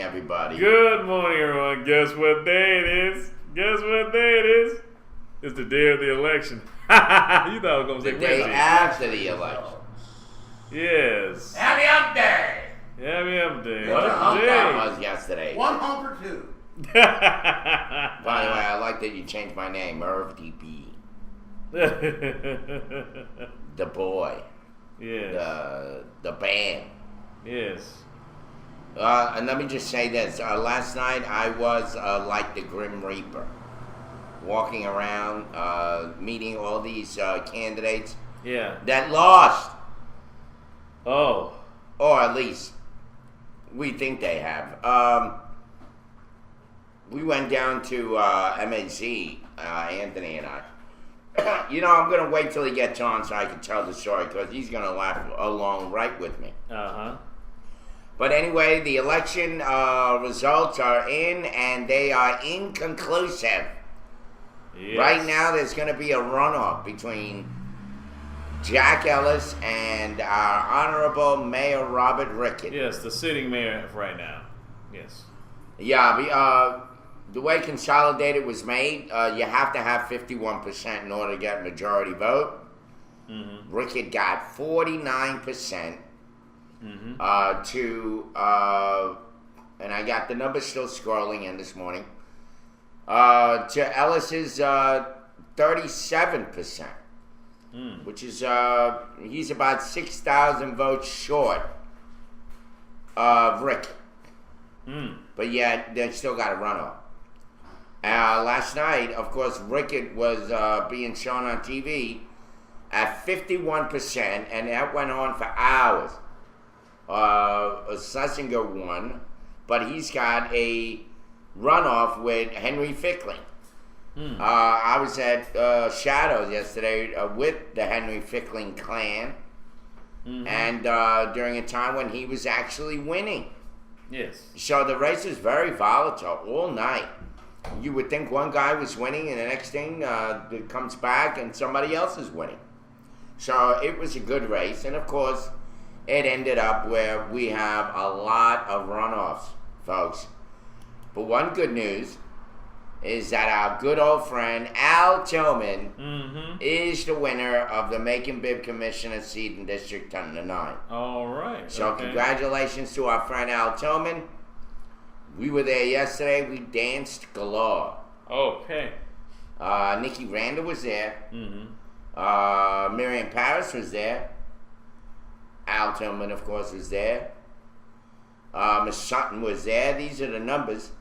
everybody. Good morning, everyone. Guess what day it is? It's the day of the election. You thought I was going to say The day Wednesday. after the election. Yes. Happy Hump Day! Happy Hump Day. What a hump That Hump was yesterday. One hump or two. Day. By the way, I like that you changed my name, Merv DP. The boy. Yes. The band. Yes. And let me just say this. Last night I was like the Grim Reaper. Walking around, meeting all these candidates Yeah. that lost. Oh. Or at least we think they have. We went down to MAZ, Anthony and I. I'm going to wait till he gets on so I can tell the story because he's going to laugh along right with me. Uh-huh. But anyway, the election results are in and they are inconclusive. Yes. Right now, there's going to be a runoff between Jack Ellis and our Honorable Mayor Robert Rickett. Yes, the sitting mayor right now. Yes. Yeah, the way Consolidated was made, you have to have 51% in order to get a majority vote. Mm-hmm. Rickett got 49%. Mm-hmm. And I got the numbers still scrolling in this morning. To Ellis's 37%, which is he's about 6,000 votes short of Rickett. But yet they still got a runoff. Last night, of course, Rickett was being shown on TV at 51%, and that went on for hours. Schlesinger won, but he's got a runoff with Henry Fickling. I was at Shadows yesterday with the Henry Fickling clan, and during a time when he was actually winning. Yes. So the race is very volatile all night. You would think one guy was winning, and the next thing it comes back and somebody else is winning. So it was a good race, and of course, it ended up where we have a lot of runoffs, folks. But one good news is that our good old friend Al Tillman is the winner of the Macon Bibb Commissioner seat in District 9. All right. So okay. Congratulations to our friend Al Tillman. We were there yesterday. We danced galore. Okay. Nikki Randall was there. Mm-hmm. Miriam Paris was there. Al Tillman, of course, was there. Miss Sutton was there. These are the numbers.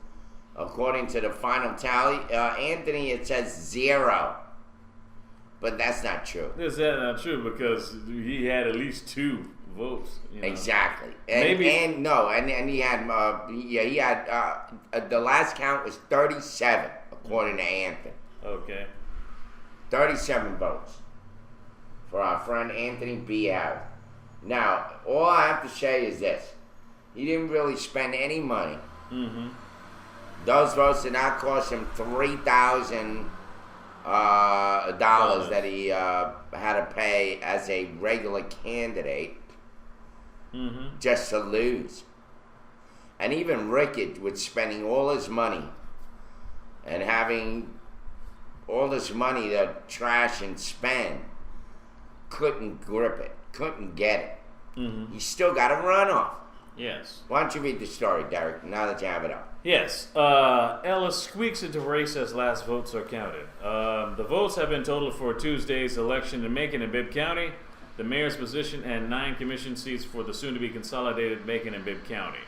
According to the final tally, Anthony, it says 0. But that's not true. Is that not true? Because he had at least 2 votes. Exactly. And, Maybe. And he had, the last count was 37, according to Anthony. Okay. 37 votes for our friend Anthony B. Harris. Now, all I have to say is this. He didn't really spend any money. Mm-hmm. Those votes did not cost him $3,000 that he had to pay as a regular candidate just to lose. And even Rickett, with spending all his money and having all this money to trash and spend, couldn't grip it, couldn't get it. He still got a runoff. Yes. Why don't you read the story, Derek, now that you have it up? Yes. Ellis squeaks into race as last votes are counted. The votes have been totaled for Tuesday's election in Macon and Bibb County, the mayor's position, and 9 commission seats for the soon-to-be consolidated Macon and Bibb County.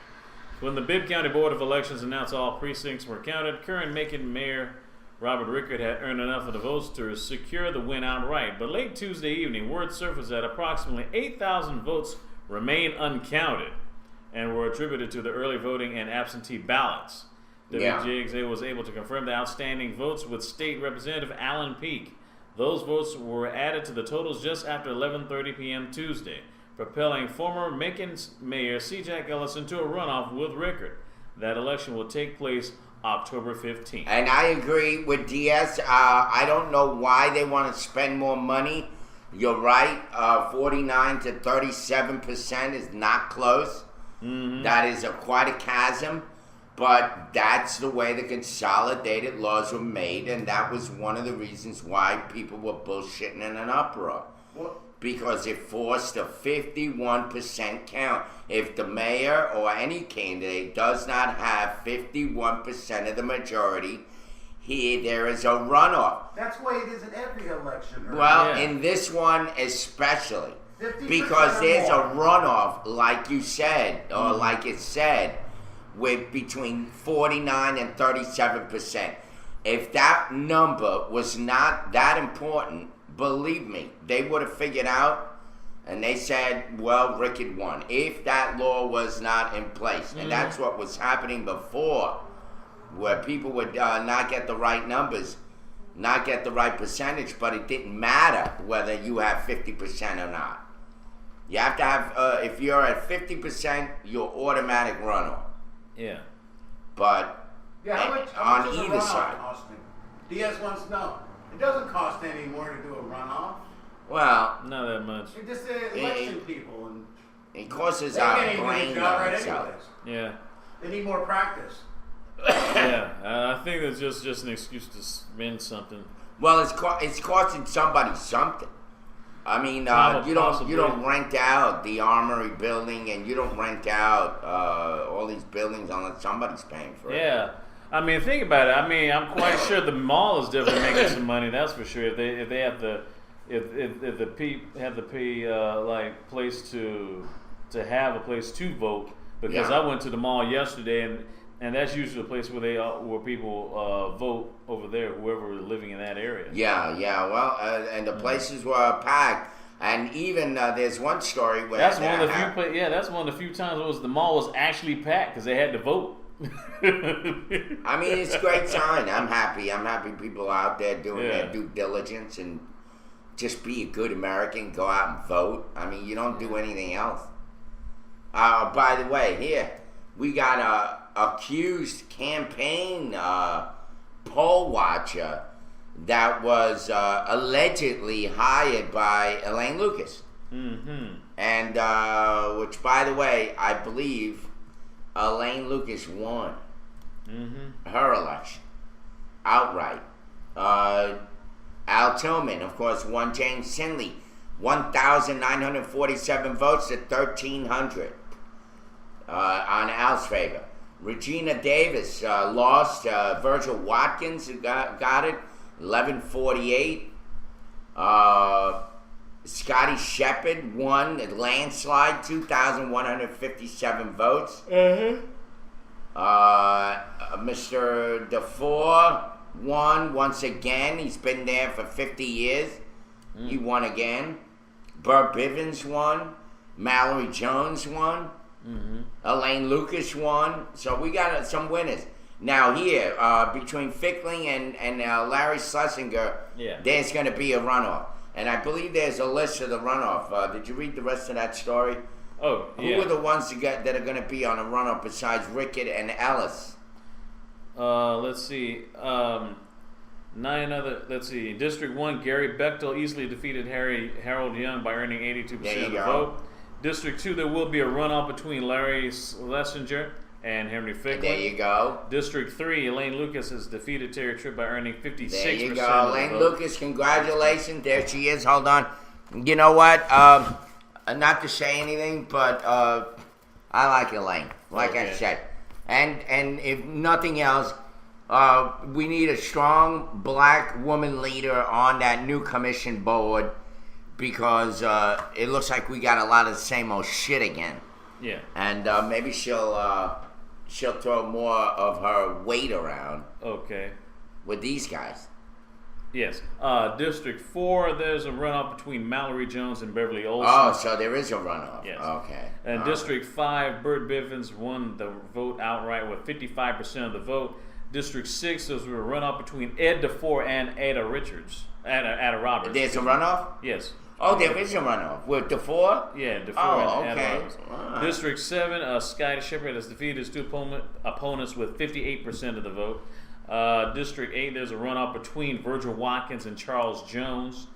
When the Bibb County Board of Elections announced all precincts were counted, current Macon Mayor Robert Rickett had earned enough of the votes to secure the win outright. But late Tuesday evening, word surfaced that approximately 8,000 votes remain uncounted and were attributed to the early voting and absentee ballots. WJXA was able to confirm the outstanding votes with State Representative Alan Peake. Those votes were added to the totals just after 11:30 p.m. Tuesday, propelling former Macon Mayor C. Jack Ellis into a runoff with Rickett. That election will take place October 15th. And I agree with DS. I don't know why they want to spend more money. You're right. 49 to 37% is not close. That is quite a chasm. But that's the way the consolidated laws were made, and that was one of the reasons why people were bullshitting in an uproar. Because it forced a 51% count. If the mayor or any candidate does not have 51% of the majority, there is a runoff. That's the way it is in every election. Right? Well, in this one especially. 50% Because or there's more. a runoff, like you said, or like it said, with between 49 and 37%. If that number was not that important, believe me, they would have figured out, and they said, well, Rick had won. If that law was not in place, and that's what was happening before, where people would not get the right numbers, not get the right percentage, but it didn't matter whether you have 50% or not. You have to have, if you're at 50%, you're automatic runoff. Yeah. But Yeah, how much on does a either runoff side. costing? Diaz wants to know. It doesn't cost any more to do a runoff. Well, Not that much. It's just election people, and it causes they our can't even do brain the job right itself. anyways. Yeah. They need more practice. Yeah. I think that's just an excuse to spend something. Well, it's costing somebody something. I mean, you don't rent out the Armory building, and you don't rent out all these buildings unless somebody's paying for it. Yeah. I mean, think about it. I mean, I'm quite sure the mall is definitely making some money. That's for sure. If they have the if the people have to pay like place to have a place to vote, because Yeah. I went to the mall yesterday, and that's usually a place where people vote over there, whoever is living in that area. Yeah. Well, and the places were packed, and even there's one story where That's one of the few. That's one of the few times the mall was actually packed because they had to vote. I mean, it's a great sign. I'm happy. I'm happy people are out there doing Yeah. their due diligence and just be a good American. Go out and vote. I mean, you don't do anything else. By the way, here we got a accused campaign poll watcher that was allegedly hired by Elaine Lucas, and which, by the way, I believe Elaine Lucas won her election outright. Al Tillman, of course, won James Sinley, 1,947 votes to 1,300 on Al's favor. Regina Davis lost. Virgil Watkins got it, 1,148. Scotty Shepard won a landslide, 2,157 votes. Mr. DeFore won once again. He's been there for 50 years. He won again. Burt Bivens won. Mallory Jones won. Elaine Lucas won. So we got some winners. Now here, between Fickling and Larry Schlesinger, there's going to be a runoff. And I believe there's a list of the runoff. Did you read the rest of that story? Oh, yeah. Who are the ones that are going to be on a runoff besides Rickett and Ellis? Let's see. 9 other. Let's see. District 1, Gary Bechtel easily defeated Harold Young by earning 82% of the vote. District 2, there will be a runoff between Larry Schlesinger and Henry Fickling. There you go. District 3, Elaine Lucas has defeated Terry Tripp by earning 56% There you of go. the Elaine vote. Lucas, congratulations. There she is. Hold on. You know what? Not to say anything, but I like Elaine, like I said. And if nothing else, we need a strong black woman leader on that new commission board, because it looks like we got a lot of the same old shit again. Yeah. And maybe she'll throw more of her weight around Okay. with these guys. Yes. District 4, there's a runoff between Mallory Jones and Beverly Olson. Oh, so there is a runoff. Yes. Okay. And District 5, Burt Bivens won the vote outright with 55% of the vote. District 6, there was a runoff between Ed DeFore and Ada Roberts. There's a runoff? Yes. Oh, there is a runoff. With DeFore? Yeah, DeFore Oh, and okay. Ada Roberts. Alright. District 7, Scotty Shepard has defeated his two opponents with 58% of the vote. District 8, there's a runoff between Virgil Watkins and Charles Jones.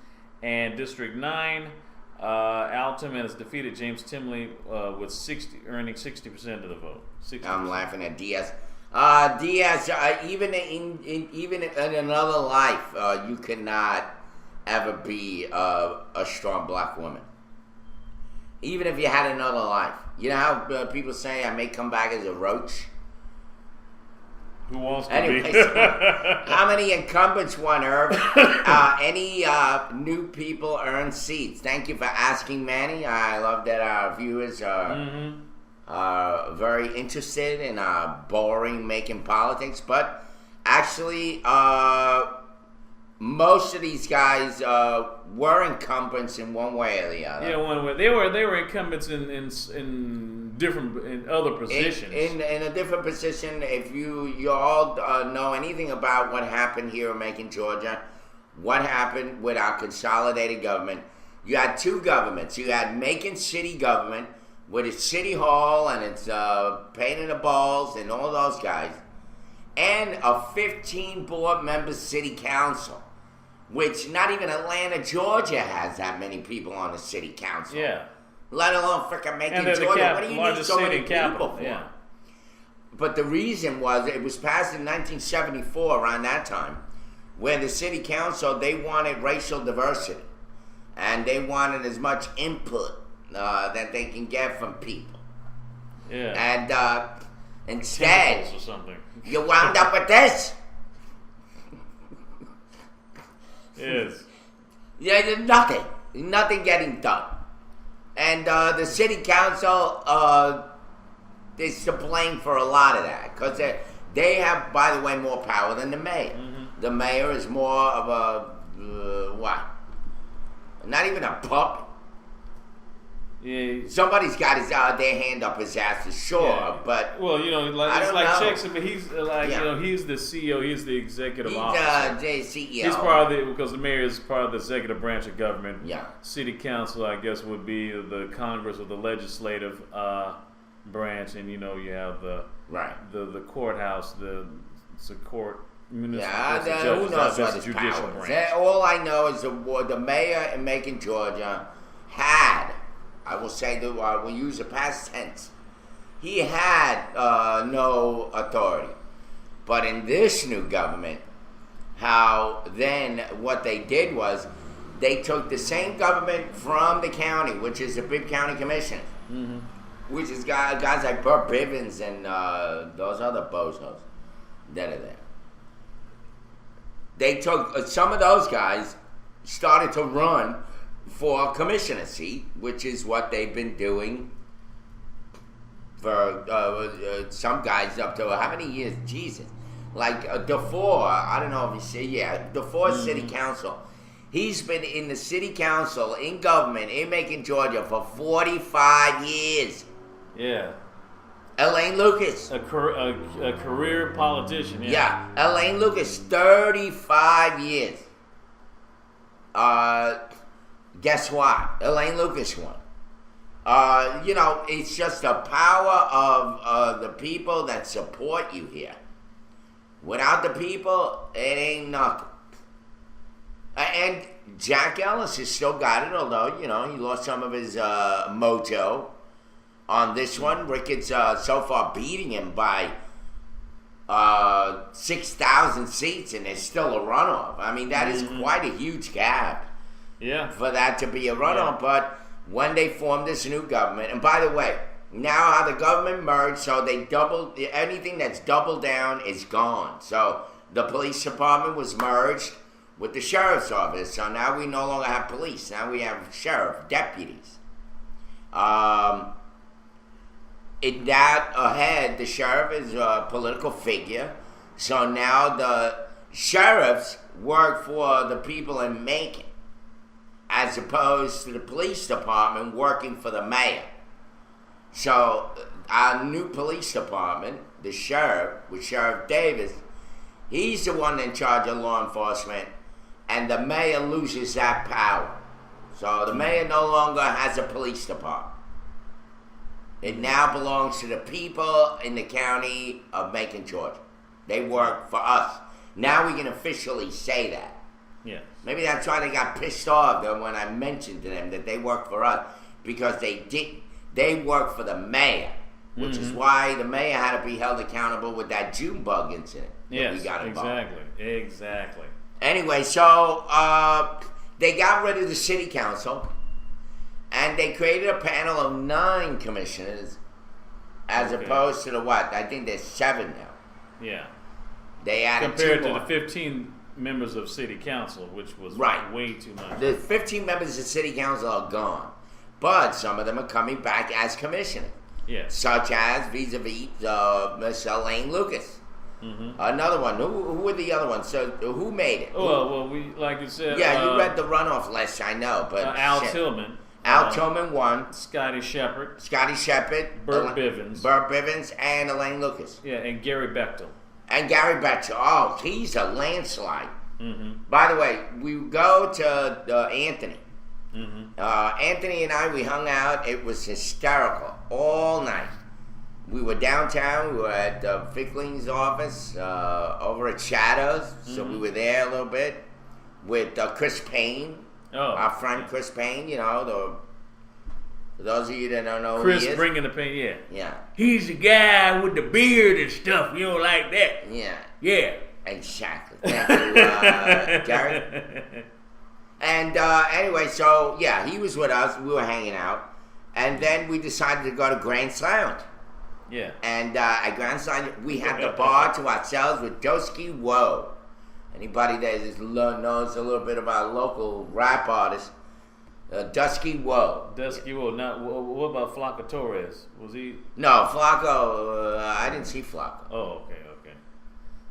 And District 9, Al Tillman has defeated James Timley with earning 60% of the vote. 60%. I'm laughing at Diaz. Diaz, even in another life, you cannot ever be a strong black woman. Even if you had another life. You know how people say I may come back as a roach? Who wants to Anyways, be? how many incumbents won, Irv? Any new people earn seats? Thank you for asking, Manny. I love that our viewers are very interested in boring making politics. But actually, most of these guys were incumbents in one way or the other. Yeah, one way. They were incumbents in other positions. In a different position. If you all know anything about what happened here in Macon, Georgia, what happened with our consolidated government, you had two governments. You had Macon City government with its city hall and its pain in the balls and all those guys, and a 15 board member city council. Which not even Atlanta, Georgia has that many people on the city council. Yeah. Let alone freaking Macon, Georgia. What do you need so many people for? Yeah. But the reason was it was passed in 1974, around that time, where the city council, they wanted racial diversity. And they wanted as much input that they can get from people. Yeah. And instead, or something. you wound up with this. Yes. Yeah, there's nothing getting done, and the city council is to blame for a lot of that because they have, by the way, more power than the mayor. Mm-hmm. The mayor is more of a what? Not even a puppet. Yeah. Somebody's got their hand up his ass, sure, Yeah. but well, you know, it's like Jackson, but he's like, you know, he's the CEO, he's the executive officer. He's the CEO. He's part of because the mayor is part of the executive branch of government. Yeah. City council, I guess, would be the Congress or the legislative branch, and you know, you have the courthouse, it's a court. Yeah, who knows what his power is? All I know is the mayor in Macon, Georgia, had. I will say that we'll use the past tense. He had no authority. But in this new government, what they did was they took the same government from the county, which is the Bibb County Commission, which is guys like Burt Bivens and those other bozos that are there. They took some of those guys, started to run for a commissioner seat, which is what they've been doing for some guys up to how many years? Jesus. Like DeFore, I don't know if you see, DeFore City Council. He's been in the city council, in government, in Macon, Georgia for 45 years. Yeah. Elaine Lucas. A career politician, Yeah, Elaine Lucas, 35 years. Guess what? Elaine Lucas won. You know, it's just the power of the people that support you here. Without the people, it ain't nothing. And Jack Ellis has still got it, although, you know, he lost some of his mojo on this one. Ricketts so far beating him by 6,000 seats, and there's still a runoff. I mean, that is quite a huge gap. Yeah. For that to be a runoff, but when they formed this new government, and by the way, now how the government merged, so they doubled, anything that's doubled down is gone. So the police department was merged with the sheriff's office, so now we no longer have police, now we have sheriff, deputies. In that ahead, the sheriff is a political figure, so now the sheriffs work for the people in Macon, as opposed to the police department working for the mayor. So our new police department, the sheriff, with Sheriff Davis, he's the one in charge of law enforcement, and the mayor loses that power. So the mayor no longer has a police department. It now belongs to the people in the county of Macon, Georgia. They work for us. Now we can officially say that. Yeah. Maybe that's why they got pissed off when I mentioned to them that they work for us, because they work for the mayor. which is why the mayor had to be held accountable with that June bug incident that Yes, we got involved. exactly. Anyway, so they got rid of the city council, and they created a panel of 9 commissioners, as opposed to the what? I think there's 7 now. Yeah. They added Compared 2 to more. the 15 members of city council, which was Right. way too much. The 15 members of city council are gone, but some of them are coming back as commissioners, Yes. such as vis-a-vis Miss Elaine Lucas. Another one. Who were the other ones? So who made it? Well, we like you said. Yeah, you read the runoff list, I know, but Al shit. Tillman. Al Tillman won. Scotty Shepard. Scotty Shepard, Burt Bivens. Burt Bivens, and Elaine Lucas. Yeah, and Gary Bechtel. And Gary Betcher. Oh, he's a landslide. By the way, we go to Anthony. Anthony and I, we hung out. It was hysterical all night. We were downtown. We were at Fickling's office over at Shadows. So we were there a little bit with Chris Payne. Oh. Our friend Chris Payne, you know, for those of you that don't know Chris who he is. bringing the pain, yeah. Yeah, He's the guy with the beard and stuff. You don't like that? yeah, Yeah. exactly. Thank you, Gary. And anyway, so yeah, he was with us. We were hanging out. And then we decided to go to Grant's Lounge. Yeah. And at Grant's Lounge, we had the bar to ourselves with Dosky Woe. Anybody that knows a little bit about local rap artists, Dusky Woe. Dusky Woe. Now, what about Flaco Torres? Was he? No, Flacco, I didn't see Flacco. Oh, okay.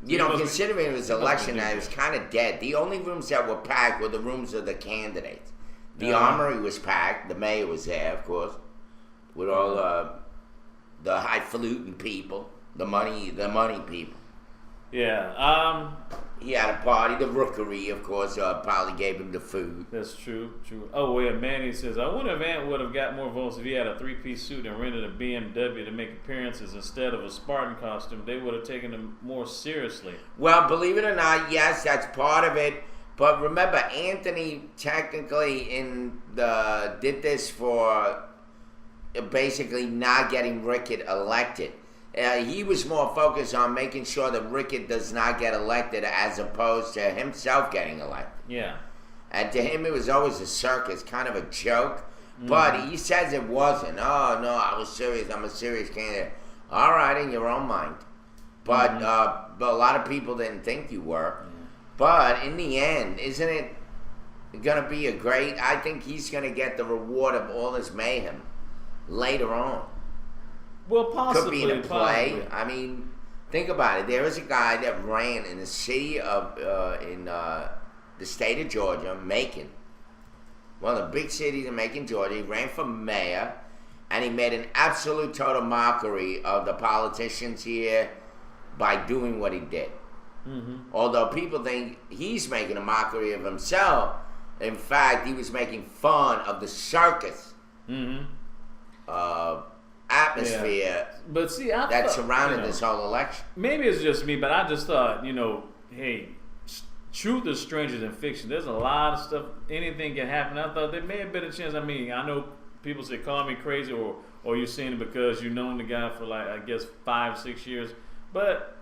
You He know, must be- considering it was he must election be night, it was kind of dead. The only rooms that were packed were the rooms of the candidates. The Uh-huh. Armory was packed. The mayor was there, of course, with all the highfalutin people, the money people. Yeah. He had a party. The Rookery, of course, probably gave him the food. That's true. Oh, yeah, Manny says, I wonder if Ant would have got more votes if he had a 3-piece suit and rented a BMW to make appearances instead of a Spartan costume. They would have taken him more seriously. Well, believe it or not, yes, that's part of it. But remember, Anthony technically did this for basically not getting Rickett elected. He was more focused on making sure that Rickett does not get elected as opposed to himself getting elected. Yeah. And to him, it was always a circus, kind of a joke. But he says it wasn't. Oh, no, I was serious. I'm a serious candidate. All right, in your own mind. But a lot of people didn't think you were. But in the end, isn't it going to be I think he's going to get the reward of all this mayhem later on. Well, Could be possibly. in a play. possibly. I mean, think about it. There was a guy that ran in the city of, in the state of Georgia, Macon. One of the big cities in Macon, Georgia. He ran for mayor, and he made an absolute total mockery of the politicians here by doing what he did. Although people think he's making a mockery of himself, in fact, he was making fun of the circus atmosphere But see, I that thought, surrounded this whole election. Maybe it's just me, but I just thought, hey, truth is stranger than fiction. There's a lot of stuff, anything can happen. I thought there may have been a chance. I mean, I know people say call me crazy or you're saying it because you've known the guy for like, I guess 5-6 years. But,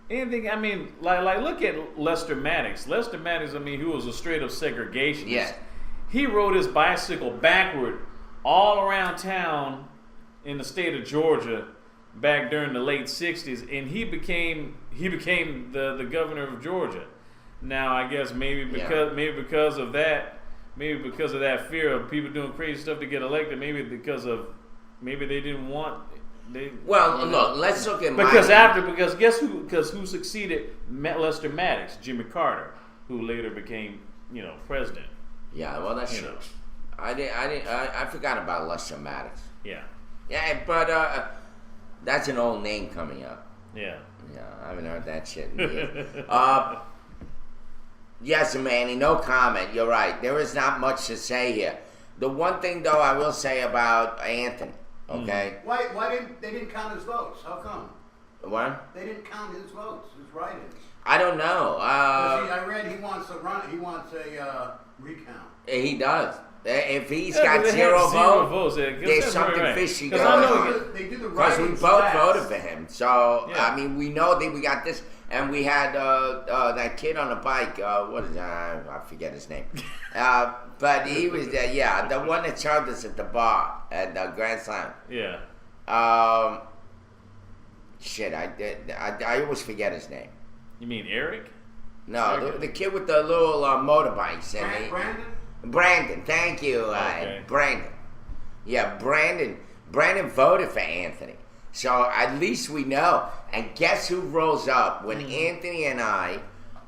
anything, I mean, like look at Lester Maddox. Lester Maddox, I mean, he was a straight up segregationist. Yeah. He rode his bicycle backward all around town in the state of Georgia back during the late 60s, and he became the governor of Georgia. Now I guess maybe because of that fear of people doing crazy stuff to get elected, maybe they didn't want Look, let's look at because guess who succeeded Lester Maddox? Jimmy Carter, who later became president. Yeah, well, that's true. I forgot about Lester Maddox. Yeah. Yeah, but that's an old name coming up. Yeah. Yeah, I haven't heard that shit in years. Yes, Manny, no comment. You're right. There is not much to say here. The one thing, though, I will say about Anthony, okay? Why didn't count his votes? How come? What? They didn't count his votes, his write-ins. I don't know. I read he wants a recount. He does. If he's Yeah, got they had zero votes. Yeah, 'cause there's that's something right. fishy 'Cause going I know on. They do the Because we writing both stats. voted for him. So, Yeah. I mean, we know that we got this. And we had that kid on the bike. What is that? I forget his name. But he was there. Yeah, the one that served us at the bar at the Grand Slam. Yeah. Shit, I always forget his name. You mean Eric? No, the kid with the little motorbikes. And Brandon? Brandon, thank you. Okay. Brandon. Yeah, Brandon. Brandon voted for Anthony. So at least we know. And guess who rolls up when Anthony and I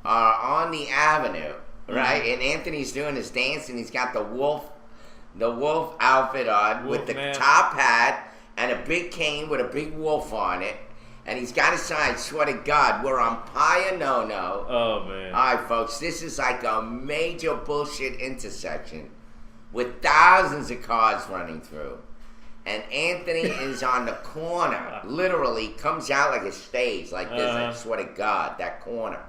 are on the avenue, right? And Anthony's doing his dance and he's got the wolf outfit on with the Wolfman. top hat and a big cane with a big wolf on it. And he's got a sign, swear to God, we're on Paya No. Oh man. All right, folks, this is like a major bullshit intersection with thousands of cars running through. And Anthony is on the corner, literally comes out like a stage, like this, I swear to God, that corner,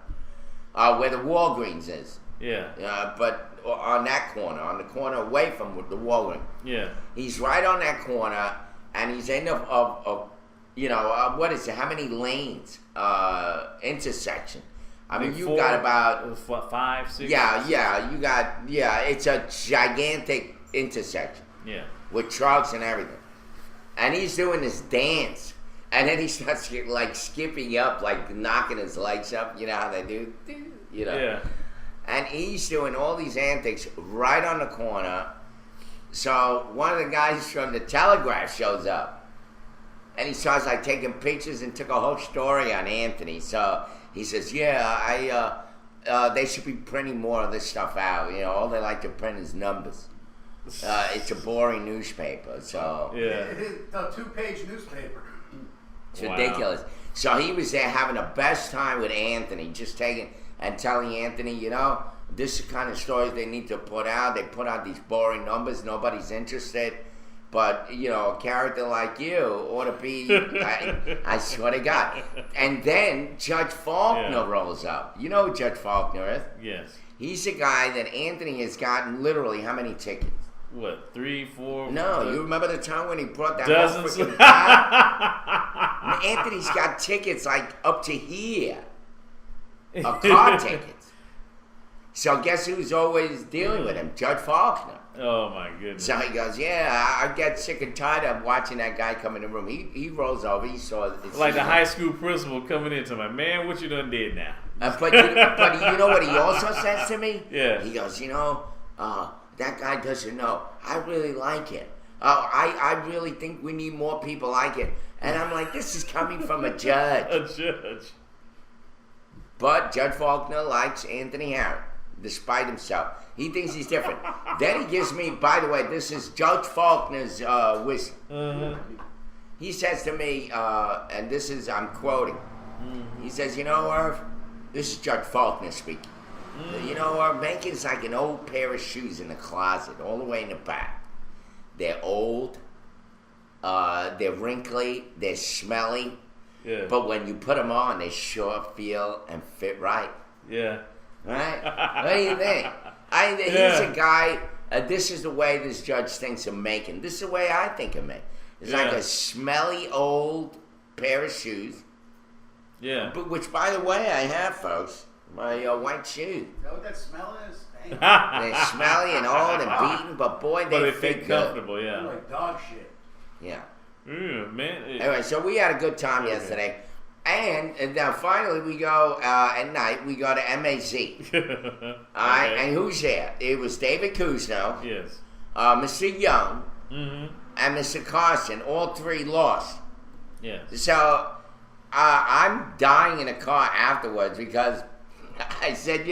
where the Walgreens is. Yeah. But on that corner, on the corner away from the Walgreens. Yeah. He's right on that corner, and he's in what is it, how many lanes, intersection. I mean, Like you four, got about... 5, 6. It's a gigantic intersection Yeah. with trucks and everything. And he's doing this dance. And then he starts like skipping up, like knocking his legs up. You know how they do? You know? Yeah. And he's doing all these antics right on the corner. So one of the guys from the Telegraph shows up. And he starts like taking pictures and took a whole story on Anthony. So he says, they should be printing more of this stuff out. You know, all they like to print is numbers. It's a boring newspaper, so Yeah. It's a 2-page newspaper. it's Wow. ridiculous. So he was there having the best time with Anthony, just taking and telling Anthony, this is the kind of stories they need to put out. They put out these boring numbers, nobody's interested. But, a character like you ought to be, I swear to God. And then Judge Faulkner rolls up. You know who Judge Faulkner is? Yes. He's the guy that Anthony has gotten literally how many tickets? What? 3, 4? No, you remember the time when he brought that Dozens. whole freaking car? Anthony's got tickets like up to here. Car tickets. So guess who's always dealing with him? Judge Faulkner. Oh my goodness. So he goes, I get sick and tired of watching that guy come in the room. He rolls over, he saw it. Like the high school principal coming in to my man, what you done did now? But you know what he also says to me? Yeah. He goes, that guy doesn't know. I really like it. I really think we need more people like it. And I'm like, this is coming from a judge. A judge. But Judge Faulkner likes Anthony Harris, despite himself. He thinks he's different. Then he gives me, by the way, this is Judge Faulkner's whistle. He says to me, and this is, I'm quoting, he says, Irv, this is Judge Faulkner speaking. Irv, Mencken's like an old pair of shoes in the closet, all the way in the back. They're old, they're wrinkly, they're smelly, but when you put them on, they sure feel and fit right. Yeah. Right? What do you think? He's a guy, this is the way this judge thinks of Mencken. This is the way I think of Mencken. It's like a smelly old pair of shoes. Yeah. But which, by the way, I have, folks. My white shoes. You know what that smell is? Damn. They're smelly and old and beaten, but boy, they fit good. comfortable, They're yeah. like dog shit. Yeah. Man. Anyway, so we had a good time yesterday. And now finally we go, at night, we go to MAZ. All right, and who's there? It was David Kuzno, Yes. Mr. Young, Mm-hmm. and Mr. Carson. All three lost. Yes. So I'm dying in the car afterwards because I said,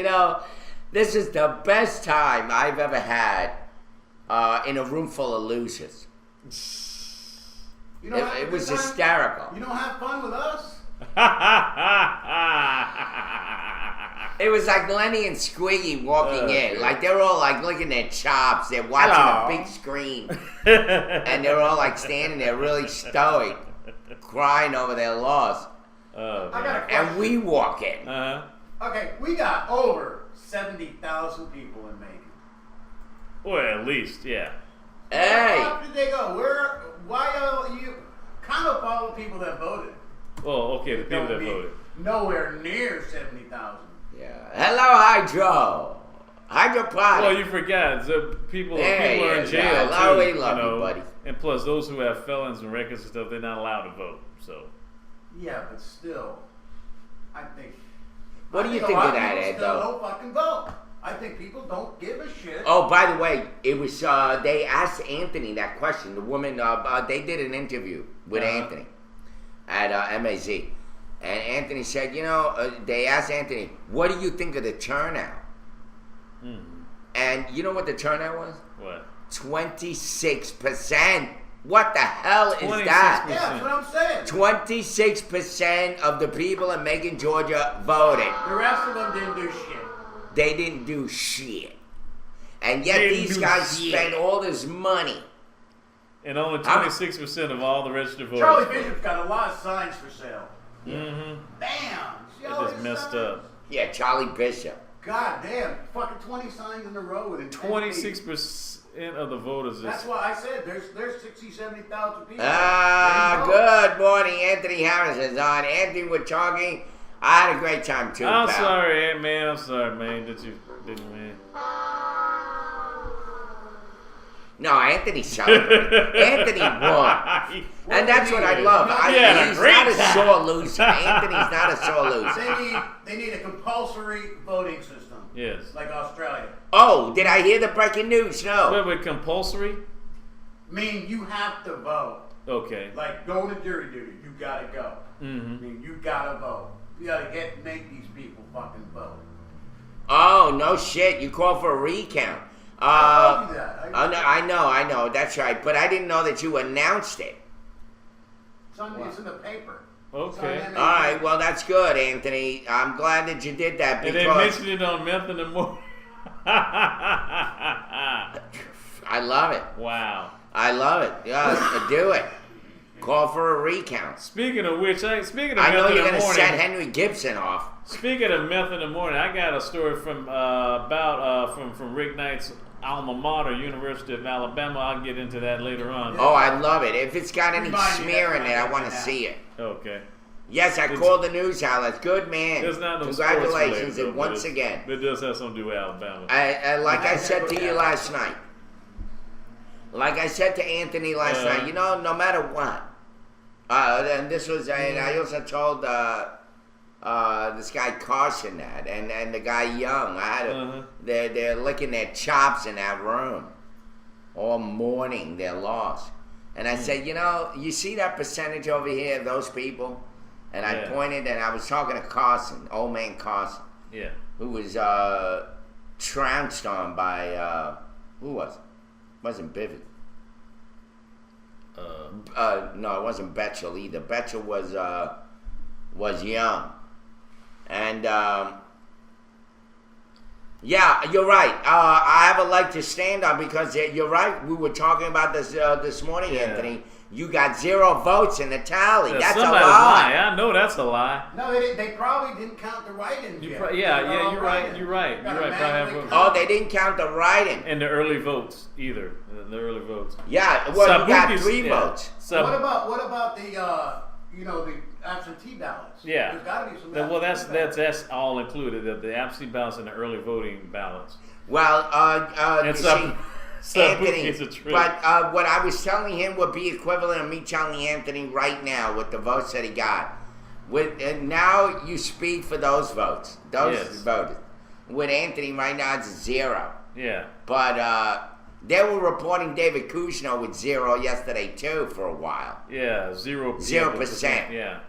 this is the best time I've ever had in a room full of losers. It was hysterical. You don't have fun with us? It was like Lenny and Squiggy walking in. Yeah. Like they're all like licking their chops. They're watching Hello. a big screen. And they're all like standing there really stoic, crying over their loss. Oh, I got a question. And we walk in. Uh-huh. Okay, we got over 70,000 people in Macon. Well, at least, yeah. Hey. Where did they go? Why are you count up all the people that voted? Well, okay, the people Don't that be voted. nowhere near 70,000. Yeah. Hello, Hydro. Hydroponic. Well, you forgot the people. Hey, People are in yeah, jail yeah. too. We love you, buddy. And plus, those who have felons and records and stuff, they're not allowed to vote. So. Yeah, but still, I think. What do you I think a lot of that, people Ed, still though? don't fucking vote. I think people don't give a shit. Oh, by the way, it was they asked Anthony that question. The woman, they did an interview with Anthony at MAZ, and Anthony said, they asked Anthony, "What do you think of the turnout?" And you know what the turnout was? What? 26%. What the hell is that? Yeah, that's what I'm saying. 26% of the people in Macon, Georgia voted. The rest of them didn't do shit. They didn't do shit. And yet Didn't these do guys shit. spent all this money. And only 26% of all the registered voters. Charlie voted. Bishop's got a lot of signs for sale. Mm-hmm. Damn. See It all just these messed signs? up. Yeah, Charlie Bishop. God damn. Fucking 20 signs in a row within 10 feet. 26% of the voters That's is. why I said there's 60, 70,000 people. Ah, They didn't vote. good morning. Anthony Harris is on. Anthony, we're talking. I had a great time too, I'm pal. sorry, man. I'm sorry, man. Didn't man? No, Anthony celebrated. Anthony won. And that's what I love. Yeah, He's great not a time. sore loser. Anthony's not a sore loser. They need a compulsory voting system. Yes. Like Australia. Oh, did I hear the breaking news? No. Wait, compulsory? I mean, you have to vote. Okay. Like going to jury duty, you gotta go. Mm-hmm. I mean, you gotta vote. You gotta make these people fucking vote. Oh, no shit. You called for a recount. I told you that. I know. That's right. But I didn't know that you announced it. It's in the paper. Okay. It's on All right. Well, that's good, Anthony. I'm glad that you did that And because they mentioned it on Meth in the Morning. I love it. Wow. I love it. Yeah, do it. Call for a recount. Speaking of which, speaking of I know Meth in you're the going to Morning. set Henry Gibson off. Speaking of Meth in the Morning, I got a story from from Rick Knight's alma mater, University of Alabama. I'll get into that later on. Oh, I love it. If it's got any Remind me smear that in it, I want to now. see it. Okay. Yes, I called the news outlets. Good man. There's not no Congratulations, sports related, and though, once but again. it does have something to do with Alabama. Like I said to you last night. Like I said to Anthony last night, no matter what. And this was, and I also told this guy Carson that, and the guy Young. They're licking their chops in that room all morning. They're lost. And I said, you see that percentage over here of those people? And I pointed, and I was talking to Carson, old man Carson. Yeah. Who was trounced on by who was it? Wasn't Bivens. No, it wasn't Betchel either. Betchel was Young, and yeah, you're right. I have a leg to stand on because you're right. We were talking about this morning, Anthony. You got 0 votes in the tally. That's a lie. I know that's a lie. No, they probably didn't count the write-ins yet. You're right. You're right. Oh, they didn't count the write-in. And the early votes either. The early votes. Yeah, well, you got Sabuki's- 3 yeah. votes. What about the the absentee ballots? Yeah. There's got to be some. Well, absentee ballots. that's all included. The absentee ballots and the early voting ballots. Well, And you some. see, Sabuki Anthony, is a trick. but what I was telling him would be equivalent of me telling Anthony right now with the votes that he got. And now you speak for those votes, those voted. With Anthony right now, it's 0. Yeah. But they were reporting David Kushner with 0 yesterday too for a while. Yeah. 0%. 0%. Yeah.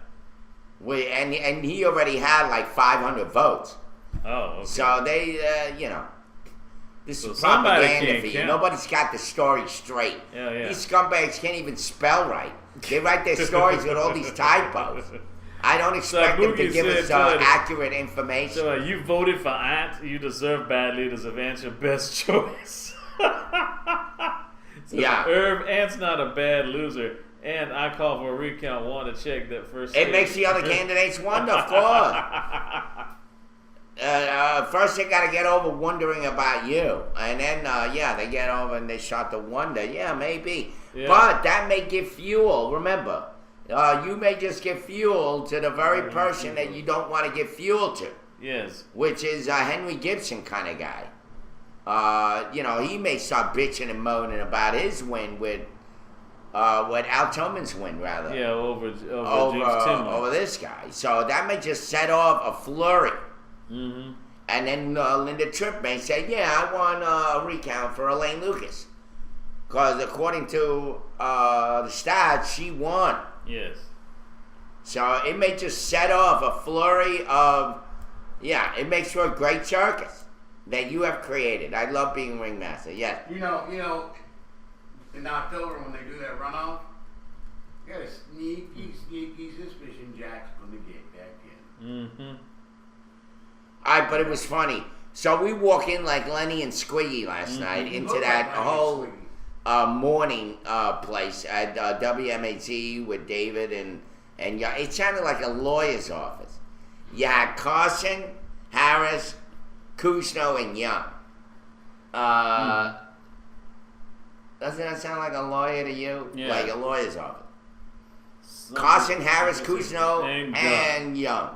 And he already had like 500 votes. Oh. Okay. So they, this So is somebody propaganda can't for you. count. Nobody's got the story straight. Yeah. These scumbags can't even spell right. They write their stories with all these typos. I don't expect them to Sabuki give us said, accurate information. So you voted for Ant. You deserve bad leaders of Ant's your best choice. Yeah. Irv, Ant's not a bad loser. And I call for a recount. Want to check that first. It makes the other candidates wonder, of course. first they got to get over wondering about you, and then they get over and they start to wonder. Yeah, maybe, but that may give fuel. Remember, you may just give fuel to the very person that you don't want to give fuel to. Yes. Which is a Henry Gibson kind of guy. He may start bitching and moaning about his win with Al Tillman's win, rather. Yeah, over James Tillman. Over this guy. So that may just set off a flurry. Mm-hmm. And then Linda Tripp may say, yeah, I want a recount for Elaine Lucas. Because according to the stats, she won. Yes. So it may just set off a flurry of, it makes for a great circus that you have created. I love being ringmaster, yes. You know, in October when they do that runoff, you got a sneaky suspicion Jack's going to get back in. Mm-hmm. But it was funny. So we walk in like Lenny and Squiggy last night into that whole morning place at WMAZ with David and it sounded like a lawyer's office. You had Carson, Harris, Cousineau, and Young. Doesn't that sound like a lawyer to you? Yeah. Like a lawyer's office. Carson, Harris, Cousineau, and Young.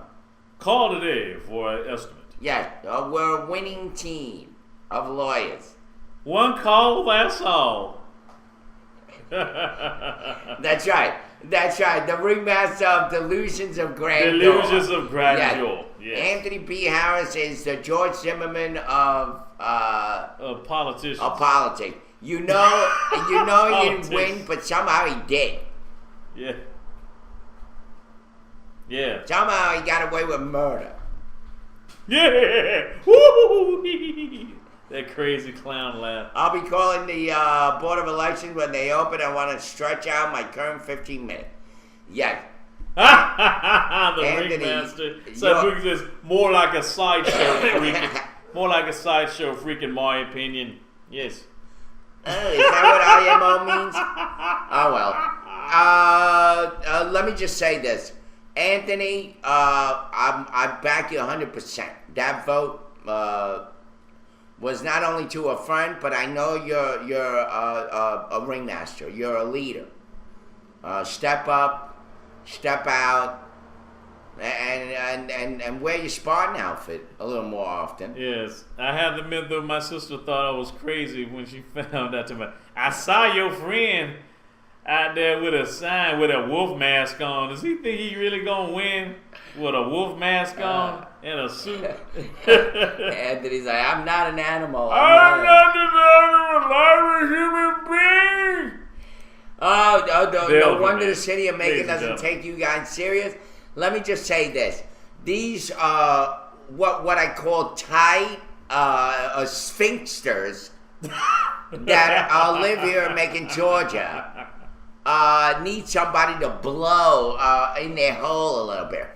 Call today for an estimate. Yeah, we're a winning team of lawyers. One call, that's all. That's right. The ringmaster of Delusions of Grandeur. Delusions of Grandeur. Yes. Anthony B. Harris is the George Zimmerman of politicians. Of politics. You know he didn't win, but somehow he did. Yeah. Yeah. Somehow he got away with murder. Yeah. Woo! That crazy clown laugh. I'll be calling the Board of Elections when they open. I want to stretch out my current 15 minutes. Yes. The ringmaster. So Boogie says, more like a sideshow freak. More like a sideshow freak, in my opinion. Yes. Is that what IMO means? Oh well. Let me just say this, Anthony. I back you 100%. That vote was not only to a friend, but I know you're a ringmaster. You're a leader. Step up, step out, and wear your Spartan outfit a little more often. Yes, I have to admit though, my sister thought I was crazy when she found out to me. I saw your friend out there with a sign with a wolf mask on. Does he think he really gonna win with a wolf mask on and a suit? Anthony's like, I'm not an animal. I'm not an animal. I'm a human being. No wonder the city of Macon doesn't take you guys serious. Let me just say this. These what I call tight sphinxters that live here in Macon, Georgia, need somebody to blow in their hole a little bit.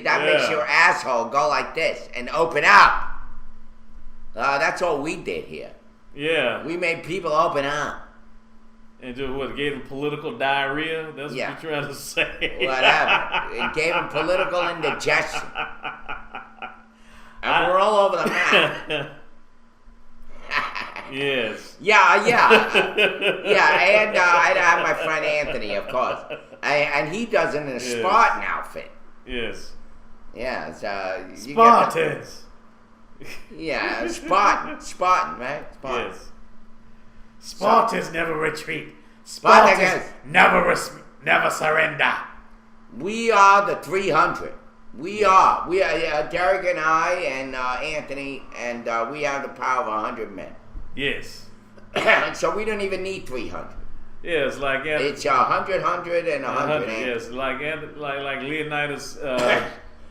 That makes your asshole go like this and open up. That's all we did here. Yeah. We made people open up. And just what, gave them political diarrhea? That's what you're trying to say. Whatever. It gave them political indigestion. And we're all over the map. Yes. Yeah, and I have my friend Anthony, of course. And he does it in a Spartan outfit. Yes. Yeah, Spartans. Spartan, right? Spartan. Yes. Spartans never retreat. Spartans never surrender. We are the 300. We are Derek and I and Anthony, and we have the power of 100 men. Yes. So we don't even need 300. Yeah, it's like it's 100, 100, and 100. Yes, like Leonidas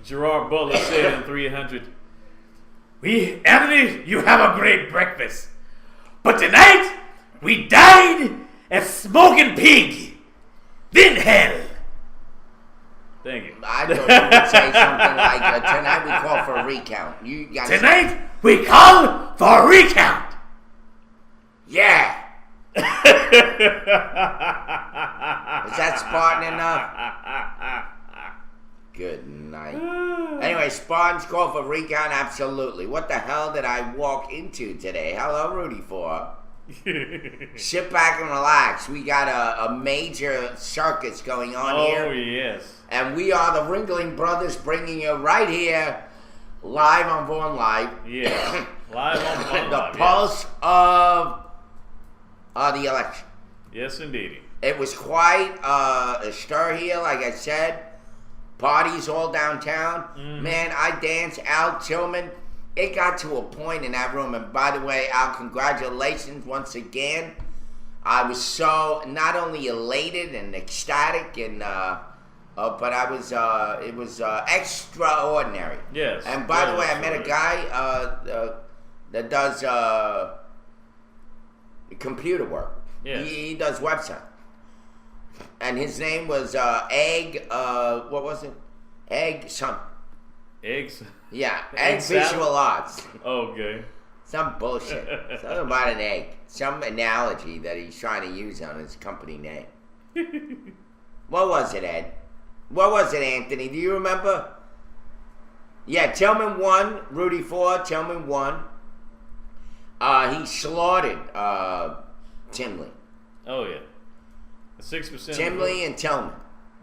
Gerard Butler said in 300. Anthony, you have a great breakfast, but tonight we died as smoking pig. Then hell. Thank you. I thought you would say something like, tonight we call for a recount. Tonight we call for a recount. Yeah. Is that Spartan enough? Good night. Anyway, Spartans call for recount? Absolutely. What the hell did I walk into today? Hello, Rudy Four. Sit back and relax. We got a major circus going on here. Oh, yes. And we are the Ringling Brothers bringing you right here, live on Vaughn Live. Yeah. Live on Vaughn The Live, pulse of the election. Yes, indeed. It was quite a stir here, like I said. Parties all downtown. Man, I danced. Al Tillman. It got to a point in that room. And by the way, Al, congratulations once again. I was so not only elated and ecstatic, and but I was it was extraordinary. Yes. And by the way, I met a absolutely. guy that does computer work. Yes. He does website. And his name was Egg, what was it? Egg something. Eggs. Yeah, Egg Egg salad? Visual Arts. Okay. Some bullshit. Something about an egg. Some analogy that he's trying to use on his company name. What was it, Ed? What was it, Anthony? Do you remember? Yeah, Tillman won. Rudy Ford, Tillman won. He slaughtered Timley. Oh, yeah. 6%. Timley and Tillman.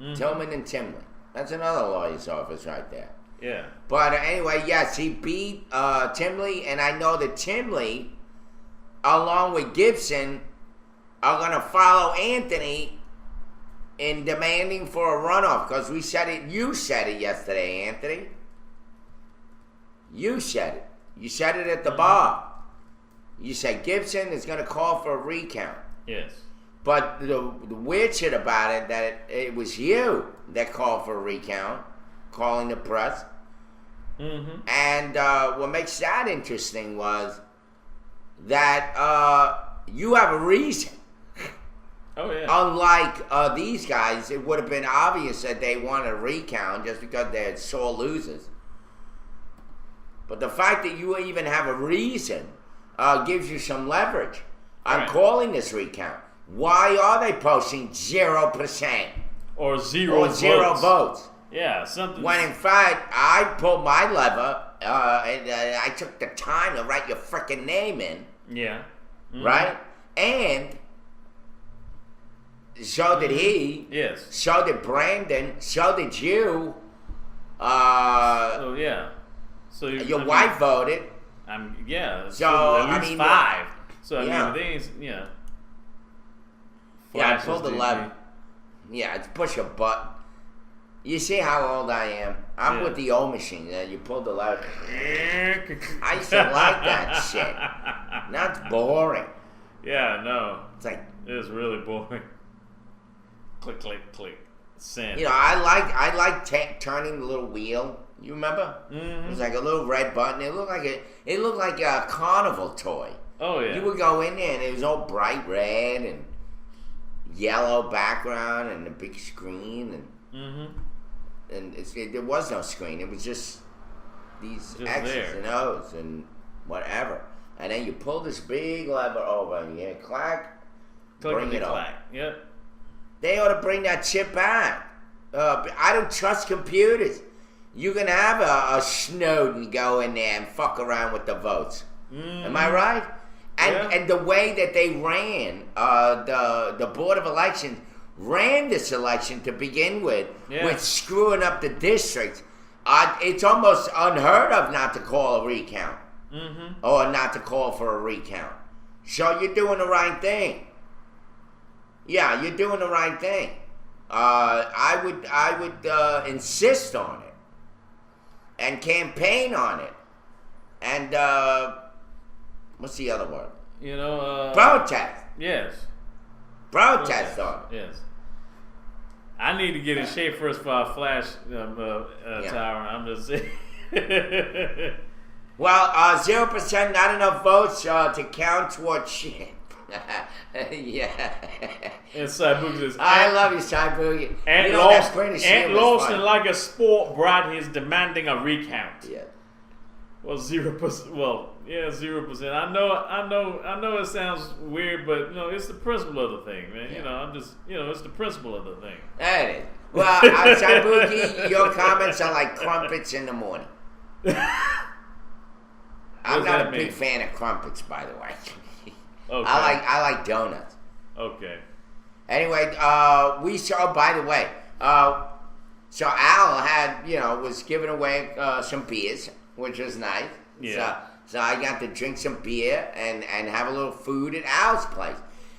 Mhm. Tillman and Timley. That's another lawyer's office right there. Yeah. But anyway, yes, he beat Timley, and I know that Timley, along with Gibson, are going to follow Anthony in demanding for a runoff, because we said it. You said it yesterday, Anthony. You said it. You said it at the bar. You said Gibson is going to call for a recount. Yes. But the weird shit about it, that it was you that called for a recount, calling the press. Mm-hmm. And what makes that interesting was that you have a reason. Oh, yeah. Unlike these guys, it would have been obvious that they wanted a recount just because they're sore losers. But the fact that you even have a reason gives you some leverage. I'm Right. calling this recount. Why are they posting 0% Or zero or zero votes? Yeah, something. When in fact, I pulled my lever and I took the time to write your frickin' name in, Yeah. Mhm. right? And so did he, Yes. so did Brandon, so did you. So, yeah. So Your wife voted. Yeah. So, at I least mean, 5. So, I yeah. mean, they ain't, yeah. Yeah, I Flashes pulled the did lever. Yeah, it's push a button. You see how old I am? I'm Yeah. with the old machine. You pulled the lever. me. I used to like that shit. Now it's boring. Yeah, no. It's like, It is really boring. Click, click, click. Send. you know, I like turning the little wheel. You remember? It was like a little red button. It looked like a carnival toy. Oh, yeah. You would go in there and it was all bright red and yellow background and a big screen and there was no screen. It was just these Just X's there. and O's and whatever. And then you pull this big lever over and you clack, bring it over. clack. Yep. They ought to bring that shit back. I don't trust computers. You can have a Snowden go in there and fuck around with the votes. Am I right? And Yeah. and the way that they ran, the Board of Elections ran this election to begin with screwing up the districts. It's almost unheard of not to call a recount or not to call for a recount. So you're doing the right thing. Yeah, you're doing the right thing. I would insist on it and campaign on it, and what's the other word? You know, Protest. Yes. Protest on it. Yes. I need to get in shape first for our flash tower. I'm just saying. Well, 0%, not enough votes to count towards shit. Yeah. And Cybook says, I love you, Cybook. Ant Lawson, like a sport brat, he's demanding a recount. Yeah. Well, 0%. Well, Yeah, 0%. I know. It sounds weird, but it's the principle of the thing, man. Yeah. It's the principle of the thing. That is. Well, Saibuki, your comments are like crumpets in the morning. I'm does not that a big mean? fan of crumpets, by the way. Okay. I like donuts. Okay. Anyway, we saw. By the way, so Al was giving away some beers, which was nice. Yeah. So I got to drink some beer and have a little food at Al's place.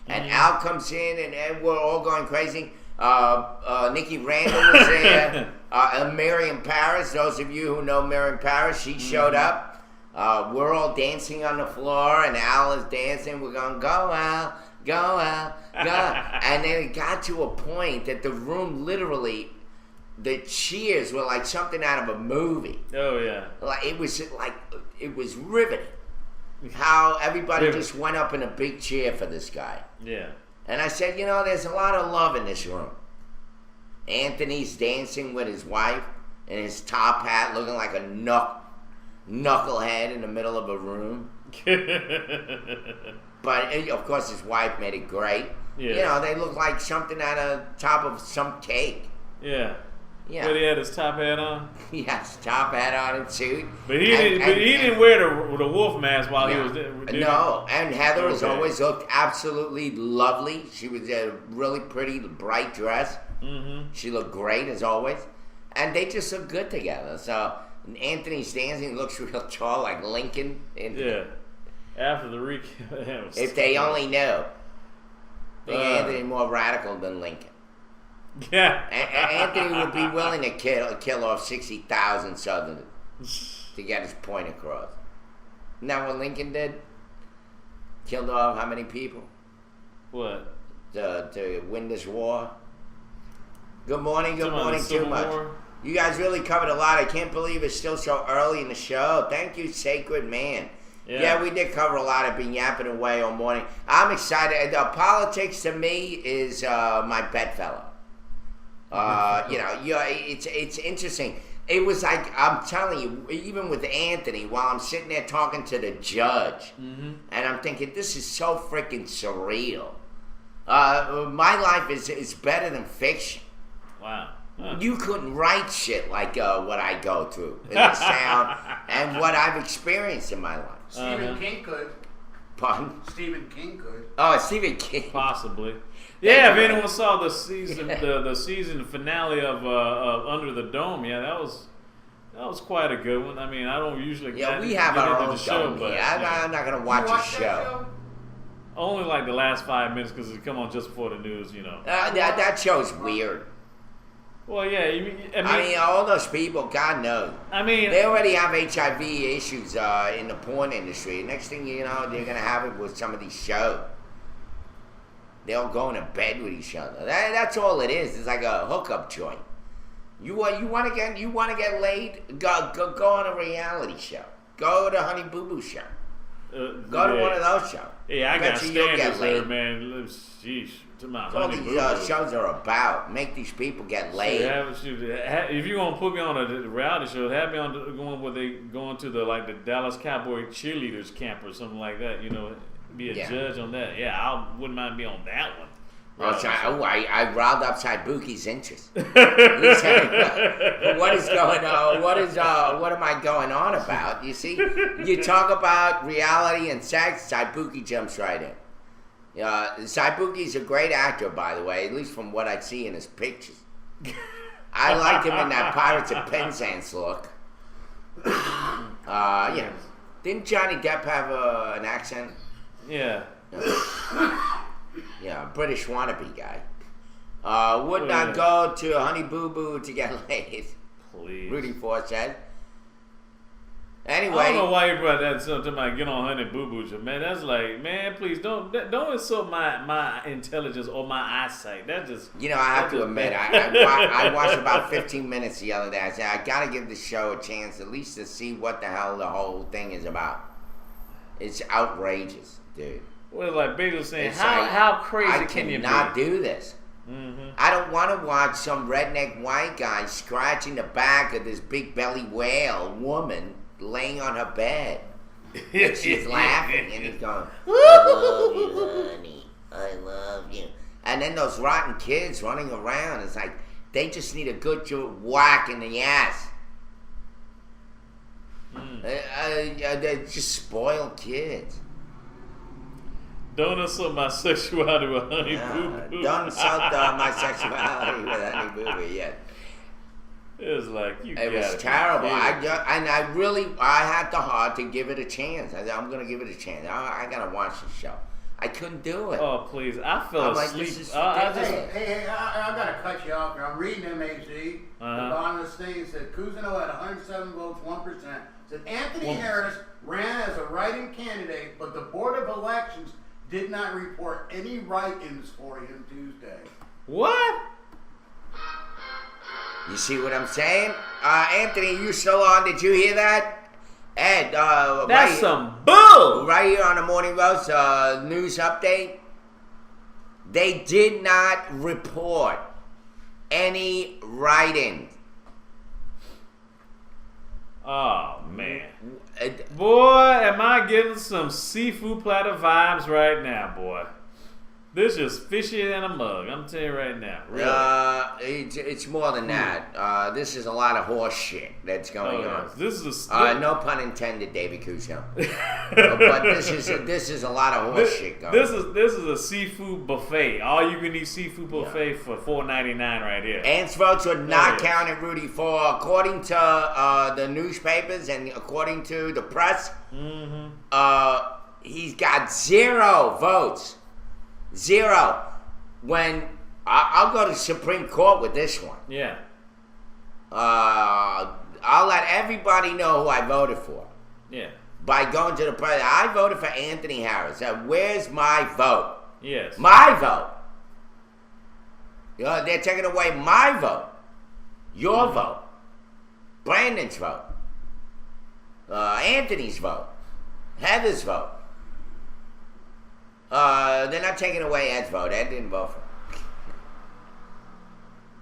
And Al comes in and we're all going crazy. Nikki Randall was there. Miriam Paris, those of you who know Miriam Paris, she showed up. We're all dancing on the floor and Al is dancing. We're going, go Al, go Al, go. And then it got to a point that the room literally, the cheers were like something out of a movie. Oh yeah. It was riveting. How everybody Riveting. just went up in a big cheer for this guy. Yeah. And I said, there's a lot of love in this room. Anthony's dancing with his wife in his top hat, looking like a knucklehead in the middle of a room. But of course, his wife made it great. Yeah. They look like something out of top of some cake. Yeah. Yeah. But he had his top hat on. He has top hat on and suit. But he didn't wear the wolf mask while he was there. No, and Heather has Okay. always looked absolutely lovely. She was in a really pretty, bright dress. Mm-hmm. She looked great as always. And they just look good together. So Anthony's dancing, looks real tall like Lincoln. Yeah. After the recap. If they only knew. I think Uh. Anthony more radical than Lincoln. Yeah. Anthony would be willing to kill off 60,000 Southerners to get his point across. Isn't that what Lincoln did? Killed off how many people What? to win this war? Good morning, Talking about the too Civil much. War? You guys really covered a lot. I can't believe it's still so early in the show. Thank you, Sacred Man. Yeah, we did cover a lot. I've been yapping away all morning. I'm excited. Politics to me is my bedfellow. It's interesting. It was like, I'm telling you, even with Anthony, while I'm sitting there talking to the judge, and I'm thinking, this is so freaking surreal. My life is better than fiction. Wow. Huh. You couldn't write shit like what I go through in the sound and what I've experienced in my life. Stephen King could. Pardon? Stephen King could. Oh, Stephen King. Possibly. Yeah, if anyone saw the season the season finale of Under the Dome, yeah, that was quite a good one. I mean, I don't usually Yeah, we get have our into own the show, dome but here. yeah. I'm not going to You watch a watched that show. Only like the last 5 minutes because it come on just before the news, That show's weird. Well, yeah, I mean, all those people, God knows. They already have HIV issues in the porn industry. Next thing you know, they're going to have it with some of these shows. They'll go into bed with each other. That's all it is. It's like a hookup joint. You want to get laid? Go on a reality show. Go to Honey Boo Boo show. Go to one of those shows. Yeah, I got Bet you'll get standards there, laid. man. Sheesh. That's all these shows are about. Make these people get laid. If you're gonna put me on a reality show, have me on going where they going to the Dallas Cowboy cheerleaders camp or something like that. Be a judge on that. Yeah, I wouldn't mind being on that one. I riled up Saibuki's interest. He said, what is going on? What am I going on about? You see, you talk about reality and sex, Saibuki jumps right in. Saibuki's a great actor, by the way, at least from what I see in his pictures. I liked him in that Pirates of Penzance look. Didn't Johnny Depp have an accent? Yeah. Yeah, British wannabe guy. Would not go to Honey Boo Boo to get laid. Please. Rudy Ford said. Anyway, I don't know why you brought that something like get on Honey Boo Boo, man. That's like, man, please don't insult my intelligence or my eyesight. That just I have to admit, I watched about 15 minutes the other day. I said I gotta give the show a chance at least to see what the hell the whole thing is about. It's outrageous, dude. Well, like Big saying, It's how crazy can you be? I cannot do this. Mm-hmm. I don't want to watch some redneck white guy scratching the back of this big belly whale woman laying on her bed. And she's laughing, and he's going, I love you, honey. I love you. And then those rotten kids running around, it's like, they just need a good whack in the ass. They're just spoiled kids. Don't insult my sexuality with Honey Boo Boo. Don't insult my sexuality with Honey Boo Boo yet. It was like, It was terrible. I had the heart to give it a chance. I'm going to give it a chance. I got to watch the show. I couldn't do it. Oh, please. I fell I'm like, asleep. this is Hey, I got to cut you off here. I'm reading MAC. The bottom of this thing said Cousineau had 107 votes, 1%. Said Anthony Harris ran as a write-in candidate, but the Board of Elections did not report any write-ins for him Tuesday. What? You see what I'm saying? Anthony, you still on? Did you hear that? Ed, That's some bull! Right here on the Morning Roast news update. They did not report any write-ins. Oh, man. Boy, am I getting some seafood platter vibes right now, boy. This is fishy in a mug. I'm telling you right now. Really. It's more than that. This is a lot of horse shit that's going on. This is no pun intended, David Cousineau. But this is a lot of horse shit going on. This is a seafood buffet. All you can eat seafood buffet for $4.99 right here. Ant's votes were not counted, Rudy, for according to the newspapers and according to the press. He's got 0 votes. 0. When I'll go to Supreme Court with this one. Yeah. I'll let everybody know who I voted for. Yeah. By going to the president. I voted for Anthony Harris. Where's my vote? Yes. My vote. They're taking away my vote. Your vote. Brandon's vote. Anthony's vote. Heather's vote. They're not taking away Ed's vote. Ed didn't vote for him.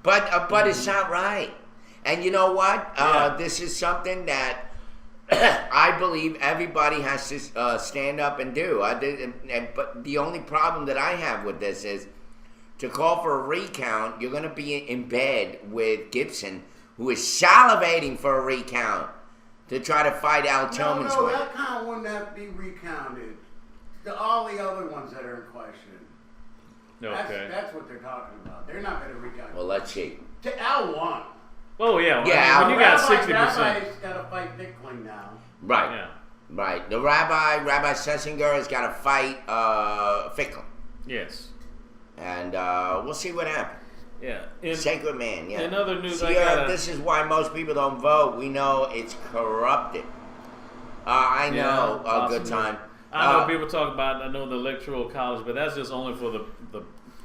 But it's not right. And you know what? This is something that I believe everybody has to stand up and do. But the only problem that I have with this is to call for a recount, you're going to be in bed with Gibson, who is salivating for a recount to try to fight Al Tillman's way. No, that count wouldn't have to be recounted. All the other ones that are in question. Okay. That's what they're talking about. They're not going to recount. Well, let's see. Al won. Oh, yeah. Yeah, when you got Rabbi's 60%. got to fight Bitcoin now. Right. Yeah. Right. The Rabbi Sessinger has got to fight Ficklin. Yes. And we'll see what happens. Yeah. Sacred man, yeah. In other news, see, this is why most people don't vote. We know it's corrupted. I know. A good time. I know people talk about, I know the electoral college, but that's just only for the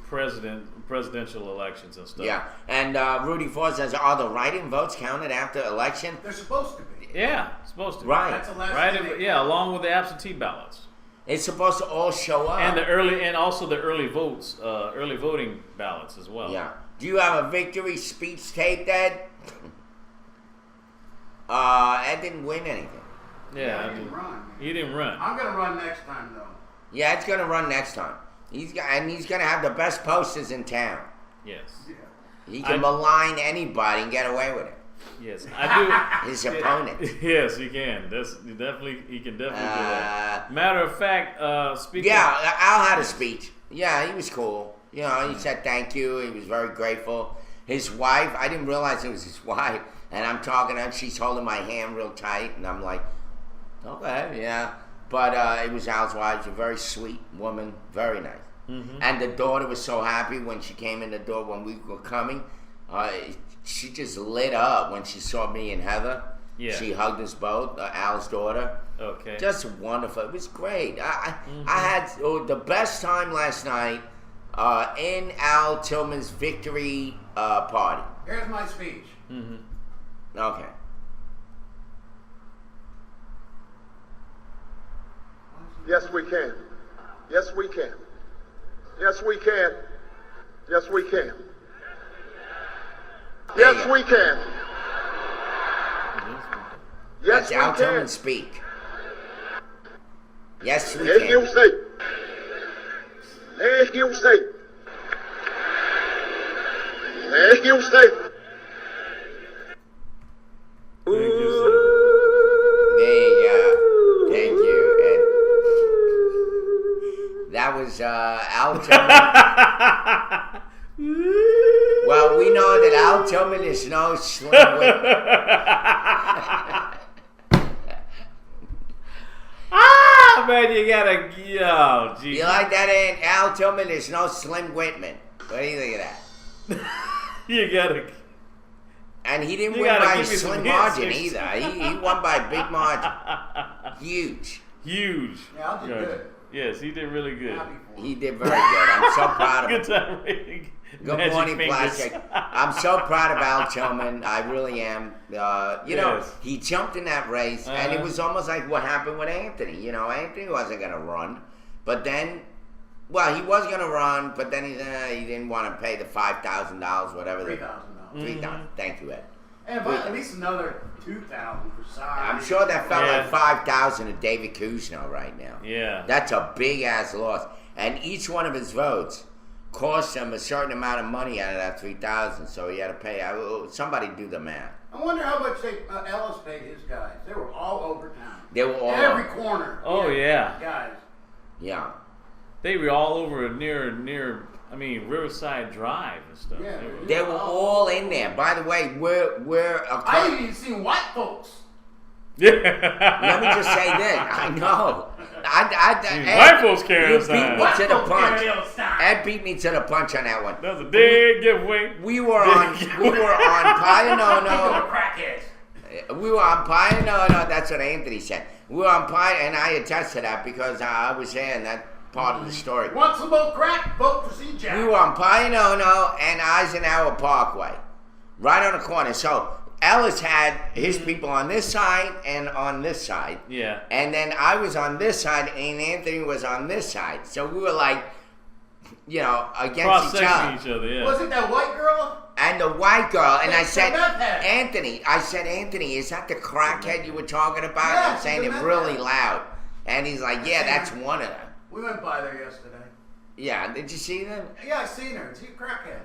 presidential elections and stuff. Yeah, and Rudy Ford says, are the write-in votes counted after election? They're supposed to be. Yeah, supposed to be. Right. That's the last Right. Yeah, along with the absentee ballots. It's supposed to all show up. And also the early votes, early voting ballots as well. Yeah. Do you have a victory speech taped, Ed? Ed didn't win anything. Yeah, he didn't run. He didn't run. I'm going to run next time, though. Yeah, it's gonna run next time. He's gonna have the best posters in town. Yes. Yeah. He can malign anybody and get away with it. Yes, I do. His opponent. Yes, he can. He can definitely do that. Matter of fact, speaking. Yeah, Al had a speech. Yeah, he was cool. You know, he said thank you. He was very grateful. His wife, I didn't realize it was his wife. And I'm talking to her, she's holding my hand real tight. And I'm like, okay, yeah. But it was Al's wife. She's a very sweet woman. Very nice. Mm-hmm. And the daughter was so happy when she came in the door when we were coming. She just lit up when she saw me and Heather. Yeah. She hugged us both, Al's daughter. Okay. Just wonderful. It was great. I had the best time last night in Al Tillman's victory party. Here's my speech. Mm-hmm. Okay. Yes, we can. Yes, we can. Yes, we can. Yes, we can. Yes, we can. Yes, That's we Al can. Tillman's speech. Yes, we Es que can. usted. Es que usted. Es que usted. Thank you, There you go. Thank you, Ed. That was Al Tillman. Well, we know that Al Tillman is no Slim Whitman. Ah, man, you gotta. Oh, geez. You like that, Ed? Al Tillman is no Slim Whitman. What do you think of that? You gotta. And he didn't You win gotta by a give me some slim hints, margin Nick. either. He won by a big margin. Huge. Huge. Yeah, I did good. Yes, he did really good. Happy for him. He did very good. I'm so proud of him. Good time rating. Good Magic morning, fingers. Plastic. I'm so proud of Al Tillman. I really am. You know, Yes. he jumped in that race, and it Uh-huh. was almost like what happened with Anthony. You know, Anthony wasn't going to run, but then, well, he was going to run, but then he didn't want to pay the $5,000, whatever. $3,000. $3,000. Thank you, Ed. And but at least another $2,000 for sorry. I'm sure that felt Yeah. like $5,000 to David Kuzno right now. Yeah. That's a big ass loss, and each one of his votes cost him a certain amount of money out of that $3,000. So he had to pay. Somebody do the math. I wonder how much Ellis paid his guys. They were all over town. They were all Every corner. Oh, yeah. Guys. Yeah. They were all over near. I mean, Riverside Drive and stuff. Yeah. They were all in there. By the way, we're I ain't even seen white folks. let me just say this. I know. Ed, White folks carrying you us beat down. me White to the folks punch. carry us down. Ed beat me to the punch on that one. That was a big giveaway. We were on Pio Nono. Crackheads. We were on Pio Nono. That's what Anthony said. We were on Pio, and I attest to that because I was there in that part of the story. Want some more crack? Vote for C-Jack. We were on Pio Nono and Eisenhower Parkway, right on the corner. So Ellis had his people on this side and on this side. Yeah. And then I was on this side and Anthony was on this side. So we were like, against each Cross-sectioning other. each other, yeah. Was it that white girl? And the white girl, and I That's the said, meth head. Anthony, is that the crackhead you were talking about? Yeah, I'm saying the it meth really head. loud. And he's like, yeah, that's one of them. We went by there yesterday. Yeah, did you see them? Yeah, I seen her. She's a crackhead.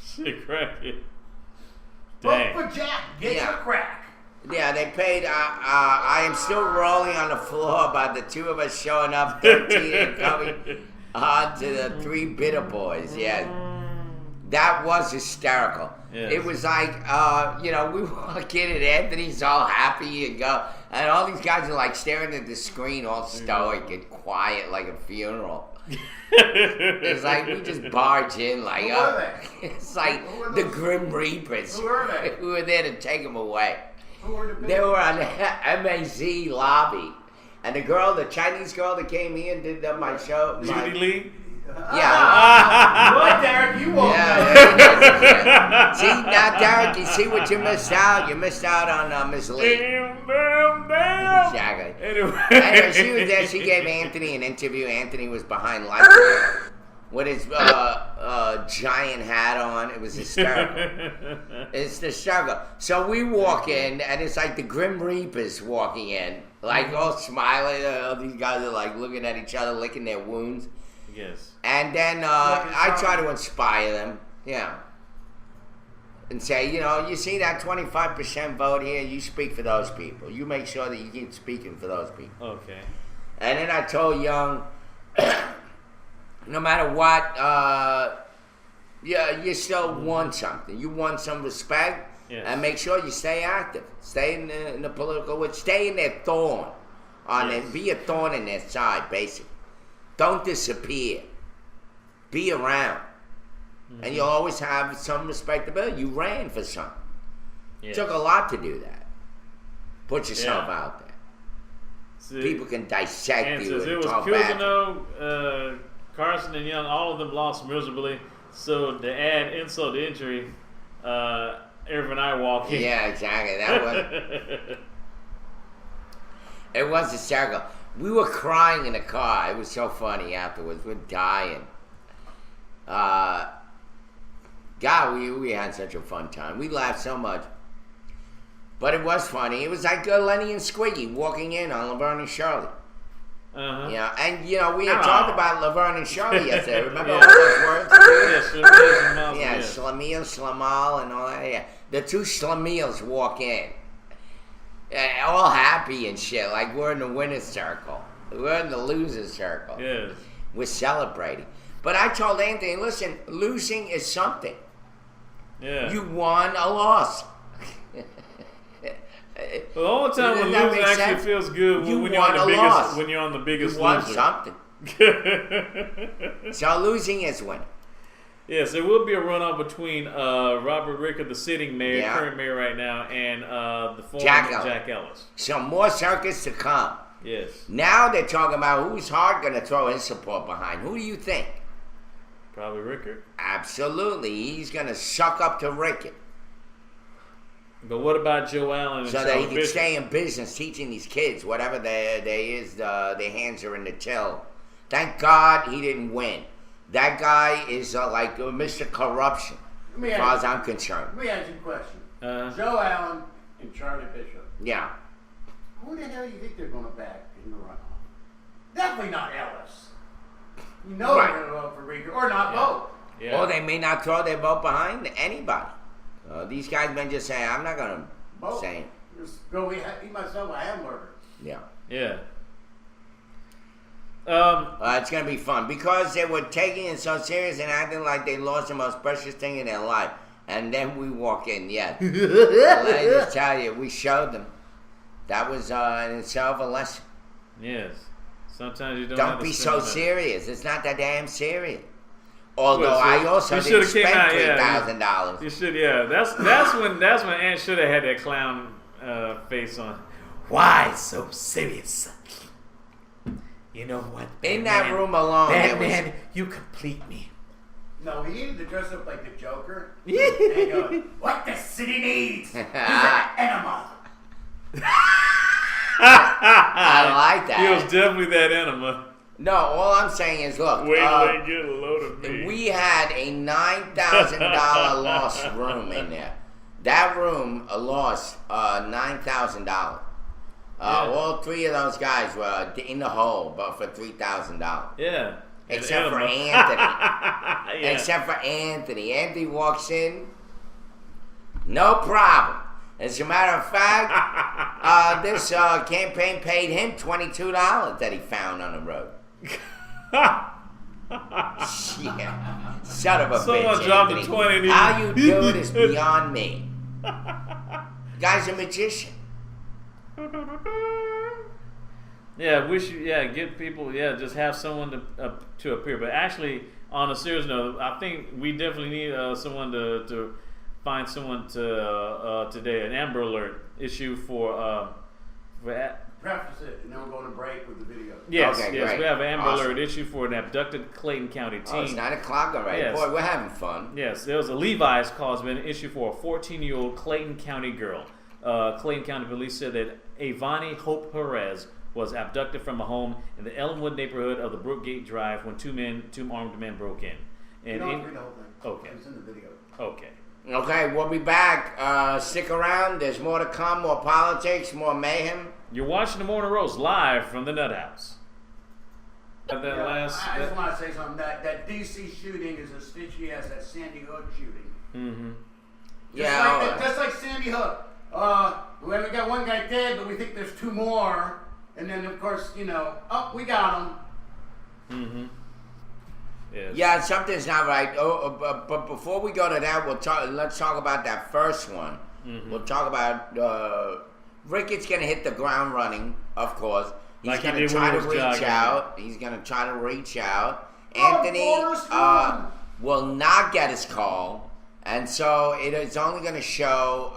Shit, crack it. Vote Dang. for Jack. Get Yeah. your crack. Yeah, they paid. I am still rolling on the floor about the two of us showing up, 13 and coming on to the three bitter boys. Yeah, that was hysterical. Yes. It was like, we walk in and Anthony's all happy and go, and all these guys are like staring at the screen, all stoic and quiet, like a funeral. It's like we just barge in, like, Who were they? it's like Who were the those? Grim Reapers. Who were they? We were there to take them away. Who were the big They were on the MAZ lobby. And the Chinese girl that came here and did my show. Judy Lee? Yeah. Boy, Derek, you won't know. Yeah. See, now, Derek, you see what you missed out? You missed out on Miss Lee. Damn. Exactly. Anyway. Anyway, she was there. She gave Anthony an interview. Anthony was behind lights with his giant hat on. It was hysterical. It's the struggle. So we walk in, and it's like the Grim Reapers walking in, like all smiling. All these guys are like looking at each other, licking their wounds. Yes. And then I try to inspire them, and say, you see that 25% vote here, you speak for those people. You make sure that you keep speaking for those people. Okay. And then I told Young, no matter what, you still won something. You won some respect, Yes. and make sure you stay active. Stay in the political world. Stay in their thorn. Yes. Be a thorn in their side, basically. Don't disappear. Be around. Mm-hmm. And you'll always have some respectability. You ran for something. Yes. It took a lot to do that. Put yourself Yeah. out there. See, People can dissect and you since and it was talk back. Kuzino, Carson, and Young, all of them lost miserably. So to add insult to injury, Irvin and I walk in. Yeah, exactly. That was it was hysterical. We were crying in the car. It was so funny afterwards. We're dying. God, we had such a fun time. We laughed so much. But it was funny. It was like Lenny and Squiggy walking in on Laverne and Shirley. Uh-huh. And we had Ah. talked about Laverne and Shirley yesterday. Remember all those words? Yeah, Schlemiel, Schlemal, and all that. Yeah, the two Schlemiels walk in, all happy and shit, like we're in the winner's circle. We're in the loser's circle. Yes. We're celebrating. But I told Anthony, listen, losing is something. Yeah. You won a loss. The only time when Doesn't that losing make actually sense? feels good You when you're won on the a loss. when you're on the biggest You won loser. something. So losing is winning. Yes, there will be a runoff between Robert Ricker, the sitting mayor, Yeah. current mayor right now, and the former Jack Ellis. Ellis. Some more circus to come. Yes. Now they're talking about who's Hart going to throw his support behind. Who do you think? Probably Ricker. Absolutely. He's going to suck up to Rickett But what about Joe Allen and so that Charlie he can Bishop? stay in business teaching these kids whatever their hands are in the till. Thank God he didn't win. That guy is like Mr. Corruption, as far as I'm concerned. Let me ask you a question. Uh-huh. Joe Allen and Charlie Bishop. Yeah. Who the hell do you think they're going to back in the runoff? Definitely not Ellis. You know Right. they're going to vote for Rieger, or not vote. Yeah. Or they may not throw their vote behind anybody. These guys been just saying, I'm not going to Vote. say. Just go eat myself a hamburger. Yeah. Yeah. It's going to be fun because they were taking it so serious and acting like they lost the most precious thing in their life. And then we walk in, yeah. Let me just tell you, we showed them. That was in itself a lesson. Yes. Sometimes you don't Don't have to be spend so enough. serious. It's not that damn serious. Although Well, so I also you didn't shoulda came spend out, yeah. $3,000. You should, yeah. That's when Ant should have had that clown face on. Why so serious? You know what? In Batman? that room alone, there was- Batman, you complete me. No, he needed to dress up like the Joker. And go, what the city needs is an enema. I like He was that. definitely that enema. No, all I'm saying is, look, Wait till they get a load of me. we had a $9,000 lost room in there. That room lost $9,000. All three of those guys were in the hole, but for $3,000. Yeah. Except for Enema. Anthony. Yeah. Except for Anthony. Anthony walks in, no problem. As a matter of fact, this campaign paid him $22 that he found on the road. Yeah. Son of a Someone bitch, dropped a Anthony. 20 and he- How you do it is beyond me. Guy's a magician. Yeah, we should. Yeah, get people. Yeah, just have someone to appear. But actually, on a serious note, I think we definitely need someone to find someone to today. An Amber Alert issue for. Preface it, and then we're going to break with the video. Yes, Okay, yes, great. we have an Amber Awesome. Alert issue for an abducted Clayton County teen. Oh, it's 9 o'clock already. Yes. Boy, we're having fun. Yes, there was a Levi's cause been issued for a 14-year-old Clayton County girl. Clayton County police said that Avani Hope Perez was abducted from a home in the Ellenwood neighborhood of the Brookgate Drive when two armed men broke in. You And don't have to read the whole thing. Okay. It's in the video. Okay. Okay, we'll be back. Stick around. There's more to come. More politics. More mayhem. You're watching the Morning Roast live from the Nut House. That Yeah, last. I just want to say something. That DC shooting is as stitchy as that Sandy Hook shooting. Mm-hmm. Just like Sandy Hook. We only got one guy dead, but we think there's two more. And then, of course, we got him. Mm-hmm. Yes. Yeah, something's not right. But before we go to that, let's talk about that first one. Mm-hmm. We'll talk about Rickett's going to hit the ground running, of course. He's Like he going to did try to when he was reach jogging. out. He's going to try to reach out. Oh, Anthony Forrest Gump. will not get his call. And so it is only going to show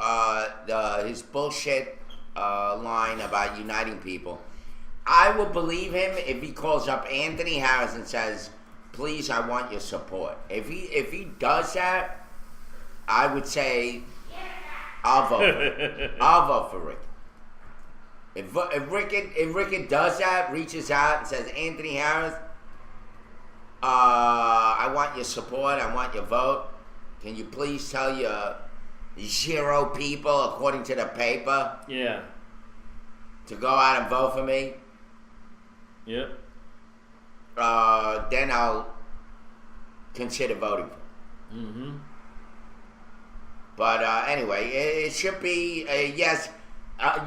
his bullshit line about uniting people. I will believe him if he calls up Anthony Harris and says, please, I want your support. If he does that, I would say, I'll vote for him. I'll vote for Rickett. If Rickett does that, reaches out and says, Anthony Harris, I want your support, I want your vote. Can you please tell your 0 people, according to the paper, Yeah. to go out and vote for me? Yep. then I'll consider voting for him. Mm-hmm. But anyway, it should be yes.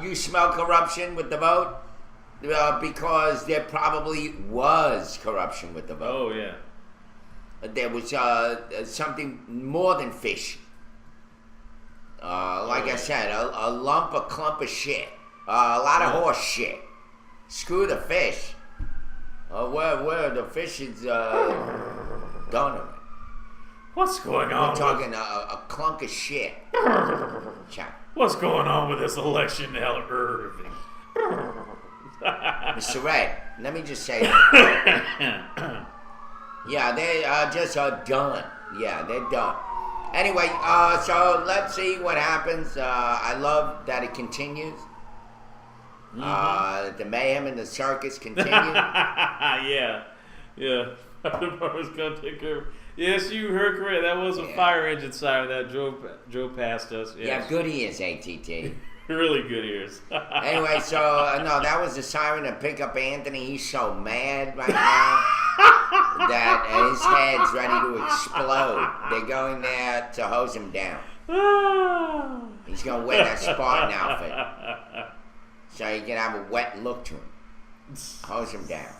You smell corruption with the vote because there probably was corruption with the vote. Oh yeah. There was something more than fish. Like I said, a clump of shit. A lot of horse shit. Screw the fish. Where the fish is done already. What's going on? I'm talking a clunk of shit. Check. What's going on with this election, Al Irving? Mr. Red, let me just say that. Yeah, they just are done. Yeah, they're done. Anyway, so let's see what happens. I love that it continues. The mayhem and the circus continue. Yeah. Fire department's gonna take care of. Yes, you heard correct. That was a fire engine siren that drove past us. Yes. Yeah, good ears, ATT. Really good ears. Anyway, so no, that was the siren to pick up Anthony. He's so mad right now that his head's ready to explode. They're going there to hose him down. He's gonna wear that Spartan outfit, so he can have a wet look to him. Hose him down.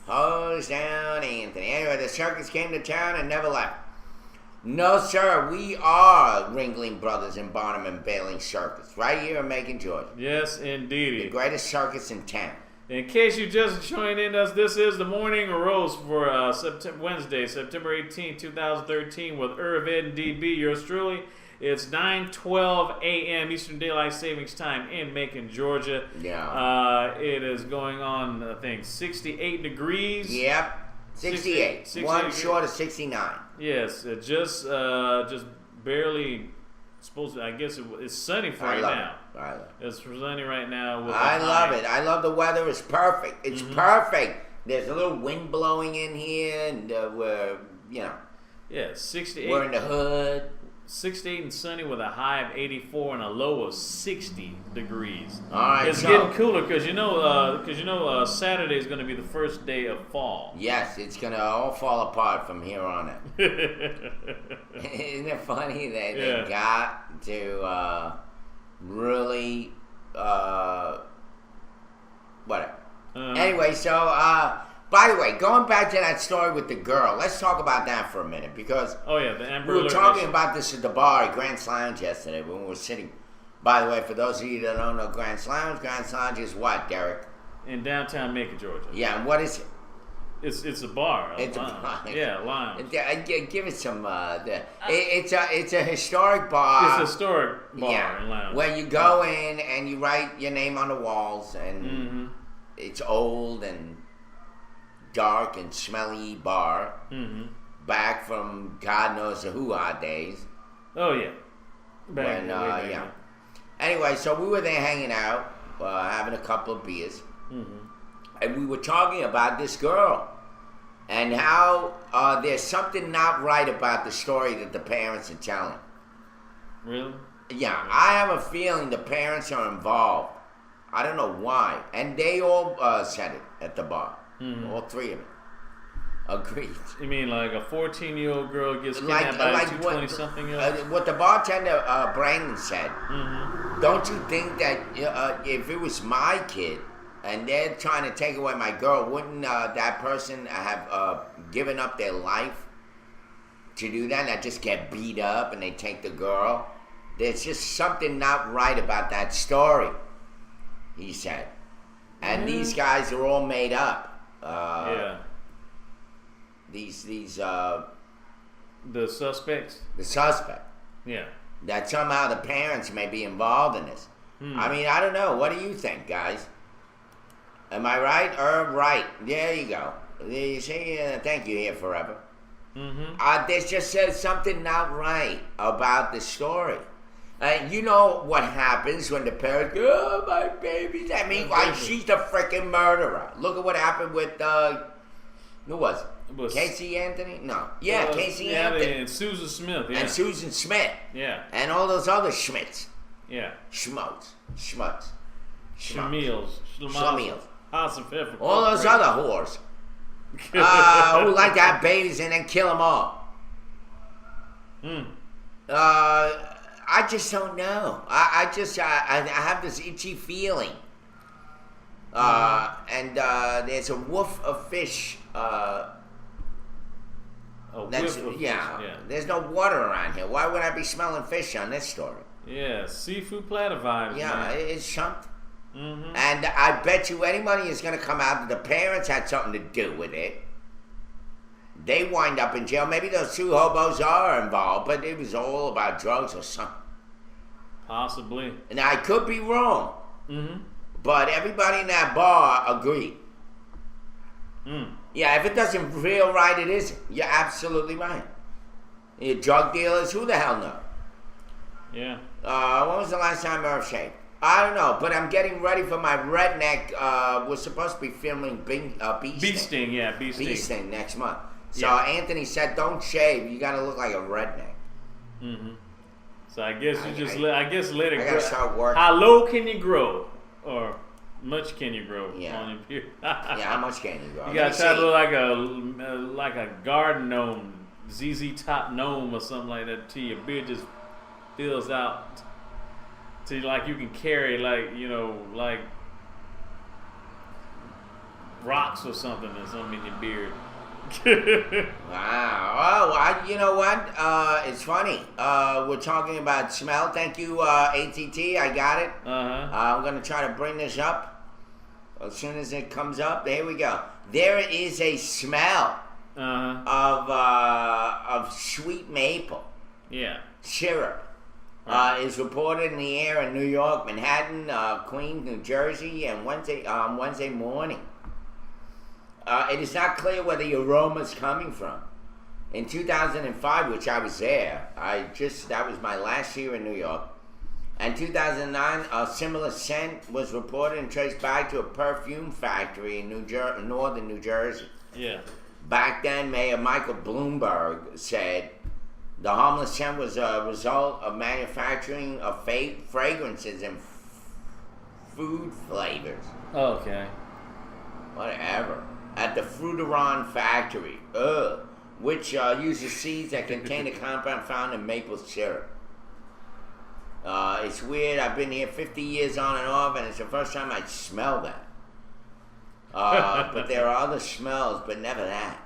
Hose down Anthony. Anyway, the circus came to town and never left. No, sir, we are Ringling Brothers and Barnum and Bailey Circus, right here in Macon, Georgia. Yes, The indeed. greatest circus in town. In case you just joined in us, this is the Morning Roast for Wednesday, September 18, 2013, with Irv, Ed, and DB. Yours truly. It's 9:12 a.m. Eastern Daylight Savings Time in Macon, Georgia. Yeah. It is going on, I think, 68 degrees. Yep. 68. 68 One degrees. short of 69. Yes, it just barely supposed to. I guess it's sunny for right now. I love it. It's sunny right now. With I a love high. it. I love the weather. It's perfect. It's perfect. There's a little wind blowing in here, and we're, Yeah, 68. we're in the hood. 68 and sunny with a high of 84 and a low of 60 degrees. All right, It's so- getting cooler because Saturday is going to be the first day of fall. Yes, it's going to all fall apart from here on out. Isn't it funny that Yeah. they got to really, whatever. Anyway, so, by the way, going back to that story with the girl, let's talk about that for a minute, because Oh yeah, the Amber we were Alert talking issue. about this at the bar at Grant's Lounge yesterday when we were sitting. By the way, for those of you that don't know Grant's Lounge is what, Derek? in downtown Macon, Georgia. Yeah, and what is it? It's a bar. It's a lounge. bar. Yeah, lounge. Give it some. It's a historic bar. It's a historic bar and lounge. where you go in and you write your name on the walls, and Mm-hmm. it's old and dark and smelly bar. Mm-hmm. Back from God knows who our days. Oh yeah. Back When, way back yeah. then. Anyway, so we were there hanging out, having a couple of beers, and we were talking about this girl and how there's something not right about the story that the parents are telling. Really? Yeah, I have a feeling the parents are involved. I don't know why. And they all said it at the bar. All three of them. Agreed. You mean like a 14-year-old girl gets kidnapped by two 20-something-year-olds? what the bartender, Brandon, said. Don't you think that if it was my kid and they're trying to take away my girl, wouldn't that person have given up their life to do that? Not just get beat up and they take the girl. There's just something not right about that story, he said. And these guys are all made up. Yeah. These The suspects? the suspect. Yeah. That somehow the parents may be involved in this. I mean, I don't know. What do you think, guys? Am I right or right? There you go. You see, thank you here forever. There's just something not right about the story. You know what happens when the parents go, oh, my baby. I mean, like, she's the freaking murderer. Look at what happened with, who was it? Casey Anthony? No. Yeah, Casey Anthony. And Susan Smith. Yeah. And Susan Smith. Yeah. And all those other Schmitz. Yeah. Schmutz. Schmutz. Schlemiels. Schlemiels. House of Pepper. All those other whores who like to have babies and then kill them all. I just don't know. I have this itchy feeling. And there's a woof of fish. Yeah. There's no water around here. Why would I be smelling fish on this story? Yeah, seafood platter vibes. Yeah, man. it's something. And I bet you any money is going to come out that the parents had something to do with it. They wind up in jail. Maybe those two hobos are involved, but it was all about drugs or something. Possibly. And I could be wrong, but everybody in that bar agreed. Yeah, if it doesn't feel right, it isn't. You're absolutely right. Your drug dealers, who the hell know? Yeah. When was the last time Earth shaved? I don't know, but I'm getting ready for my redneck. We're supposed to be filming Bee Sting. Bee Sting next month. So Anthony said, don't shave. You got to look like a redneck. So I guess let it I grow. gotta start working. How low can you grow? Or much can you grow on your beard? Yeah, how much can you grow? You gotta try to look like a garden gnome, ZZ Top gnome or something like that till your beard just fills out. Till like you can carry like rocks or something in your beard. Wow. Oh, you know what? It's funny. We're talking about smell. Thank you, ATT. I got it. I'm going to try to bring this up as soon as it comes up. There we go. There is a smell of sweet maple syrup. Is reported in the air in New York, Manhattan, Queens, New Jersey, and Wednesday morning. It is not clear where the aroma is coming from. In 2005, which I was there, that was my last year in New York. And 2009, a similar scent was reported and traced back to a perfume factory in northern New Jersey. Yeah. Back then, Mayor Michael Bloomberg said the harmless scent was a result of manufacturing of fragrances and food flavors. Okay. Whatever. At the Fruiteron factory, which uses seeds that contain a compound found in maple syrup. It's weird. I've been here 50 years on and off, and it's the first time I smell that. But there are other smells, but never that.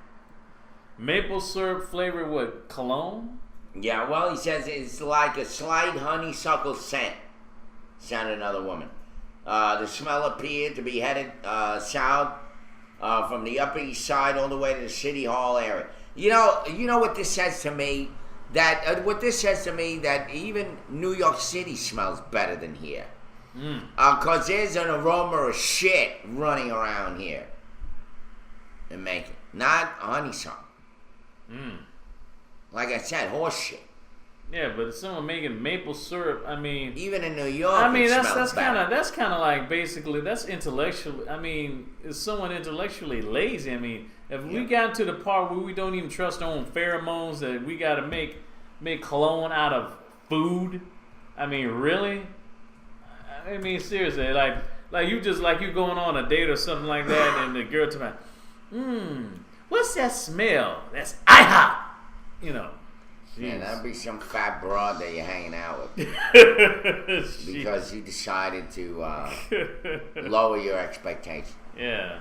Maple syrup flavored what? Cologne? Yeah, well, he says it's like a slight honeysuckle scent, sounded another woman. The smell appeared to be headed south from the Upper East Side all the way to the City Hall area. You know what this says to me? That even New York City smells better than here. Because there's an aroma of shit running around here in Macon. Not honeysuckle. Like I said, horse shit. Yeah, but if someone making maple syrup, I mean, even in New York, I mean that's kind of like basically that's intellectual. I mean, is someone intellectually lazy? I mean, if we got to the part where we don't even trust our own pheromones, that we got to make cologne out of food. I mean, really? I mean, seriously, like you going on a date or something like that, and the girl to me, what's that smell? That's IHOP. You know. Yeah, that'd be some fat broad that you're hanging out with because you decided to lower your expectations. Yeah.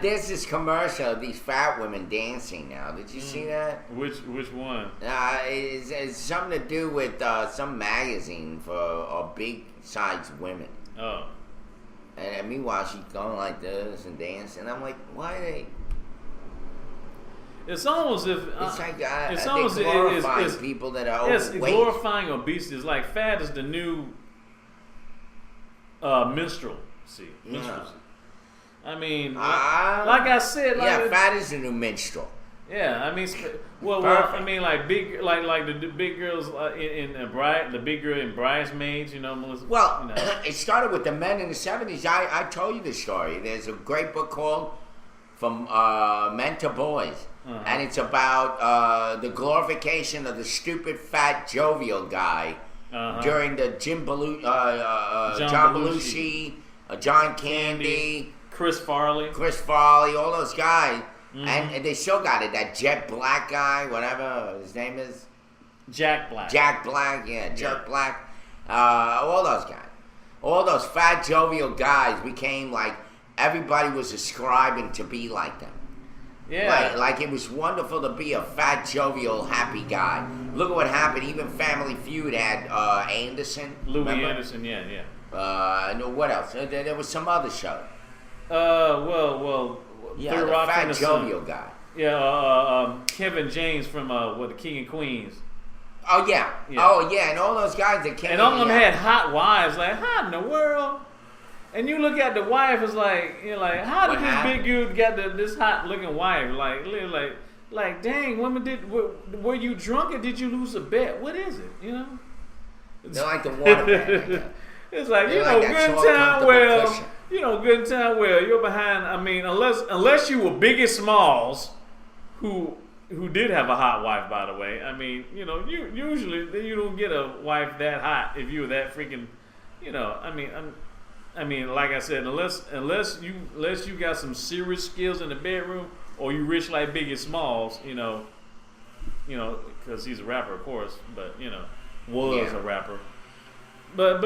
There's this commercial of these fat women dancing now. Did you see that? Which one? It's something to do with some magazine for big sized women. Oh. And meanwhile, she's going like this and dancing. I'm like, why are they? It's almost if it's like it's almost glorifying people that are overweight. Yes, glorifying obesity is like fat is the new minstrel. See, minstrelsy. I mean, like I said, fat is the new minstrel. Yeah, I mean, I mean, like big, like the big girls in the big girl in Bridesmaids, Melissa. Well, it started with the men in the 70s. I told you the story. There's a great book called From Men to Boys. And it's about the glorification of the stupid, fat, jovial guy during the John Belushi, John Candy, Chris Farley. all those guys. And they still got it. That Jet Black guy, whatever his name is. Jack Black. Jack Black, Jack Black. All those guys. All those fat, jovial guys became like, everybody was ascribing to be like them. Yeah. Like it was wonderful to be a fat, jovial, happy guy. Look at what happened. Even Family Feud had Anderson. Louis remember? Anderson, yeah. No, what else? There was some other show. Yeah, Third the Rock fat, from the Sun. jovial guy. Yeah, Kevin James from the King of Queens. Oh, yeah. Oh, yeah, and all those guys that came And all of them had hot wives. Like, how in the world? And you look at the wife, it's like, you're like, how did this big dude get this hot looking wife? Like, dang, women, were you drunk or did you lose a bet? What is it? You know? They're like the water man. It's like, They're like that good soft, time, comfortable cushion. good time, you're behind. I mean, unless you were Biggie Smalls, who did have a hot wife, by the way. I mean, you usually you don't get a wife that hot if you were that freaking, I mean, like I said, unless you got some serious skills in the bedroom, or you rich like Biggie Smalls, because he's a rapper, of course, but was a rapper. But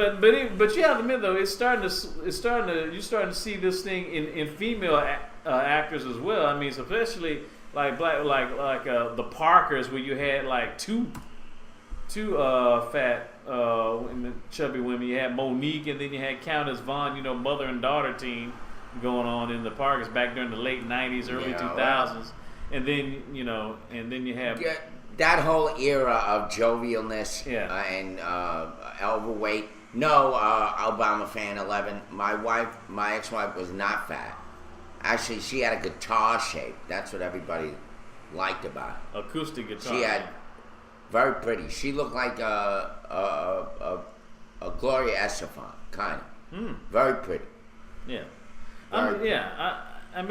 you have to admit though, you're starting to see this thing in female actors as well. I mean, especially like the Parkers, where you had like two fat chubby women. You had Monique, and then you had Countess Vaughn. Mother and daughter team going on in the Parkers back during the late '90s, early 2000s, and then you have that whole era of jovialness and overweight. No, Obama fan 11. My ex-wife was not fat. Actually, she had a guitar shape. That's what everybody liked about her. Acoustic guitar. She had very pretty. She looked like a Gloria Estefan, kind of. Very pretty. Yeah. Very pretty. I'm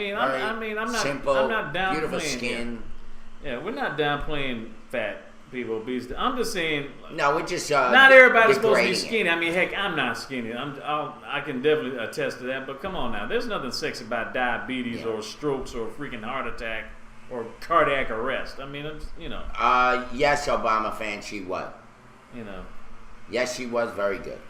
not. Simple, I'm not downplaying. beautiful skin. Yeah, we're not downplaying fat people, obesity. I'm just saying. No, we're just not everybody's supposed to be degrading skinny. I mean, heck, I'm not skinny. I can definitely attest to that. But come on now, there's nothing sexy about diabetes or strokes or freaking heart attack or cardiac arrest. I mean, it's, yes, Obama fan, she was. Yes, she was very good.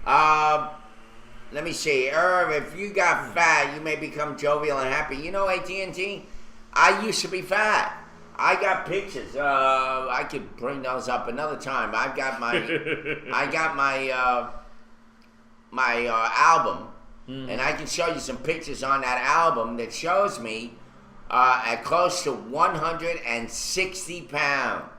Let me see, Irv. If you got fat, you may become jovial and happy. AT&T. I used to be fat. I got pictures. I could bring those up another time. I got my album, and I can show you some pictures on that album that shows me at close to 160 pounds.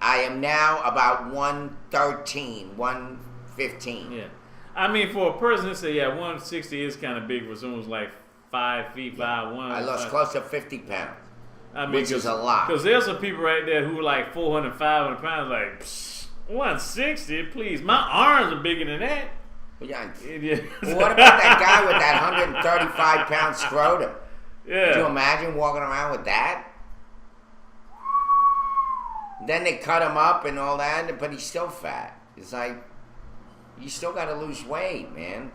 I am now about 113, 115. Yeah. I mean, for a person to say, 160 is kind of big for someone's like 5 feet, 5'1". I lost close to 50 pounds, I mean, which is a lot. Because there's some people right there who are like 400, 500 pounds, like, 160, please. My arms are bigger than that. Yeah. Well, what about that guy with that 135-pound scrotum? Yeah. Could you imagine walking around with that? Then they cut him up and all that, but he's still fat. It's like, you still got to lose weight, man.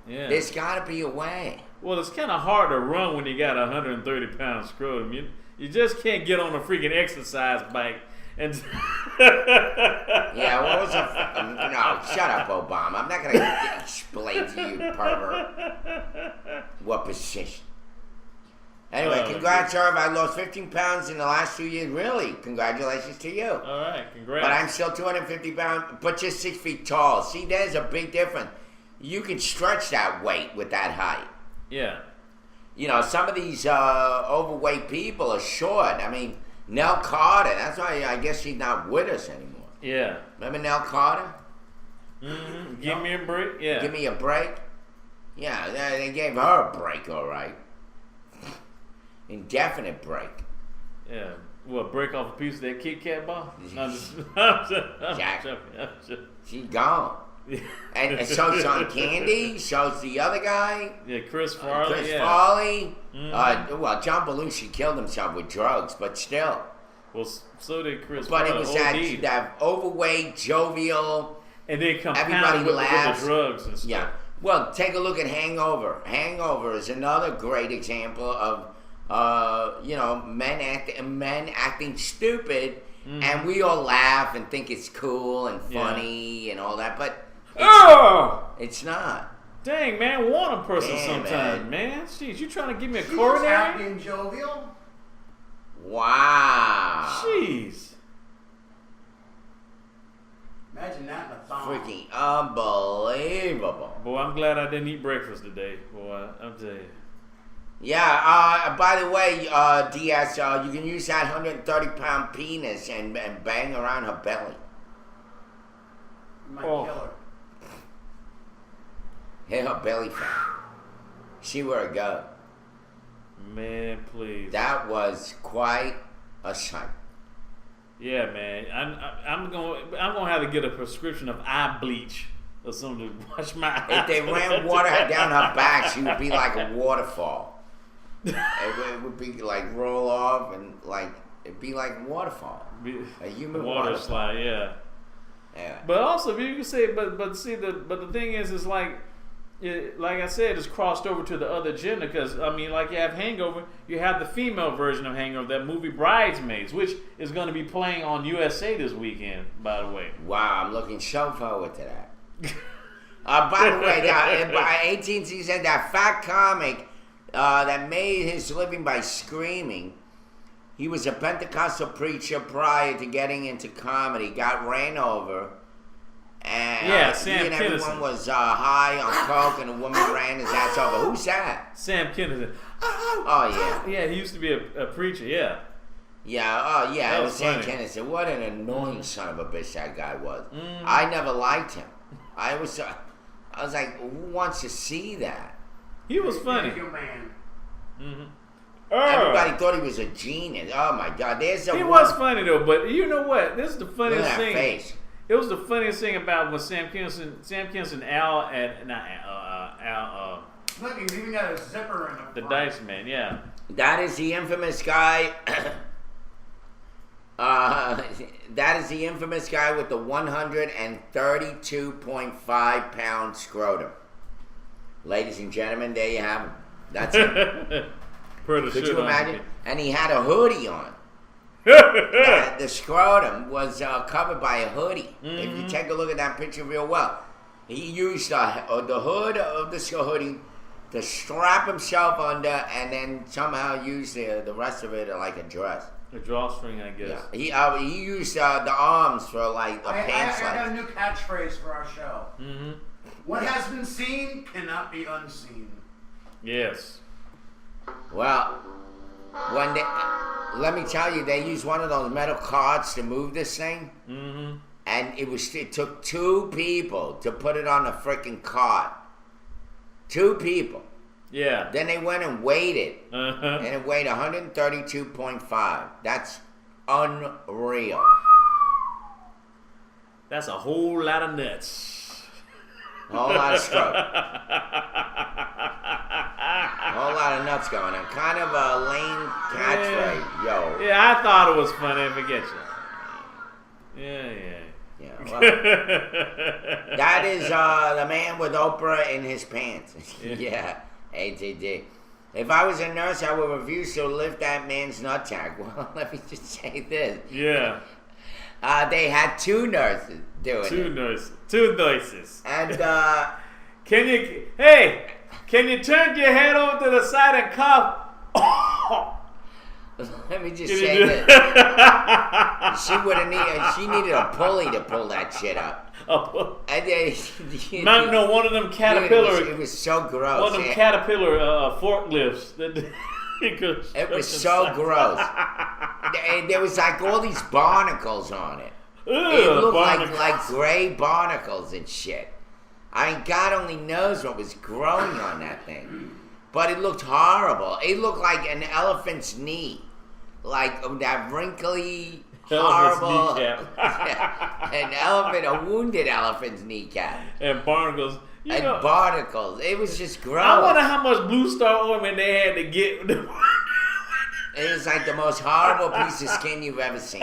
Yeah. There's got to be a way. Well, it's kind of hard to run when you got a 130-pound scrotum. You just can't get on a freaking exercise bike and. Yeah, what was no, shut up, Obama. I'm not gonna explain to you, pervert, what position. Anyway, congrats, Irv. I lost 15 pounds in the last 2 years. Really, congratulations to you. All right, congrats. But I'm still 250 pounds, but just 6 feet tall. See, there's a big difference. You can stretch that weight with that height. Yeah. Some of these overweight people are short. I mean, Nell Carter, that's why I guess she's not with us anymore. Yeah. Remember Nell Carter? Mm-hmm. Give me a break? Yeah. Give me a break? Yeah, they gave her a break, all right. Indefinite break. Yeah. What, break off a piece of that Kit Kat bar? I'm Jack. joking. She's gone. And so John Candy, shows the other guy. Yeah, Chris Farley. Farley. Mm-hmm. Well, John Belushi killed himself with drugs, but still. Well, so did Chris But Farley. it was that overweight, jovial, and then everybody compounded with laughs. the drugs and stuff. Yeah. Well, take a look at Hangover. Hangover is another great example of men acting stupid, and we all laugh and think it's cool and funny and all that, but it's not. Dang, man, want a person Damn, sometime, man. Jeez, you trying to give me a She was happy coronary? and jovial. Wow. Jeez. Imagine that in a thong. Freaking unbelievable. Boy, I'm glad I didn't eat breakfast today. Boy, I'll tell you. Yeah, by the way, Diaz, you can use that 130-pound penis and bang around her belly. You might kill her. Hit her belly fat. See where it goes. Man, please. That was quite a sight. Yeah, man. I'm gonna have to get a prescription of eye bleach or something to wash my eyes. If they ran water down her back, she would be like a waterfall. It would be like roll off and it'd be like a waterfall. A human water waterfall. slide, yeah. Yeah. But also, you can say, but the thing is like I said, it's crossed over to the other gender because like you have Hangover, you have the female version of Hangover, that movie Bridesmaids, which is going to be playing on USA this weekend. By the way, Wow, I'm looking so forward to that. By the way, by 18th season, that fat comic that made his living by screaming. He was a Pentecostal preacher prior to getting into comedy. Got ran over. And Sam he and everyone Kinison. was high on coke, and a woman ran his ass over. Who's that? Sam Kinison. Oh yeah, Yeah, he used to be a preacher. Yeah. yeah. Oh yeah. That It was was Sam funny. Kinison. What an annoying son of a bitch that guy was. I never liked him. I was like, who wants to see that? He was funny. Thank you, man. Everybody thought he was a genius. Oh my God, there's a He one. was funny though, but you know what? This is the Look at funniest that thing. face. It was the funniest thing about when Sam Kinison, Al, and not Al, Look, he's even got a zipper in the front. Dice Man. Yeah. That is the infamous guy. That is the infamous guy with the 132.5 pound scrotum. Ladies and gentlemen, there you have him. That's him. Could you imagine? And he had a hoodie on. The scrotum was covered by a hoodie. If you take a look at that picture real well, he used the hood of the hoodie to strap himself under, and then somehow used the rest of it like a dress. A drawstring, I guess. Yeah, he used the arms for like a I pants got a leg. new catchphrase for our show. Mm-hmm. What has been seen cannot be unseen. Yes. Well, when they, let me tell you, they used one of those metal carts to move this thing, and it took 2 people to put it on the freaking cart. 2 people. Yeah. Then they went and weighed it, Uh-huh. and it weighed 132.5. That's unreal. That's a whole lot of nuts. A whole lot of stroke. A whole lot of nuts going on. Kind of a lame catchphrase, yo. Yeah, I thought it was funny. Forget you. Yeah. Yeah, well, that is the man with Oprah in his pants. Yeah, ATD. If I was a nurse, I would refuse to lift that man's nutsack. Well, let me just say this. Yeah. They had 2 nurses doing it. 2 nurses. And, Can you turn your head over to the side and cough? let me just Can say you do- this. She needed a pulley to pull that shit up. And they, No, one of them caterpillar. It was so gross. One of them caterpillar forklifts. It was so gross. There was like all these barnacles on it. It looked like gray barnacles and shit. I mean, God only knows what was growing on that thing. But it looked horrible. It looked like an elephant's knee. Like that wrinkly, horrible... an elephant, a wounded elephant's kneecap. And barnacles. And barnacles. It was just gross. I wonder how much Blue Star ointment they had to get. It was like the most horrible piece of skin you've ever seen.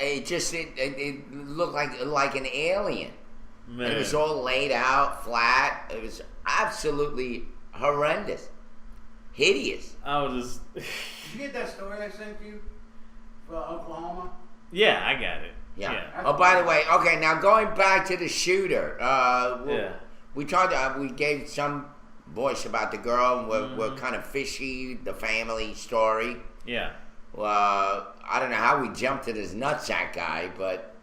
it looked like an alien. Man. It was all laid out flat. It was absolutely horrendous, hideous. I was just. Did you get that story I sent you for Oklahoma? Yeah, I got it. Yeah. Oh, by the way, okay. Now going back to the shooter. We talked. We gave some voice about the girl. And we're kind of fishy. The family story. Yeah. I don't know how we jumped to this nutsack guy, but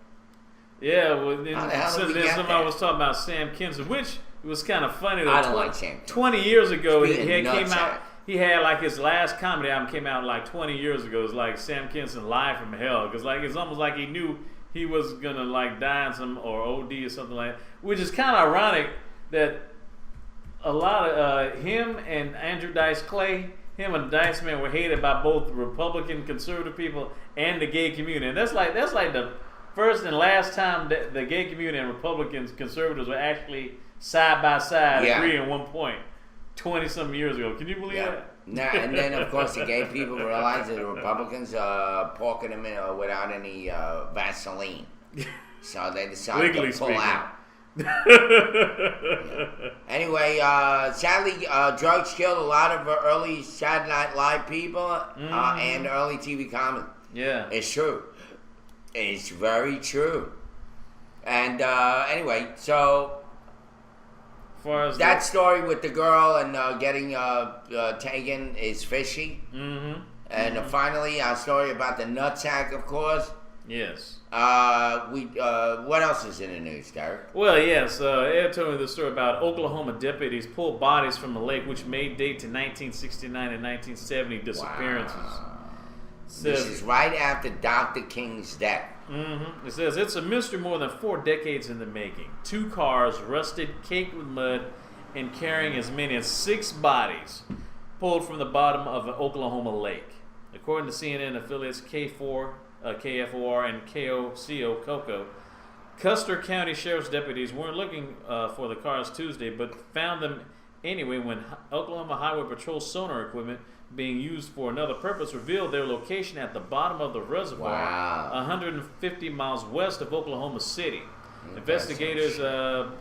yeah. Well, then I was talking about Sam Kinison, which was kind of funny. I don't like Sam Kinison. 20 years ago, he came nutsack. out. He had like his last comedy album came out like 20 years ago. It's like Sam Kinison Live from Hell, because like it's almost like he knew he was gonna like die in some or OD or something like that. Which is kind of ironic that a lot of him and Andrew Dice Clay, him and Dice Man were hated by both Republican conservative people and the gay community. And that's like the first and last time that the gay community and Republicans, conservatives were actually side by side agreeing at one point. 20-something years ago. Can you believe that? And then, of course, the gay people realized that the Republicans porking them in without any Vaseline. So they decided Legally to pull speaking. out. Anyway, sadly, drugs killed a lot of early Saturday Night Live people and early TV comedy. Yeah. It's true. It's very true. And anyway, so Far as that story with the girl and getting taken is fishy. Mm-hmm. And finally, our story about the nutsack, of course. Yes. What else is in the news, Derek? Well, yes. Ed told me the story about Oklahoma deputies pulled bodies from the lake, which may date to 1969 and 1970 disappearances. Wow. Says, This is right after Dr. King's death. Mm-hmm. It says it's a mystery more than 4 decades in the making. 2 cars rusted, caked with mud, and carrying as many as 6 bodies pulled from the bottom of an Oklahoma lake. According to CNN affiliates KFOR and KOCO, Custer County Sheriff's deputies weren't looking for the cars Tuesday, but found them anyway when Oklahoma Highway Patrol sonar equipment being used for another purpose revealed their location at the bottom of the reservoir, Wow. 150 miles west of Oklahoma City. Investigators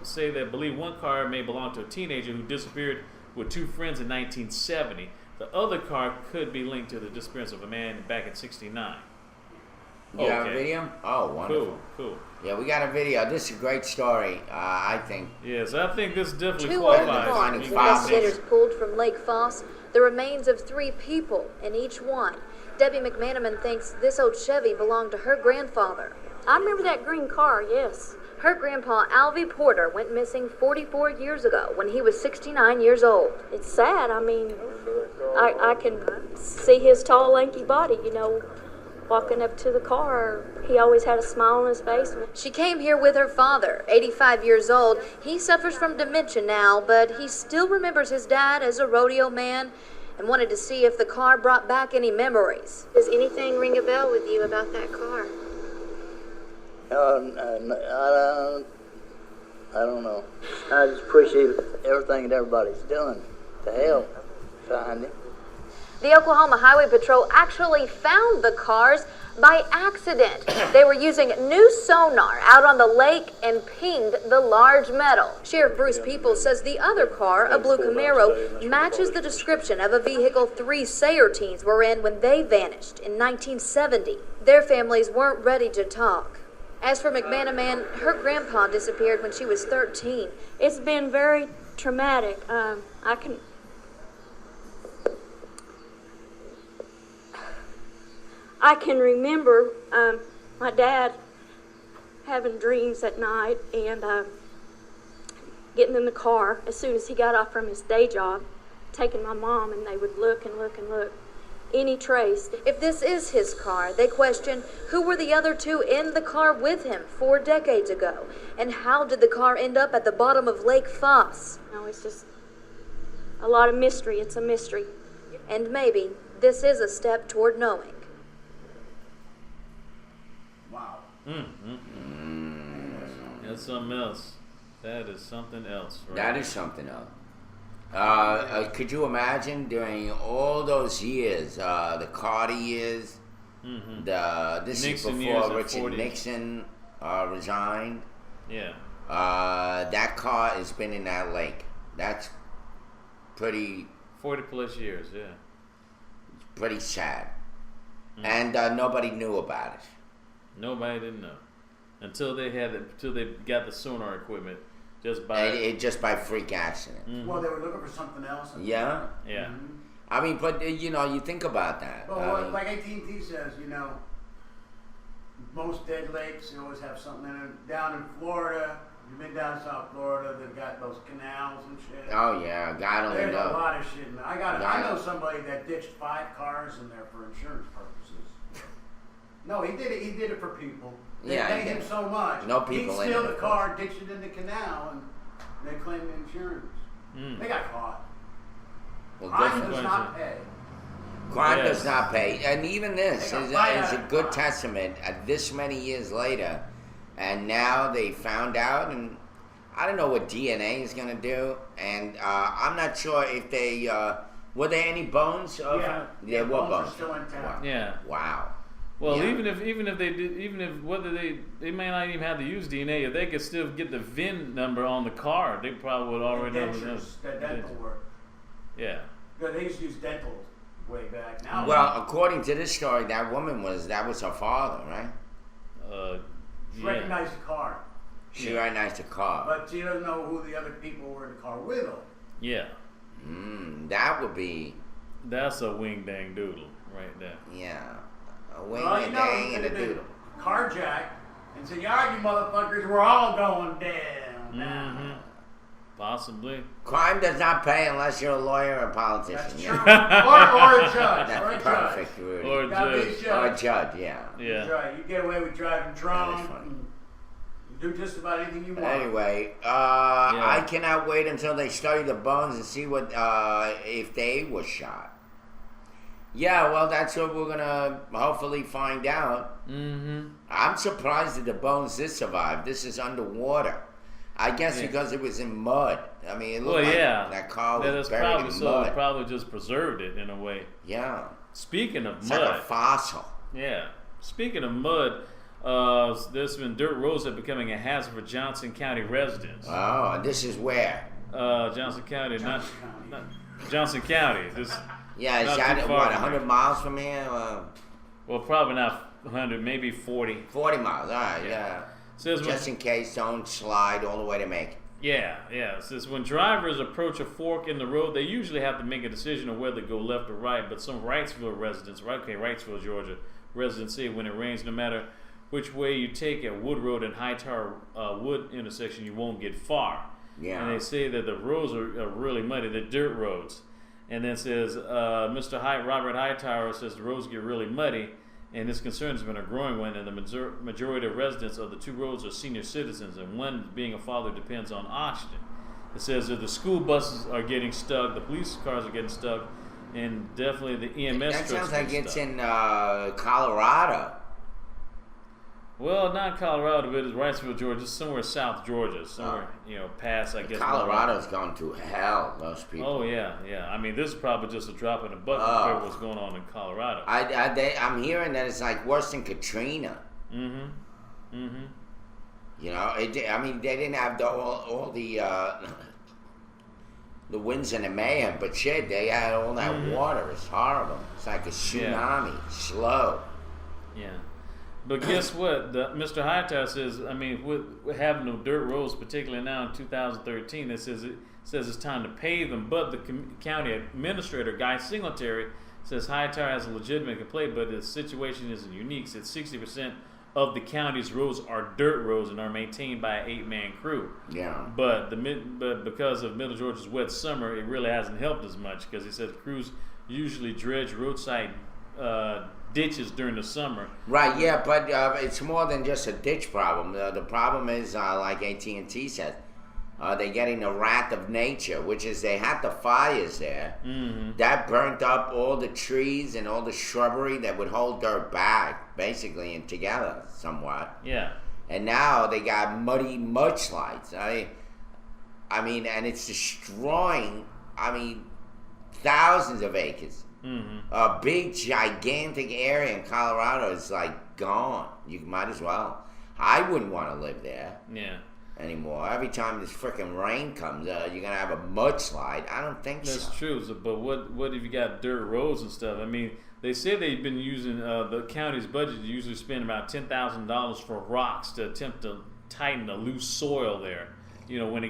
say they believe one car may belong to a teenager who disappeared with 2 friends in 1970. The other car could be linked to the disappearance of a man back in '69. You got a video? Oh, wonderful. Cool. Yeah, we got a video. This is a great story, I think. Yes, I think this definitely 2 other qualifies. cars investigators pulled from Lake Foss the remains of 3 people in each one. Debbie McManaman thinks this old Chevy belonged to her grandfather. I remember that green car, yes. Her grandpa, Alvy Porter, went missing 44 years ago when he was 69 years old. It's sad. I mean, I can see his tall, lanky body, walking up to the car. He always had a smile on his face. She came here with her father, 85 years old. He suffers from dementia now, but he still remembers his dad as a rodeo man and wanted to see if the car brought back any memories. Does anything ring a bell with you about that car? I don't know. I just appreciate everything that everybody's doing to help find him. The Oklahoma Highway Patrol actually found the cars by accident. They were using new sonar out on the lake and pinged the large metal. Sheriff Bruce Peoples says the other car, a blue Camaro, matches the description of a vehicle 3 Sayer teens were in when they vanished in 1970. Their families weren't ready to talk. As for McManaman, her grandpa disappeared when she was 13. It's been very traumatic. I can remember my dad having dreams at night and getting in the car as soon as he got off from his day job, taking my mom, and they would look and look and look. Any trace. If this is his car, they question who were the other 2 in the car with him 4 decades ago, and how did the car end up at the bottom of Lake Foss? No, it's just a lot of mystery. It's a mystery. And maybe this is a step toward knowing. Wow. That's something else. That is something else. Right? That is something else. Could you imagine during all those years, the Carter years, This Nixon is years before in Richard 40s. Nixon resigned. Yeah. That car has been in that lake. That's pretty 40 plus years, yeah. sad. And nobody knew about it. Nobody didn't know. Until they got the sonar equipment just by Just by freak accident. Well, they were looking for something else. Yeah. yeah. I mean, but you think about that. But I mean, like AT&T says, most dead lakes, they always have something in it. Down in Florida, you've been down South Florida, they've got those canals and shit. oh yeah, God only There's a knows. lot of shit in there. I Yeah. know somebody that ditched 5 cars in there for insurance purposes. No, he did it. He did it for people. They Yeah, paid he him did. so much. No people He'd in steal it, the of car, ditch it in the canal, and they claimed insurance. They got caught. Well, Crime good for- does not pay. Crime Yes. does not pay, and even this They got is fired a out of good crime. testament. This many years later, and now they found out, and I don't know what DNA is going to do, and I'm not sure if they were there any bones. Yeah. There were Bones are bones. still intact. Yeah. Wow. Well, Yeah. even if they did, even if whether they may not even have to use DNA, if they could still get the VIN number on the car, they probably would already know. Dentures, that dental work. Yeah. Because they used to use dental way back. Now, Well, according to this story, that woman was her father, right? she Yeah. recognized the car, She Yeah. recognized the car. but she doesn't know who the other people were in the car with her. Yeah. That would be, That's a wing dang doodle right there. yeah, a wing, Well, a dang, he and could a have been doodle. carjacked and said, "Yeah, you motherfuckers, we're all going down now." Mm-hmm. Possibly. Crime does not pay unless you're a lawyer or a politician. That's yeah. true. or a judge. That's or a perfect, judge. Rudy. Or Gotta be a judge. Or a judge. judge, yeah. Yeah. That's right. You get away with driving That drunk. is funny. And you do just about anything you want. Anyway, I cannot wait until they study the bones and see what if they were shot. Yeah, well, that's what we're gonna hopefully find out. Mm-hmm. I'm surprised that the bones did survive. This is underwater. I guess Yeah. because it was in mud. I mean, it looked Well, like yeah. that car That was is buried probably in so. mud. It probably just preserved it in a way. Yeah, Speaking of it's mud, like a fossil. yeah. Speaking of mud, there's been dirt roads that are becoming a hazard for Johnson County residents. Oh, and this is where? Johnson County, not Johnson County. This, Yeah, it's Not out too at far what, from 100 miles from here? well, probably not 100, maybe 40. 40 miles, all right, Yeah. yeah. Says when, Just in case, don't slide all the way to Macon. yeah. It says when drivers approach a fork in the road, they usually have to make a decision on whether to go left or right. But some Wrightsville residents, Wrightsville, Georgia residents say when it rains, no matter which way you take at Wood Road and Hightower Wood intersection, you won't get far. Yeah. And they say that the roads are really muddy. They're dirt roads. And then says Mr. Robert Hightower says the roads get really muddy, and this concern has been a growing one. And the majority of residents of the two roads are senior citizens, and one being a father depends on oxygen. It says that the school buses are getting stuck, the police cars are getting stuck, and definitely the EMS That trucks sounds like get it's stuck. in Colorado. Well, not Colorado, but it's Wrightsville, Georgia, somewhere south Georgia, somewhere past I guess. Colorado's gone to hell, those people. Oh yeah. I mean, this is probably just a drop in the bucket compared to what's going on in Colorado. I'm hearing that it's like worse than Katrina. Mm-hmm. Mm-hmm. I mean, they didn't have all the the winds and the mayhem, but shit, they had all that water. It's horrible. It's like a tsunami, slow. Yeah. But guess what? Mr. Hightower says, I mean, with having no dirt roads, particularly now in 2013, it says it's time to pave them. But the county administrator, Guy Singletary, says Hightower has a legitimate complaint, but the situation isn't unique. Said 60% of the county's roads are dirt roads and are maintained by an 8-man crew. Yeah. But because of Middle Georgia's wet summer, it really hasn't helped as much because he said crews usually dredge roadside ditches during the summer. Right, yeah, but it's more than just a ditch problem. The problem is, like AT&T said, they're getting the wrath of nature, which is they had the fires there. Mm-hmm. That burnt up all the trees and all the shrubbery that would hold dirt back, basically, and together somewhat. Yeah. And now they got muddy mudslides. I mean, and it's destroying, thousands of acres A big, gigantic area in Colorado is like gone. You might as well. I wouldn't want to live there. Yeah. Anymore. Every time this freaking rain comes, you're gonna have a mudslide. I don't think That's so. true. So, but what if you got dirt roads and stuff? I mean, they say they've been using the county's budget to usually spend about $10,000 for rocks to attempt to tighten the loose soil there. You know, when the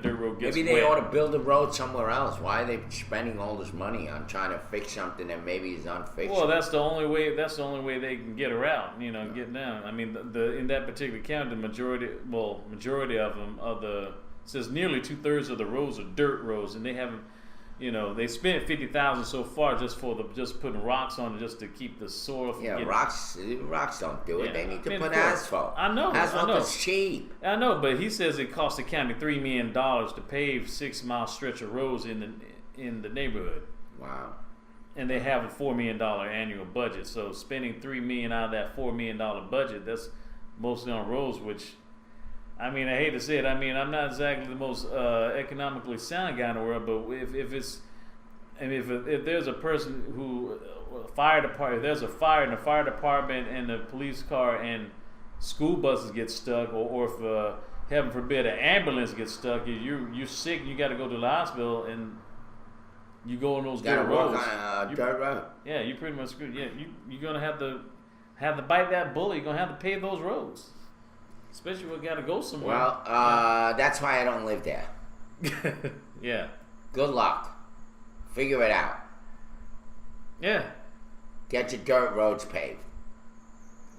dirt road gets Maybe they wet. ought to build a road somewhere else. Why are they spending all this money on trying to fix something that maybe is unfixable? Well, that's the only way. That's the only way they can get around. You know, get down. I mean, in that particular county, the majority of them it says nearly 2/3 of the roads are dirt roads, and they haven't. You know, they spent $50,000 so far just putting rocks on it just to keep the soil from getting... rocks don't do it. Yeah. They need to I mean, put of course. asphalt. I know. Asphalt is cheap. I know, but he says it cost the county $3 million to pave 6-mile stretch of roads in the neighborhood. Wow. And they have a $4 million annual budget. So spending $3 million out of that $4 million budget, that's mostly on roads, which... I mean, I hate to say it. I mean, I'm not exactly the most economically sound guy in the world, but if there's a person who if there's a fire in the fire department and the police car and school buses get stuck, or if heaven forbid an ambulance gets stuck, you're sick, and you got to go to the hospital, and you go on those dirt roads. On a dirt road. Yeah, you pretty much screwed. Yeah, you're gonna have to bite that bullet. You're gonna have to pave those roads. Especially when we got to go somewhere. Well, that's why I don't live there. Yeah. Good luck. Figure it out. Yeah. Get your dirt roads paved.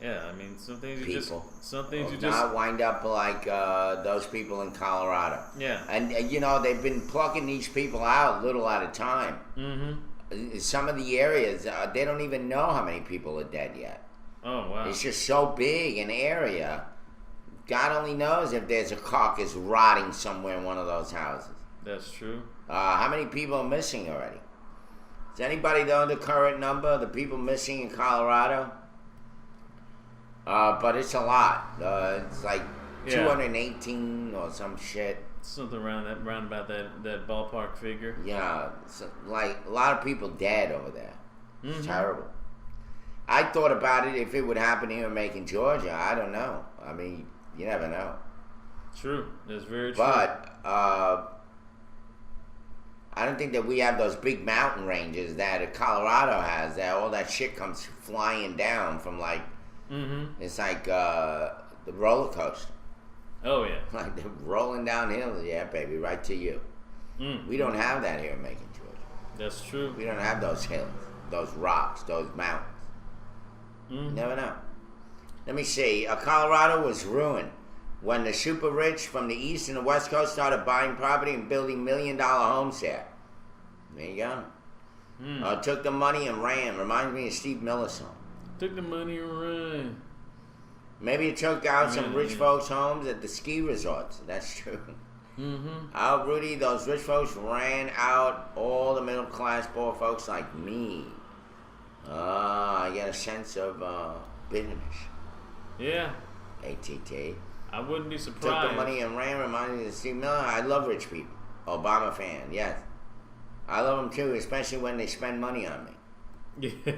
Yeah, I mean, some things not wind up like those people in Colorado. Yeah. And you know, they've been plucking these people out little at a time. Mm-hmm. Some of the areas, they don't even know how many people are dead yet. Oh, wow. It's just so big an area. God only knows if there's a carcass rotting somewhere in one of those houses. That's true. How many people are missing already? Does anybody know the current number of the people missing in Colorado? But it's a lot. It's like 218 or some shit. Something around about that ballpark figure. Yeah, like a lot of people dead over there. It's Mm-hmm. terrible. I thought about it if it would happen here in Macon, Georgia. I don't know. I mean, you never know. True. That's very true. But I don't think that we have those big mountain ranges that Colorado has. That all that shit comes flying down from like. Mm-hmm. It's like the roller coaster. Oh yeah. Like they're rolling downhill. Yeah, baby, right to you. We don't have that here in Macon, Georgia. That's true. We don't have those hills, those rocks, those mountains. Mm-hmm. Never know. Let me see. Colorado was ruined when the super rich from the east and the west coast started buying property and building $1 million homes there. There you go. Took the money and ran. Reminds me of Steve Miller's song. Took the money and ran. Maybe it took out some rich folks' homes at the ski resorts. That's true. Mm-hmm. Oh, Rudy, those rich folks ran out all the middle class poor folks like me. I get a sense of bitterness. Yeah. ATT. I wouldn't be surprised. Took the money and ran, reminding me of Steve Miller. I love rich people. Obama fan, yes. I love them too, especially when they spend money on me. Yeah.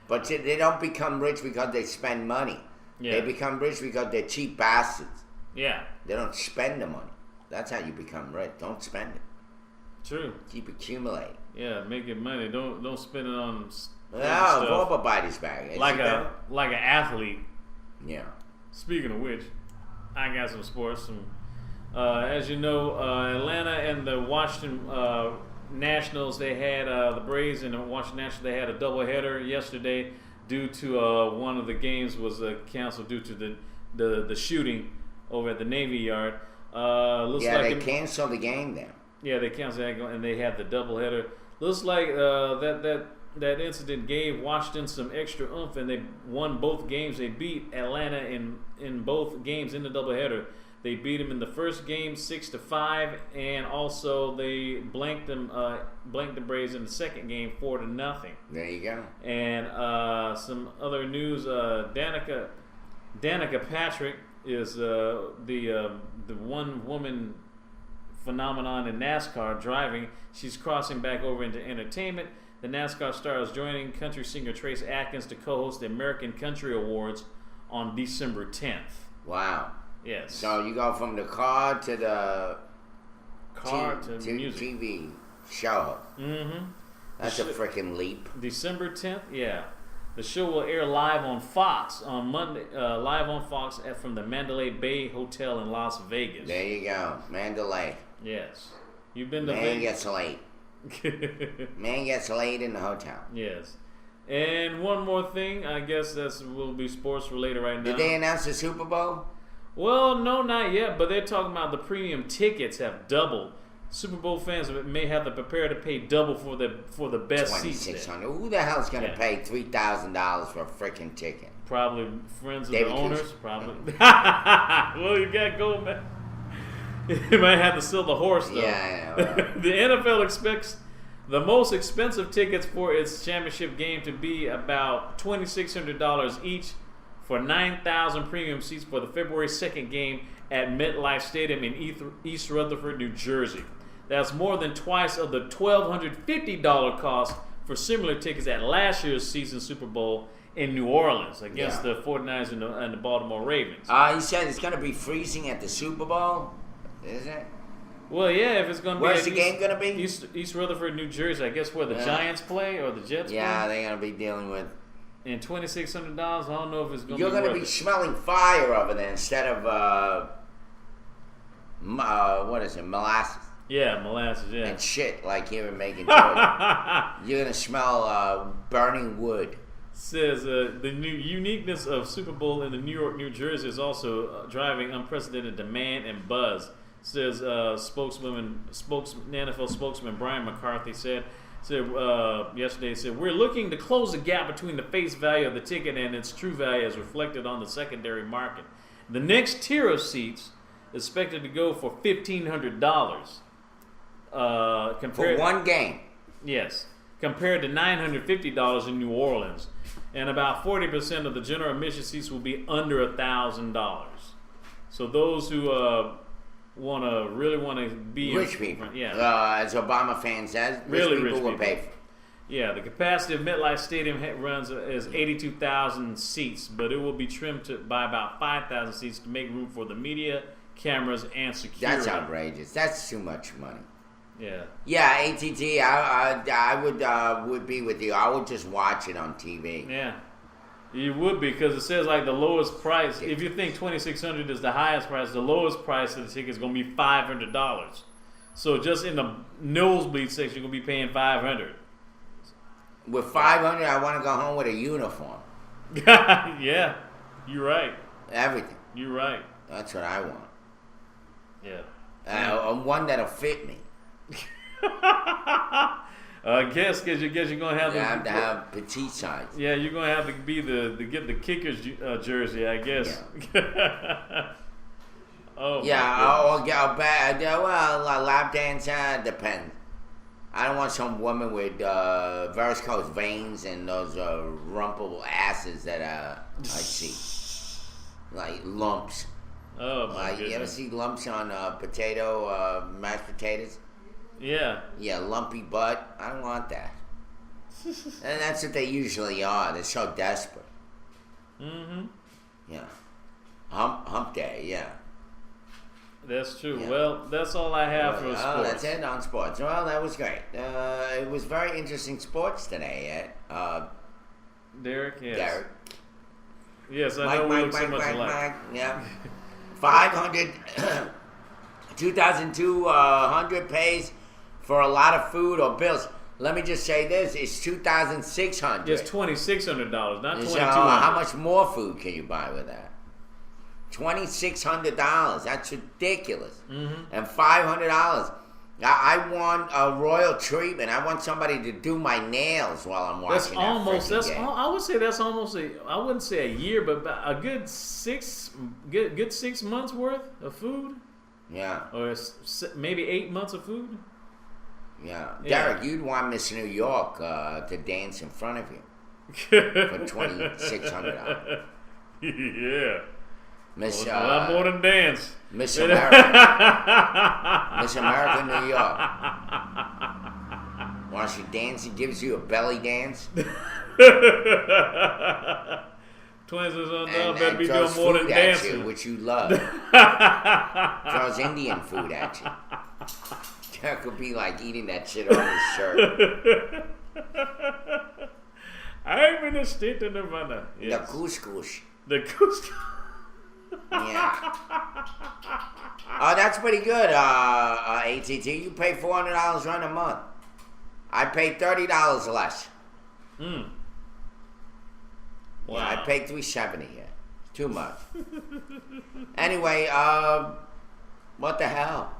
But they don't become rich because they spend money. Yeah. They become rich because they're cheap bastards. Yeah. They don't spend the money. That's how you become rich. Don't spend it. True. Keep accumulating. Yeah, making money. Don't spend it on No, Boba Bites back. like an athlete. Yeah. Speaking of which, I got some sports. As you know, Atlanta and the Washington Nationals, they had the Braves and the Washington Nationals. They had a doubleheader yesterday due to one of the games was canceled due to the shooting over at the Navy Yard. They canceled the game then. Yeah, they canceled that, and they had the doubleheader. Looks like that incident gave Washington some extra oomph, and they won both games. They beat Atlanta in both games in the doubleheader. They beat them in the first game 6-5, and also they blanked the Braves in the second game 4-0. There you go. And some other news: Danica Patrick is the one woman phenomenon in NASCAR driving. She's crossing back over into entertainment. the NASCAR star is joining country singer Trace Atkins to co-host the American Country Awards on December 10th. Wow. Yes. So you go from the car to the music. TV show. Mm-hmm. That's a freaking leap. December 10th, yeah. The show will air live on Fox on Monday. From the Mandalay Bay Hotel in Las Vegas. There you go, Mandalay. Yes. You've been to Man Vegas? gets late. Man gets laid in the hotel. Yes. And one more thing, I guess will be sports related right now. Did they announce the Super Bowl? Well, no, not yet, but they're talking about the premium tickets have doubled. Super Bowl fans may have to prepare to pay double for the best seats. $2,600. Who the hell's gonna pay $3,000 for a freaking ticket? Probably friends of David the owners. Coos. Probably. Well, you got gold, man. You might have to sell the horse though. Yeah, I know, right. The NFL expects the most expensive tickets for its championship game to be about $2,600 each for 9,000 premium seats for the February 2nd game at MetLife Stadium in East Rutherford, New Jersey. That's more than twice of the $1,250 cost for similar tickets at last year's season Super Bowl in New Orleans against the 49ers and the Baltimore Ravens. He said it's going to be freezing at the Super Bowl. Is it? Well, yeah, if it's going to be... Where's the game going to be? East Rutherford, New Jersey. I guess where the Giants play or the Jets play. Yeah, they're going to be dealing with... And $2,600, I don't know if it's going to be You're going to be smelling fire over there instead of, what is it, molasses. Yeah, molasses, yeah. And shit, like here in Macon, Georgia. You're going to smell burning wood. Says the new uniqueness of Super Bowl in the New York, New Jersey is also driving unprecedented demand and buzz. Says NFL spokesman Brian McCarthy said yesterday, said, we're looking to close the gap between the face value of the ticket and its true value as reflected on the secondary market. The next tier of seats is expected to go for $1,500. For one game? Yes. Compared to $950 in New Orleans. And about 40% of the general admission seats will be under $1,000. So those who really want to be rich people, as Obama fan says, really rich people will pay for it. Yeah, the capacity of MetLife Stadium runs is 82,000 seats, but it will be trimmed by about 5,000 seats to make room for the media, cameras, and security. That's outrageous. That's too much money. Yeah. Yeah, ATT. I would be with you. I would just watch it on TV. Yeah. You would, because it says like the lowest price. If you think $2,600 is the highest price, the lowest price of the ticket is going to be $500. So just in the nosebleed section, you're going to be paying $500. With $500, I want to go home with a uniform. Yeah, you're right. Everything. You're right. That's what I want. Yeah. One that'll fit me. I guess because you're gonna have to have petite size. Yeah, you're gonna have to be get the kicker's jersey, I guess. Yeah. Oh. Yeah. Or get bad. Well, lap dance depends. I don't want some woman with varicose veins and those rumpable asses that I see, like lumps. Oh my goodness. You ever see lumps on mashed potatoes? Yeah. Yeah, lumpy butt. I don't want that. And that's what they usually are. They're so desperate. Mm-hmm. Yeah. Hump day, yeah. That's true. Yeah. Well, that's all I have for sports. That's it on sports. Well, that was great. It was very interesting sports today, Derek, yes. Derek. Yes, I know we look so much alike. Yeah. 500, 2,200 pays for a lot of food or bills. Let me just say this: it's $2,600. It's $2,600, not $2,200. So how much more food can you buy with that? $2,600. That's ridiculous. Mm-hmm. And $500. I want a royal treatment. I want somebody to do my nails while I'm watching. Game. I would say that's almost I wouldn't say a year, but a good 6 months worth of food. Yeah. Or maybe 8 months of food. Yeah. Derek, you'd want Miss New York to dance in front of you for $2,600. Yeah. Miss, a lot more than dance. Miss America. Miss America, New York. While she dances, gives you a belly dance. Twins is on now, And better be doing throws more than food at you, dancing. which you love. Throws Indian food at you. Derek will be like eating that shit on his shirt. I'm in a state of nirvana. Yes. The couscous. The couscous. Yeah. Oh, that's pretty good, ATT. You pay $400 rent a month. I pay $30 less. Mm. Wow. Yeah, I paid $370 here. Too much. Anyway, what the hell?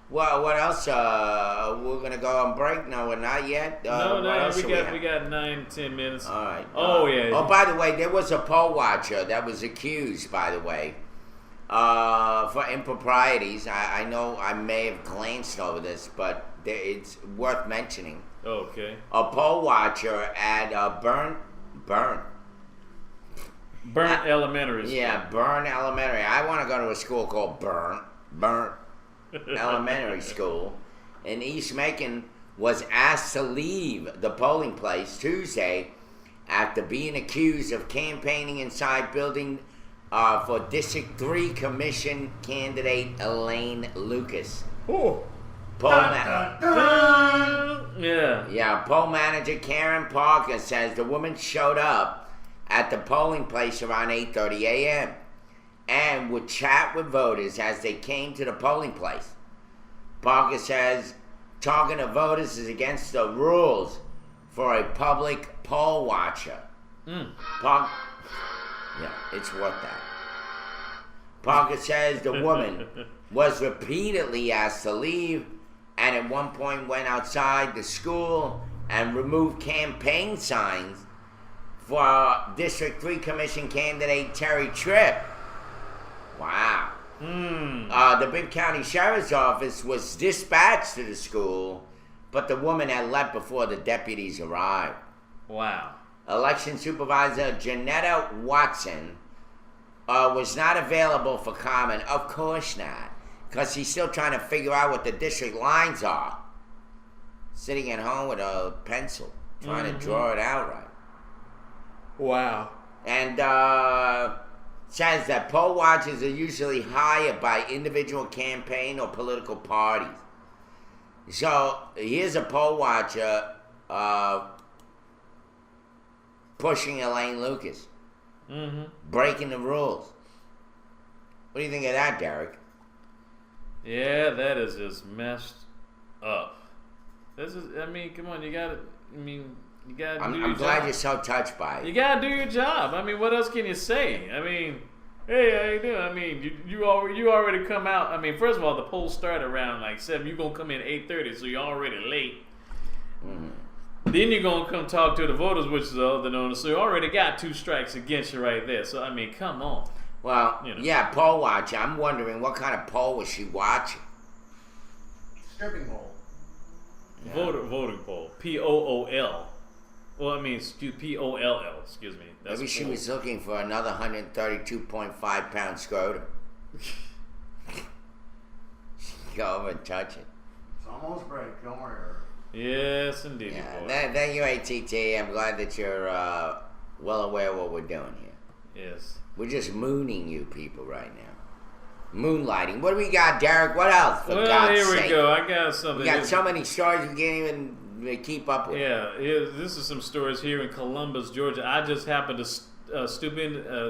Well, what else? We're gonna go on break? No, we're not yet. No, we got 9-10 minutes. All right. Oh yeah. Oh, by the way, there was a poll watcher that was accused, by the way, for improprieties. I know I may have glanced over this, but it's worth mentioning. Okay. A poll watcher at Burn Elementary School. Yeah, Burn Elementary. I want to go to a school called Burn Elementary School in East Macon was asked to leave the polling place Tuesday after being accused of campaigning inside building for District 3 Commission candidate Elaine Lucas. Oh. Poll manager Karen Parker says the woman showed up at the polling place around 8:30 a.m. and would chat with voters as they came to the polling place. Parker says talking to voters is against the rules for a public poll watcher. It's worth that. Parker says the woman was repeatedly asked to leave and at one point went outside the school and removed campaign signs for District 3 Commission candidate Terry Tripp. Wow. The Bibb County Sheriff's Office was dispatched to the school, but the woman had left before the deputies arrived. Wow. Election Supervisor Janetta Watson was not available for comment. Of course not, because he's still trying to figure out what the district lines are. Sitting at home with a pencil, trying to draw it out right. Wow. And says that poll watchers are usually hired by individual campaign or political parties. So here's a poll watcher pushing Elaine Lucas, breaking the rules. What do you think of that, Derek? Yeah, that is just messed up. This is, I mean, come on, you gotta do your I'm glad job. you're so touched by it. You gotta do your job. I mean, what else can you say? I mean, hey, how you doing? I mean, you already come out. I mean, first of all, the polls start around like 7. You're gonna come in at 8:30, so you're already late. Then you're gonna come talk to the voters, which is the other notice. So you already got 2 strikes against you right there. So I mean, come on. Well, yeah, poll watcher. I'm wondering what kind of poll was she watching? Stripping poll. Yeah. Voting poll. POOL. Well, I mean, POLL. Excuse me. That's Maybe she was looking for another 132.5 pound scrotum. Go over and touch it. It's almost break. Don't worry. Yes, indeed. Yeah, thank you, ATT. I'm glad that you're well aware of what we're doing here. Yes. We're just mooning you people right now. Moonlighting. What do we got, Derek? What else? For God's here we sake? go. I got something. We got so many stories we can't even keep up with. Yeah, this is some stories here in Columbus, Georgia. I just happened to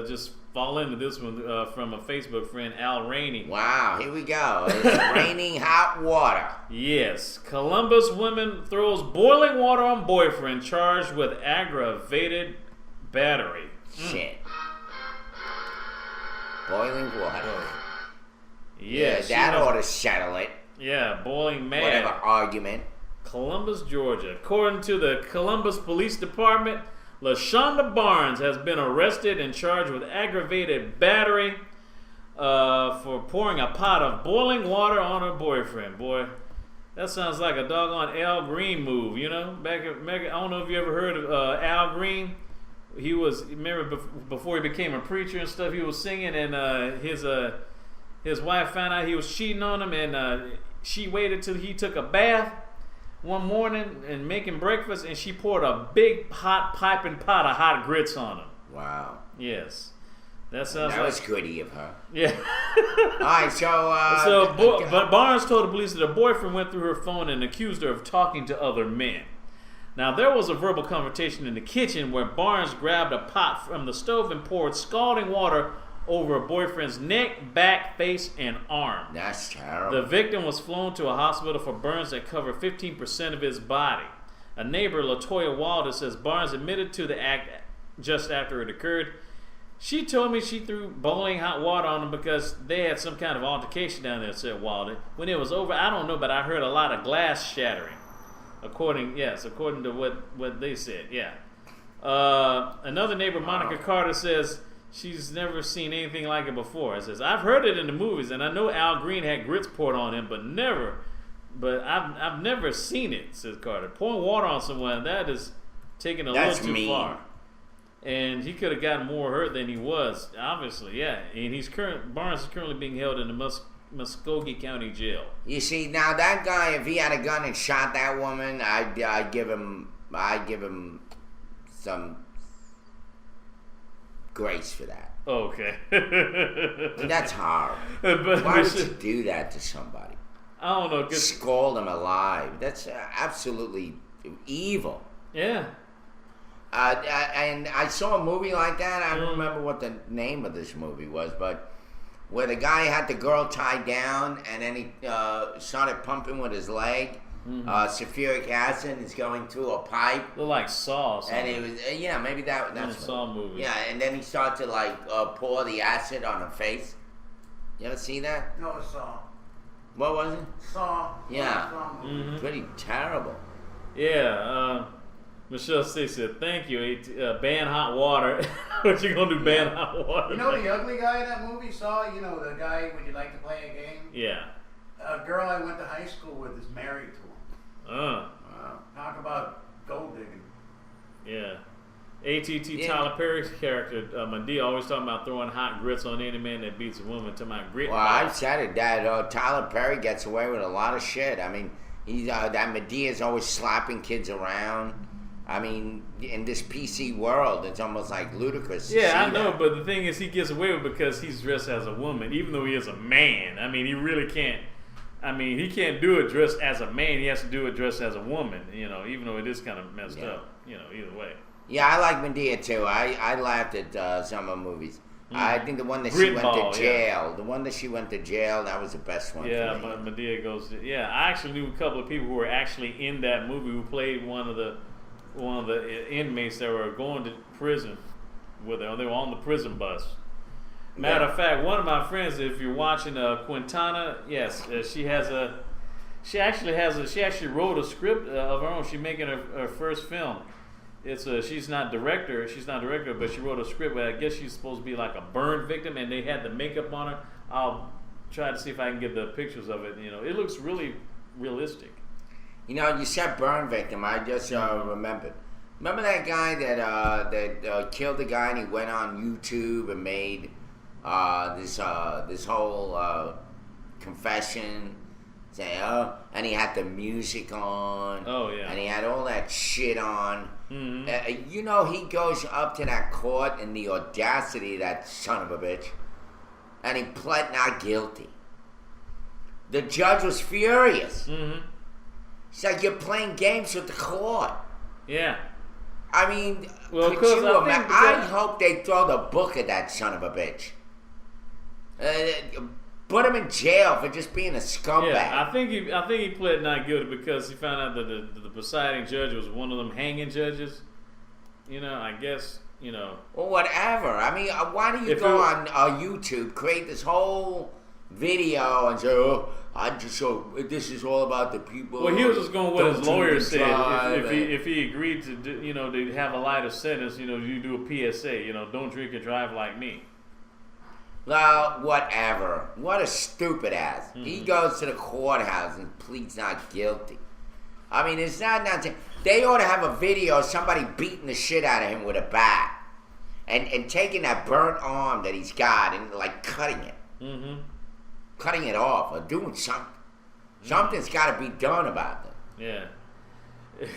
just fall into this one from a Facebook friend, Al Rainey. Wow, here we go. It's raining hot water. Yes. Columbus woman throws boiling water on boyfriend charged with aggravated battery. Shit. Boiling water. Yes, yeah, that ought to settle it. Yeah, boiling mad. Whatever argument. Columbus, Georgia. According to the Columbus Police Department, LaShonda Barnes has been arrested and charged with aggravated battery for pouring a pot of boiling water on her boyfriend. Boy, that sounds like a doggone Al Green move, you know? I don't know if you ever heard of Al Green. He was, remember before he became a preacher and stuff, he was singing, and his wife found out he was cheating on him, and she waited till he took a bath one morning and making breakfast, and she poured a big hot piping pot of hot grits on him. Wow. Yes. That sounds That like... was goody of her. Yeah. All right, so... But Barnes told the police that her boyfriend went through her phone and accused her of talking to other men. Now, there was a verbal confrontation in the kitchen where Barnes grabbed a pot from the stove and poured scalding water over her boyfriend's neck, back, face, and arm. That's terrible. The victim was flown to a hospital for burns that covered 15% of his body. A neighbor, LaToya Wilder, says Barnes admitted to the act just after it occurred. She told me she threw boiling hot water on him because they had some kind of altercation down there, said Wilder. When it was over, I don't know, but I heard a lot of glass shattering. According to what they said, yeah. Another neighbor, Monica Carter, says she's never seen anything like it before. It says, I've heard it in the movies, and I know Al Green had grits poured on him, but I've never seen it, says Carter. Pouring water on someone, that is taking a little too mean. far. And he could have gotten more hurt than he was, obviously, yeah. And Barnes is currently being held in the Muskogee County Jail. You see, now that guy, if he had a gun and shot that woman, I'd give him some grace for that. Okay. That's horrible. But Why would you do that to somebody? I don't know. Scald them alive. That's absolutely evil. Yeah. And I saw a movie like that. I don't remember what the name of this movie was, but where the guy had the girl tied down, and then he started pumping with his leg. Sulfuric acid is going through a pipe. Look like Saw. And it was, maybe that's a Saw movie. Yeah, and then he started to pour the acid on her face. You ever see that? No, Saw. What was it? Saw. Yeah. Mm-hmm. Pretty terrible. Yeah. Michelle C said, "Thank you. Ban hot water." What you gonna do? Ban hot water? You know the ugly guy in that movie? Saw? You know the guy when you like to play a game? Yeah. A girl I went to high school with is married to him. Wow. Talk about gold digging. Yeah. ATT Tyler Perry's character, Medea, always talking about throwing hot grits on any man that beats a woman. To my grit. Well, I've said it, that Tyler Perry gets away with a lot of shit. I mean, he's that Medea's always slapping kids around. I mean, in this PC world, it's almost like ludicrous. Yeah, I know, but the thing is, he gets away with it because he's dressed as a woman, even though he is a man. I mean, he really can't. I mean, he can't do it dressed as a man. He has to do it dressed as a woman. You know, even though it is kind of messed up. You know, either way. Yeah, I like Medea too. I laughed at some of the movies. I think the one that she went to jail, that was the best one. Yeah, for me. but Medea goes. Yeah, I actually knew a couple of people who were actually in that movie who played one of the inmates that were going to prison with her. They were on the prison bus. Matter of fact, one of my friends, if you're watching Quintana, yes, she actually wrote a script of her own. She's making her first film. She's not director, but she wrote a script where I guess she's supposed to be like a burn victim, and they had the makeup on her. I'll try to see if I can get the pictures of it. You know, it looks really realistic. You know, you said burn victim. I just remembered. Remember that guy that killed the guy, and he went on YouTube and made this whole confession, say, and he had the music on. Oh yeah. And he had all that shit on. Mm-hmm. You know, he goes up to that court in the audacity of that son of a bitch, and he pled not guilty. The judge was furious. Mm-hmm. It's like you're playing games with the court. Yeah. I mean, well, I hope they throw the book at that son of a bitch. Put him in jail for just being a scumbag. Yeah, I think he pled not guilty because he found out that the presiding judge was one of them hanging judges. You know, I guess, you know. Or whatever. I mean, why do you go on YouTube, create this whole video and say, this is all about the people. Well, he was just going with what his lawyer said. If he agreed to to have a lighter sentence, you do a PSA, don't drink and drive like me. Well, whatever. What a stupid ass. Mm-hmm. He goes to the courthouse and pleads not guilty. I mean, it's not. They ought to have a video of somebody beating the shit out of him with a bat, and taking that burnt arm that he's got and like cutting it. Mm-hmm. Cutting it off or doing something. Something's got to be done about that. Yeah.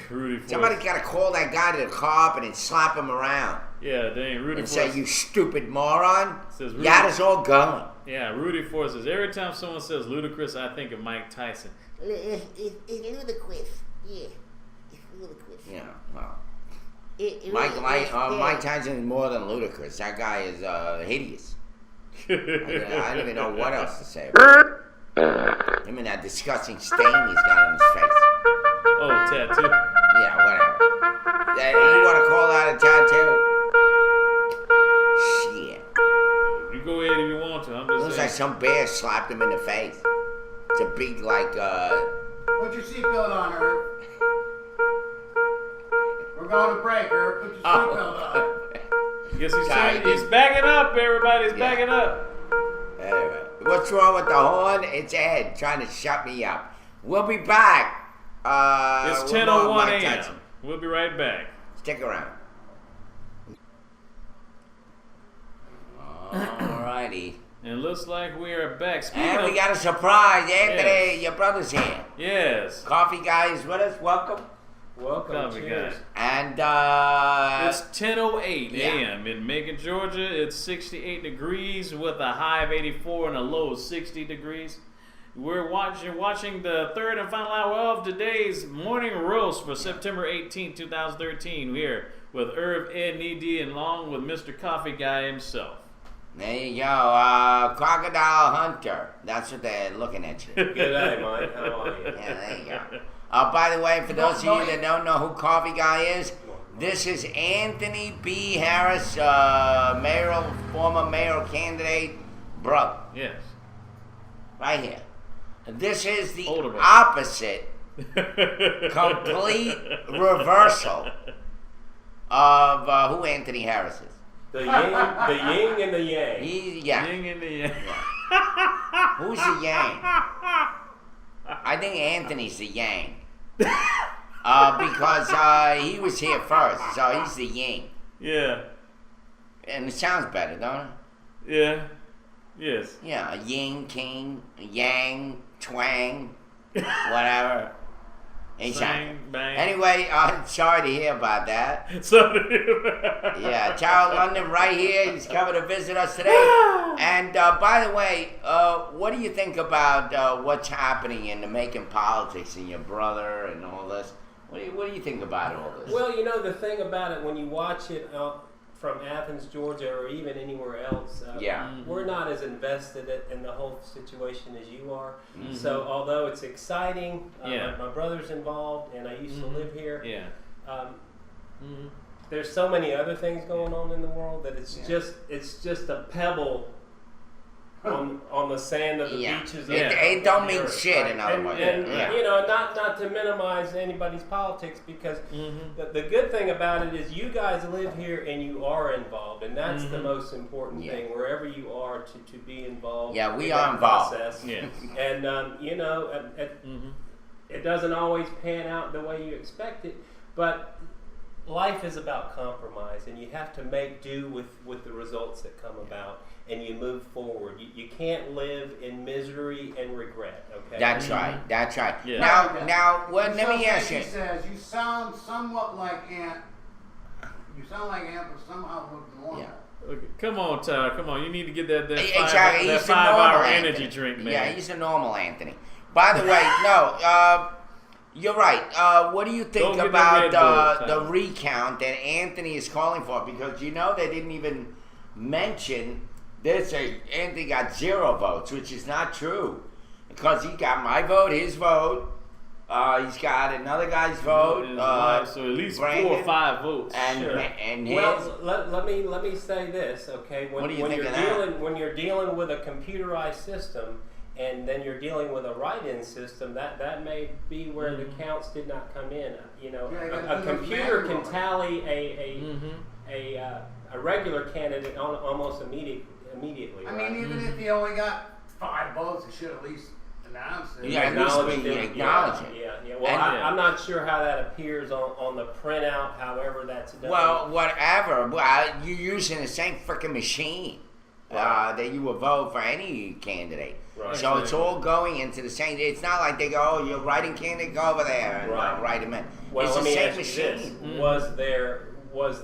Rudy Force. Somebody's got to call that guy to the cop and then slap him around Yeah, dang. Rudy and Force. say, "You stupid moron." Says Rudy- Got us all going. Yeah, Rudy Force says, every time someone says Ludacris, I think of Mike Tyson. It's ludicrous. Yeah. It's ludicrous. Yeah, well. It Mike really is, yeah. Tyson is more than ludicrous. That guy is hideous. I don't even know what else to say about him. Him and that disgusting stain he's got on his face. Oh, tattoo. Yeah, whatever. You want to call that a tattoo? Shit. You go ahead if you want to. I'm just Looks saying. like some bear slapped him in the face. It's a big, like, Put your seatbelt on, Herb. We're going to break, Herb. Put your seatbelt on. I guess he's Sorry, trying. He's backing up, everybody. He's Yeah. backing up. Anyway, what's wrong with the horn? It's Ed trying to shut me up. We'll be back. It's with 10:01 more Mike a.m. Tyson. We'll be right back. Stick around. Alrighty. And it looks like we are back. Speaking And of, we got a surprise. Anthony, Yes. your brother's here. yes, Coffee guy is with us. Welcome. Welcome. Coffee Cheers. And it's 10:08 yeah. a.m. in Macon, Georgia. It's 68 degrees with a high of 84 and a low of 60 degrees. We're watching the third and final hour of today's morning roast for September 18, 2013. Here with Irv, Ed, Needy, and along with Mr. Coffee Guy himself. there you go. Crocodile Hunter. That's what they're looking at you. Good day, Mike. How are you? Yeah, there you go. By the way, for those of you that don't know who Coffee Guy is, this is Anthony B. Harris, former mayoral candidate, brother, Yes. right here. This is the Older brother. opposite, complete reversal of who Anthony Harris is. The yin and the yang. Yeah. Yin and the yang. Who's the yang? I think Anthony's the yang. Because he was here first, so he's the yin. Yeah. And it sounds better, don't it? Yeah. Yes. Yeah, a yin, king, a yang, twang, whatever. Exactly. Bang, bang. Anyway, sorry to hear about that. So, Yeah, Charles London right here. He's coming to visit us today. And by the way, what do you think about what's happening in the Macon politics and your brother and all this? What do you think about all this? Well, you know, the thing about it, when you watch it from Athens, Georgia, or even anywhere else, Yeah. we're not as invested in the whole situation as you are. Mm-hmm. So, although it's exciting, Yeah. my brother's involved, and I used to live here. yeah. There's so many other things going on in the world that it's just a pebble on the sand of the Yeah. beaches. It of don't the mean earth, shit, right? in other words. And Yeah. you know, not to minimize anybody's politics, because the good thing about it is you guys live here and you are involved, and that's the most important Yeah. thing. Wherever you are, to be involved. Yeah, we in are that involved. Process. Yes. And you know, it doesn't always pan out the way you expect it, but life is about compromise, and you have to make do with the results that come about, and you move forward. You can't live in misery and regret. Okay. That's right. That's right. Yeah. Now, well, let me ask you. He says you sound somewhat like Ant. You sound like Ant, but somehow look normal. Yeah. Okay, come on, Tyler. Come on. You need to get that Exactly. He's the 5 normal hour Anthony. energy drink, man. Yeah, he's a normal Anthony. By the way, no, you're right. What do you Don't think get about that Red Bull, the Tyler. recount that Anthony is calling for? Because you know they didn't even mention this. Anthony got 0 votes, which is not true, because he got my vote, his vote. He's got another guy's vote. His wife, so at least 4 or Brandon, 5 votes. and Sure. and his. Well, let me say this, okay? What do you when think you're of that? when you're dealing with a computerized system, and then you're dealing with a write-in system, that may be where the counts did not come in. You know, Yeah, you gotta a do this computer manually. can tally a regular candidate almost immediately. I right? mean, even if you only got 5 votes, you should at least announce it. Yeah, at least Acknowledge we it. acknowledge it. Yeah. Well, And- I'm not sure how that appears on the printout. However, that's done. Well, whatever. Well, you're using the same freaking machine that you would vote for any candidate. Right. So it's all going into the same. It's not like they go, "Oh, you're writing candidate, go over there and Right. write him in." Well, It's let the me same ask you this: machine. was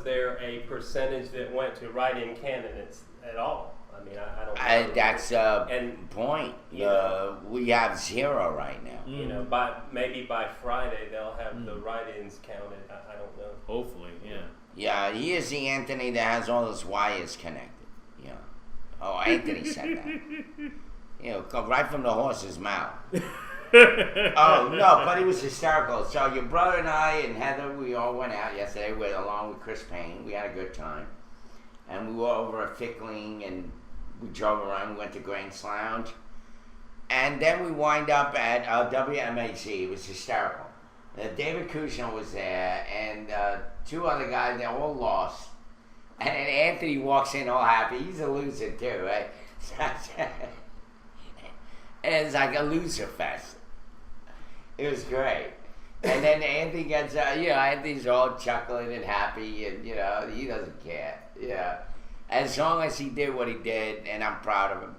there a percentage that went to write-in candidates at all? I mean, I don't know. That's And, point. you know, We have 0 right now. you know, maybe by Friday they'll have the write-ins counted. I don't know. Hopefully, yeah. Yeah, he is the Anthony that has all those wires connected. Yeah. Oh, Anthony said that. You know, come right from the horse's mouth. Oh, no, but he was hysterical. So your brother and I and Heather, we all went out yesterday along with Chris Payne. We had a good time. And we were over at Fickling and we drove around. We went to Grant's Lounge. And then we wind up at WMAZ. It was hysterical. David Kushner was there and 2 other guys. They all lost. And then Anthony walks in all happy. He's a loser too, right? And it's like a loser fest. It was great. And then Anthony gets, Anthony's all chuckling and happy, and, he doesn't care. Yeah. As long as he did what he did, and I'm proud of him.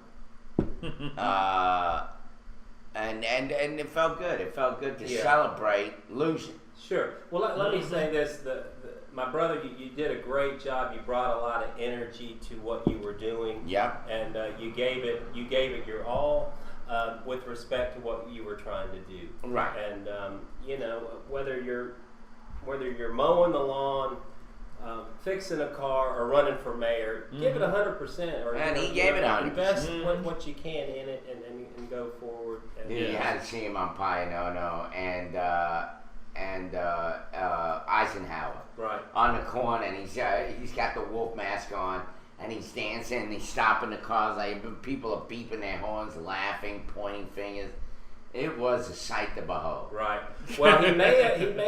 And it felt good. It felt good to celebrate losing. Sure. Well, let me say this: my brother, you did a great job. You brought a lot of energy to what you were doing. Yeah. And you gave it your all with respect to what you were trying to do. Right. And whether you're mowing the lawn, fixing a car, or running for mayor, give it 100%. And he gave it 100%. Invest what you can in it and go forward. And, You had to see him on Pie No and Eisenhower. Right. On the corner, and he's got the wolf mask on, and he's dancing, and he's stopping the cars. Like, people are beeping their horns, laughing, pointing fingers. It was a sight to behold. Right. Well, he may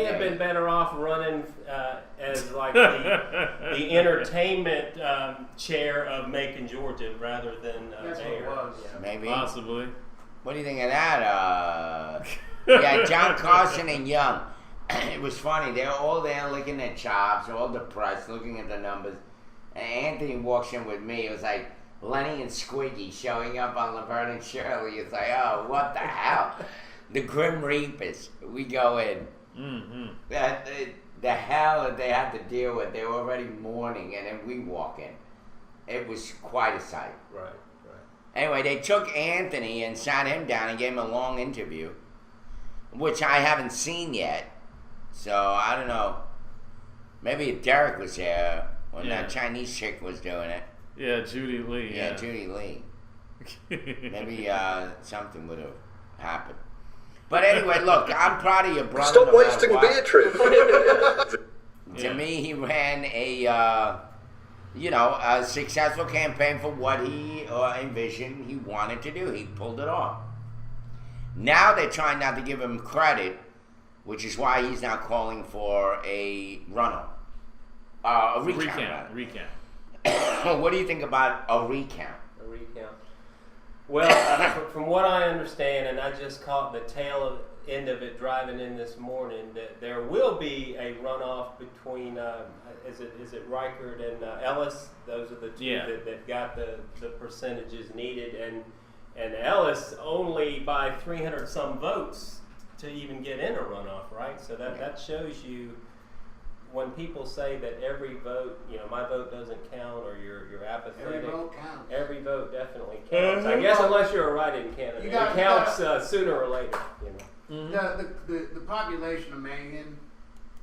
have been better off running as like the entertainment chair of Macon, Georgia, rather than That's what mayor. it was. Yeah. Maybe. Possibly. What do you think of that? Yeah, John Carson and Young. It was funny. They're all there licking their chops, all depressed, looking at the numbers. And Anthony walks in with me. It was like Lenny and Squiggy showing up on Laverne and Shirley. It's like, oh, what the hell? The Grim Reapers. We go in. Mm-hmm. The hell that they had to deal with. They were already mourning, and then we walk in. It was quite a sight. Right. Anyway, they took Anthony and sat him down and gave him a long interview, which I haven't seen yet. So, I don't know. Maybe if Derek was there when that Chinese chick was doing it. Yeah, Judy Lee. Yeah, Judy Lee. Maybe something would have happened. But anyway, look, I'm proud of your brother. Stop wasting Beatrice. To me, he ran a successful campaign for what he envisioned he wanted to do. He pulled it off. Now they're trying not to give him credit, which is why he's now calling for a runoff. A recount. What do you think about a recount? A recount. Well, from what I understand, and I just caught the end of it driving in this morning, that there will be a runoff between is it Reichert and Ellis? Those are the two that got the percentages needed, and Ellis only by 300 some votes to even get in a runoff, right? So that shows you when people say that every vote, my vote doesn't count, or you're apathetic. Every vote counts. Every vote definitely counts. I guess unless you're a write-in candidate, it counts sooner or later. The population of Macon,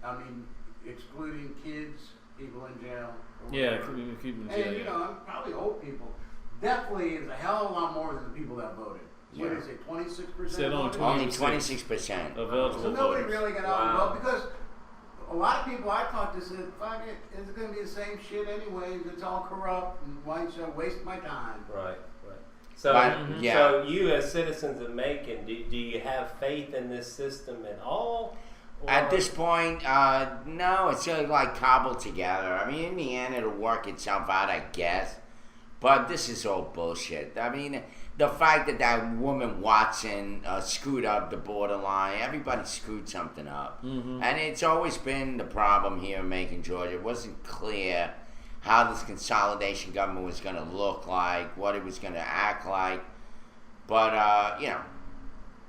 I mean, excluding kids, people in jail. Yeah, keep them in jail. And probably old people. Definitely is a hell of a lot more than the people that voted. What is it, 26%? Said only 26% of eligible So nobody voters. really got out and vote because a lot of people I talked to said, "Fuck it, it's going to be the same shit anyways. It's all corrupt, and why should I waste my time?" Right. So, so you as citizens of Macon, do you have faith in this system at all? At this point, no. It's sort of like cobbled together. I mean, in the end, it'll work itself out, I guess. But this is all bullshit. I mean, the fact that woman Watson screwed up the borderline, everybody screwed something up. Mm-hmm. And it's always been the problem here in Macon, Georgia. It wasn't clear how this consolidation government was going to look like, what it was going to act like. But,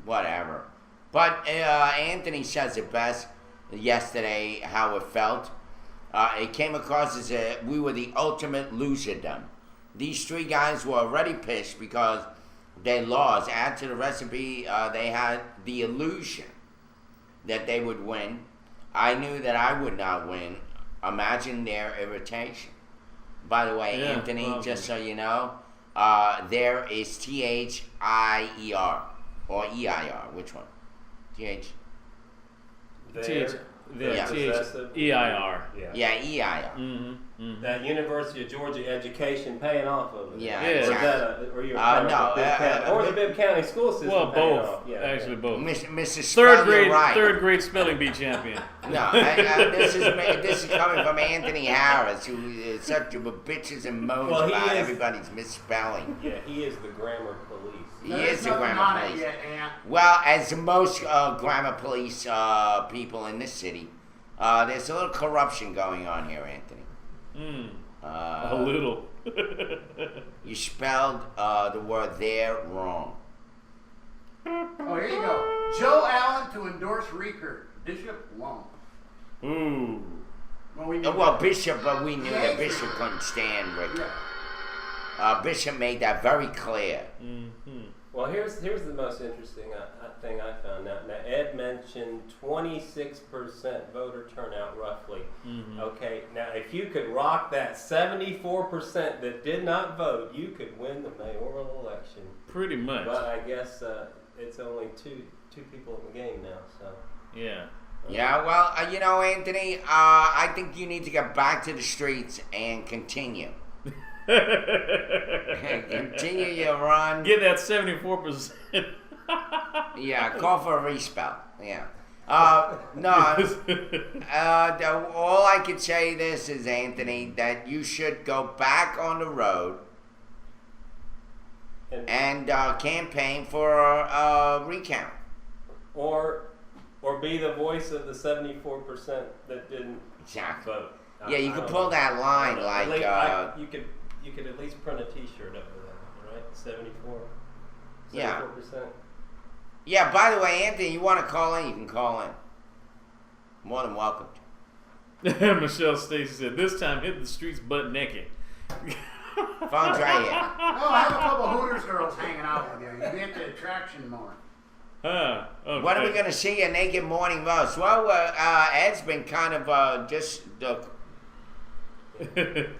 whatever. But Anthony says it best. yesterday how it felt. It came across as we were the ultimate loserdom. These three guys were already pissed because they lost. Add to the recipe, they had the illusion that they would win. I knew that I would not win. Imagine their irritation. By the way, Anthony, just so you know, there is THIER or EIR. Which one? TH. EIR. Yeah, EIR. That University of Georgia education paying off of it. Yeah, Or is exactly. that or you're No, or the Bibb County school system Well, paying both. off. Yeah, Actually, both. Mrs. Spell, you're right. Third grade spelling bee champion. No, this is coming from Anthony Harris, who is such a bitches and moans about everybody's misspelling. Yeah, he is the grammar police. He is the grammar on police. it yet, Aunt. Well, as most grammar police people in this city, there's a little corruption going on here, Anthony. A little. You spelled the word there wrong. Oh, here you go. Joe Allen to endorse Reeker. Bishop won't. Ooh. Well, we knew Well, Bishop, but we knew that Bishop couldn't stand Rick. Bishop made that very clear. Well, here's the most interesting thing I found out. Now, Ed mentioned 26% voter turnout, roughly. Okay, now if you could rock that 74% that did not vote, you could win the mayoral election. Pretty much. But I guess it's only two people in the game now, so. Yeah. Yeah, well, you know, Anthony, I think you need to get back to the streets and continue. Continue your run. Get that 74%. Yeah, call for a respell. Yeah. No. All I could say this is, Anthony, that you should go back on the road and campaign for a recount. Or be the voice of the 74% that didn't vote. Yeah, you could pull that line like. You could at least print a T-shirt over that, right? 74%. Yeah. Yeah. By the way, Anthony, you want to call in? You can call in. More than welcome. Michelle Stacy said, "This time hit the streets butt naked." Phone's right here. Oh, I have a couple Hooters girls hanging out with you. You get the attraction more. Okay. When are we going to see a naked morning roast? Well, Ed's been kind of just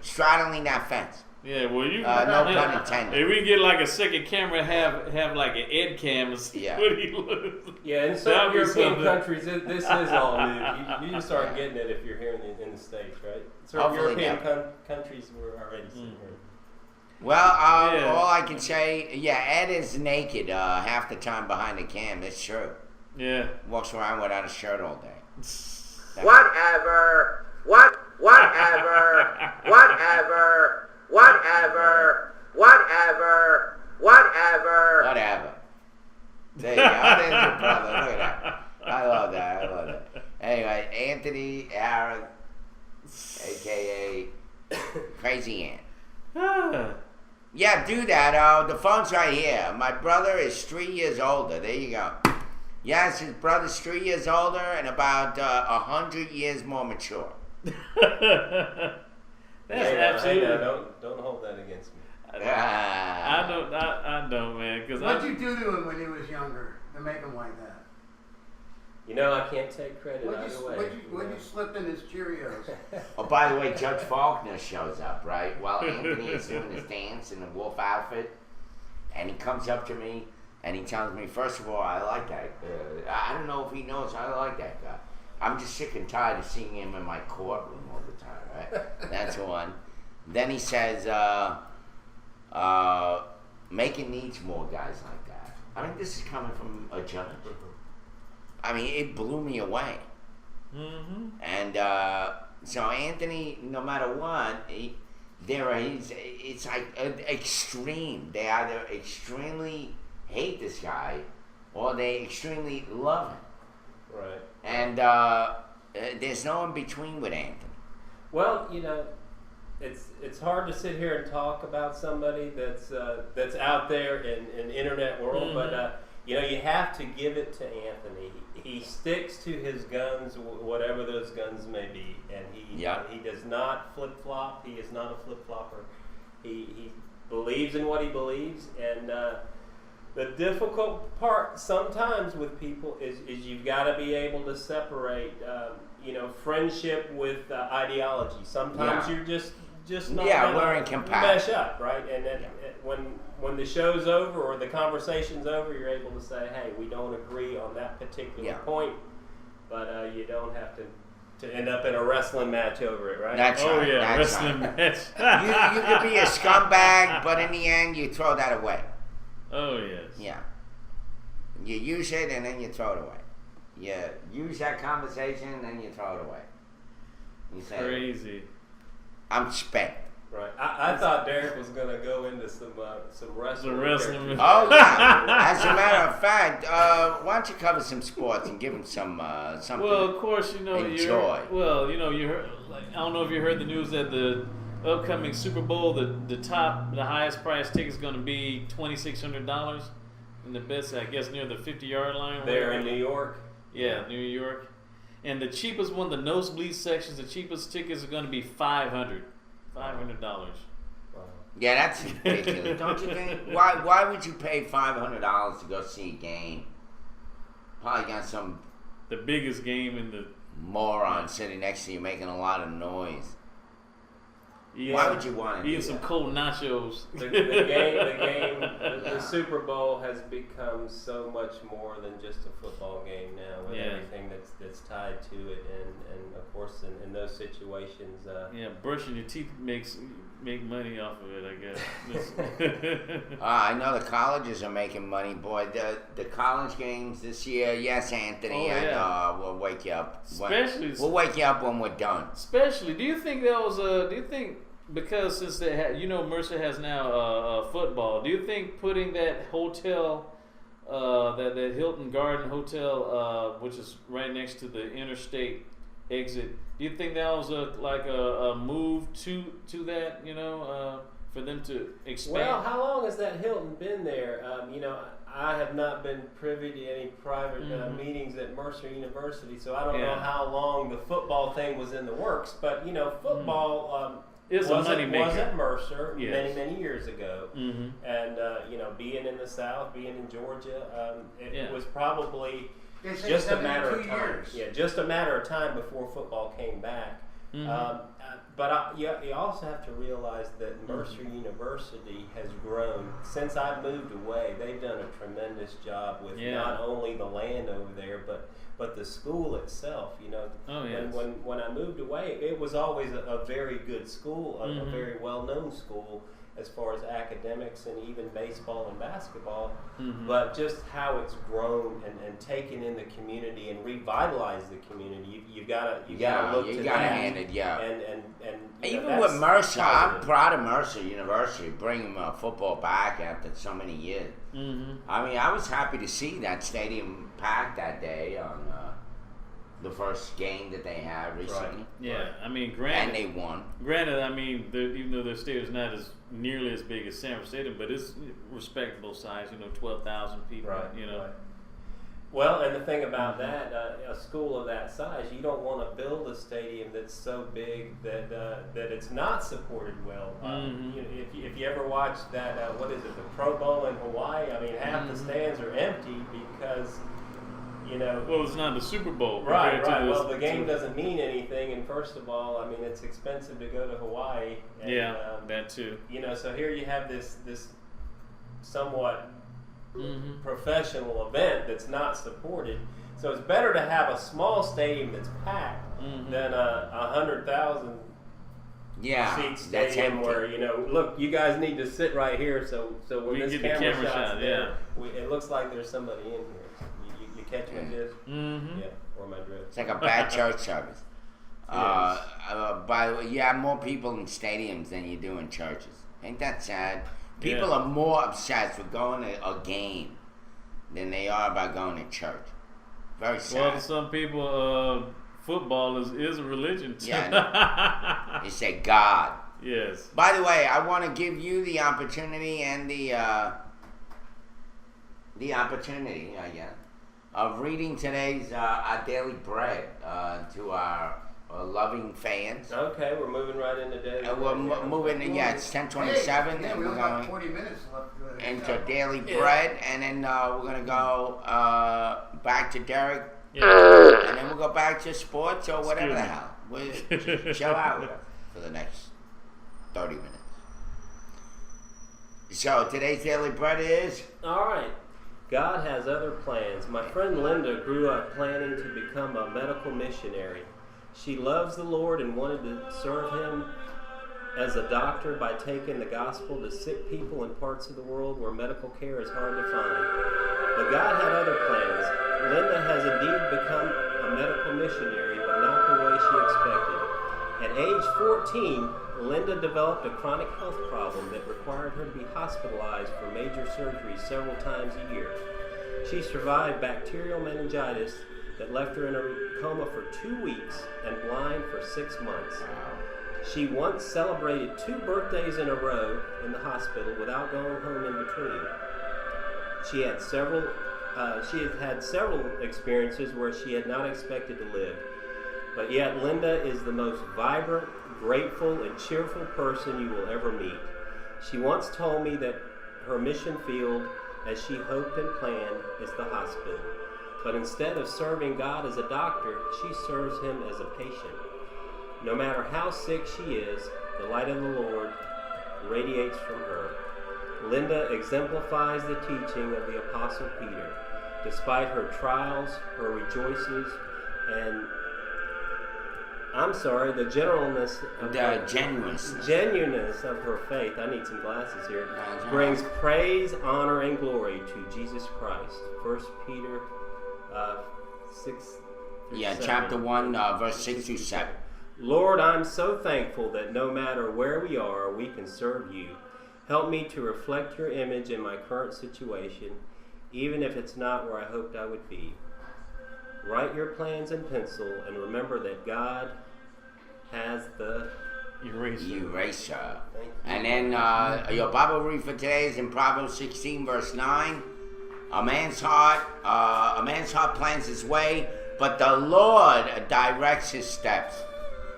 straddling that fence. Yeah, well, you no pun intended. If we get like a second camera, have like an Ed cam. Yeah. Yeah, in some European countries, this is all new. You just start getting it if you're here in the States, right? Certain European countries were already seeing her. Well, all I can say, Ed is naked half the time behind the cam. That's true. Yeah. Walks around without a shirt all day. Whatever. There you go. There's your brother. Look at that. I love that. Anyway, Anthony Aaron, a.k.a. Crazy Ant. Yeah, do that. The phone's right here. My brother is 3 years older. There you go. Yes, his brother's 3 years older and about 100 years more mature. That's absolutely. Don't hold that against me. I don't, man. What'd you do to him when he was younger to make him like that? You know, I can't take credit What'd you slip in his Cheerios? Oh, by the way, Judge Faulkner shows up, right? While Anthony is doing his dance in the wolf outfit. And he comes up to me and he tells me, first of all, I like that. I don't know if he knows I like that guy. I'm just sick and tired of seeing him in my courtroom all the time, right? That's one. Then he says, Macon needs more guys like that. I mean, this is coming from a judge. I mean, it blew me away. And so Anthony, no matter what, it's like extreme. They either extremely hate this guy or they extremely love him. Right. And there's no in between with Anthony. Well, you know, it's hard to sit here and talk about somebody that's out there in the internet world, but you know, you have to give it to Anthony. He sticks to his guns, whatever those guns may be, and he does not flip flop. He is not a flip flopper. He believes in what he believes, and the difficult part sometimes with people is you've got to be able to separate, you know, friendship with ideology. Sometimes you're just not we're incompatible. mesh up, right? And then when the show's over or the conversation's over, you're able to say, hey, we don't agree on that particular point, but you don't have to end up in a wrestling match over it, right? That's right. Yeah, that's wrestling right. match. You could be a scumbag, but in the end, you throw that away. Oh, yes. Yeah. You use it and then you throw it away. You use that conversation and then you throw it away. You say, Crazy. I'm spent. Right. I thought Derek was going to go into some wrestling. The wrestling. Oh, yeah. As a matter of fact, why don't you cover some sports and give them some something Well, of course, you know, enjoy. you heard, like, I don't know if you heard the news that the upcoming Super Bowl, the highest price ticket is going to be $2,600, and the best, I guess, near the 50-yard line. There in New York. Yeah, New York. And the cheapest one, the nosebleed sections, the cheapest tickets are going to be $500. Yeah, that's ridiculous, don't you think? Why would you pay $500 to go see a game? Probably got some The biggest game in the moron sitting next to you making a lot of noise. Why would you want to eating do some that? cold nachos? The Super Bowl has become so much more than just a football game now, with everything that's tied to it, and of course in those situations. Brushing your teeth make money off of it, I guess. I know the colleges are making money, boy. The college games this year, yes, Anthony. Oh, yeah. I know. We'll wake you up. We'll wake you up when we're done. Especially, do you think because since they had, Mercer has now football, do you think putting that hotel, that Hilton Garden Hotel, which is right next to the interstate exit, do you think that was a move to that, for them to expand? Well, how long has that Hilton been there? I have not been privy to any private meetings at Mercer University, so I don't know how long the football thing was in the works. But football was at Mercer many years ago, Mm-hmm. and being in the South, being in Georgia, it was probably They say just a matter of 72 time. years. Yeah, just a matter of time before football came back. Mm-hmm. But you also have to realize that Mercer University has grown. Since I moved away, they've done a tremendous job with not only the land over there, but the school itself. When I moved away, it was always a very good school, a very well-known school as far as academics and even baseball and basketball, but just how it's grown and taken in the community and revitalized the community. You gotta look to that. Hand it, And even with Mercer, I'm proud of Mercer University bringing football back after so many years. Mm-hmm. I mean, I was happy to see that stadium packed that day on the first game that they had recently. Right. Yeah, I mean, granted, and they won. Granted, I mean, even though their stadium's not nearly as big as Sanford Stadium, but it's respectable size. 12,000 people. Right. Right. Well, and the thing about that, a school of that size, you don't want to build a stadium that's so big that it's not supported well. If you ever watch that, what is it, the Pro Bowl in Hawaii? I mean, half the stands are empty because. Well, it's not the Super Bowl. Right. Well, the game doesn't mean anything, and first of all, I mean, it's expensive to go to Hawaii. And, that too. So here you have this somewhat professional event that's not supported. So it's better to have a small stadium that's packed than a 100,000 seat stadium where look, you guys need to sit right here. So when this camera shot's there, it looks like there's somebody in here. Catch my drift? Yeah, or my drift. It's like a bad church service. By the way, you have more people in stadiums than you do in churches. Ain't that sad? People are more obsessed with going to a game than they are about going to church. Very sad. Well, to some people, football is a religion too. Yeah, they say God. Yes. By the way, I want to give you the opportunity and the opportunity, of reading today's our daily bread to our loving fans. Okay, we're moving right into daily bread. We're moving. It's 10:27, Hey, and we we're only got going 40 minutes left. into daily bread, and then we're gonna go back to Derek, and then we'll go back to sports or whatever the hell. We'll just chill out for the next 30 minutes. So today's daily bread is. All right. God has other plans. My friend Linda grew up planning to become a medical missionary. She loves the Lord and wanted to serve Him as a doctor by taking the gospel to sick people in parts of the world where medical care is hard to find. But God had other plans. Linda has indeed become a medical missionary, but not the way she expected. At age 14, Linda developed a chronic health problem that required her to be hospitalized for major surgeries several times a year. She survived bacterial meningitis that left her in a coma for 2 weeks and blind for 6 months. She once celebrated 2 birthdays in a row in the hospital without going home in between. She had had several experiences where she had not expected to live. But yet Linda is the most vibrant, grateful, and cheerful person you will ever meet. She once told me that her mission field, as she hoped and planned, is the hospital. But instead of serving God as a doctor, she serves Him as a patient. No matter how sick she is, the light of the Lord radiates from her. Linda exemplifies the teaching of the Apostle Peter. Despite her trials, her rejoices, and the genuineness of her faith, I need some glasses here, brings praise, honor, and glory to Jesus Christ. 1 Peter 6 through 7. Chapter 1, verse 6 through 7. Lord, I'm so thankful that no matter where we are, we can serve you. Help me to reflect your image in my current situation, even if it's not where I hoped I would be. Write your plans in pencil and remember that God has the eraser. And then your Bible read for today is in Proverbs 16, verse 9. A man's heart plans his way, but the Lord directs his steps.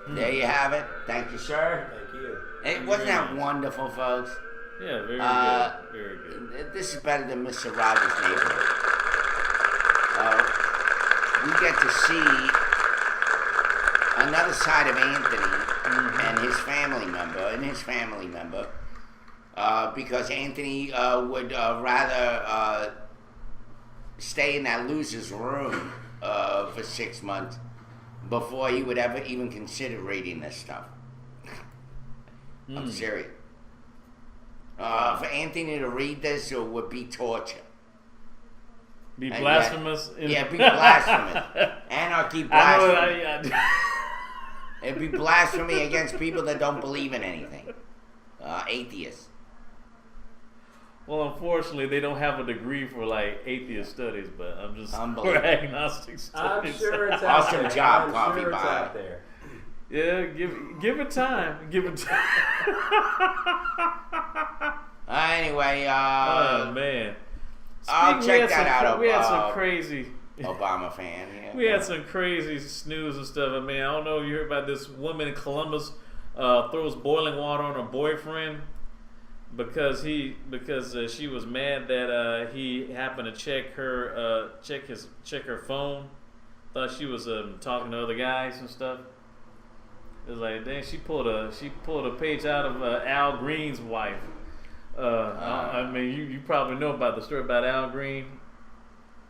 There you have it. Thank you, sir. Thank you. Wasn't that wonderful, folks? Yeah, very good. Very good. This is better than Mr. Rogers' Neighborhood. We get to see another side of Anthony and his family member, because Anthony would rather stay in that loser's room for 6 months before he would ever even consider reading this stuff. I'm serious. For Anthony to read this, it would be torture. Be blasphemous? Be blasphemous. Anarchy blasphemy. It'd be blasphemy against people that don't believe in anything. Atheists. Well, unfortunately, they don't have a degree for atheist studies, but I'm just for agnostic studies. I'm sure it's out there. Awesome job, Coffee It's Bar. out there. Yeah, give it time. Give it time. Anyway, oh man. I'll check that out. We had some crazy Obama fan. Yeah. We had some crazy snooze and stuff. I mean, I don't know if you heard about this woman in Columbus throws boiling water on her boyfriend because she was mad that he happened to check her phone. Thought she was talking to other guys and stuff. It was like, dang, she pulled a page out of Al Green's wife. I mean, you probably know about the story about Al Green.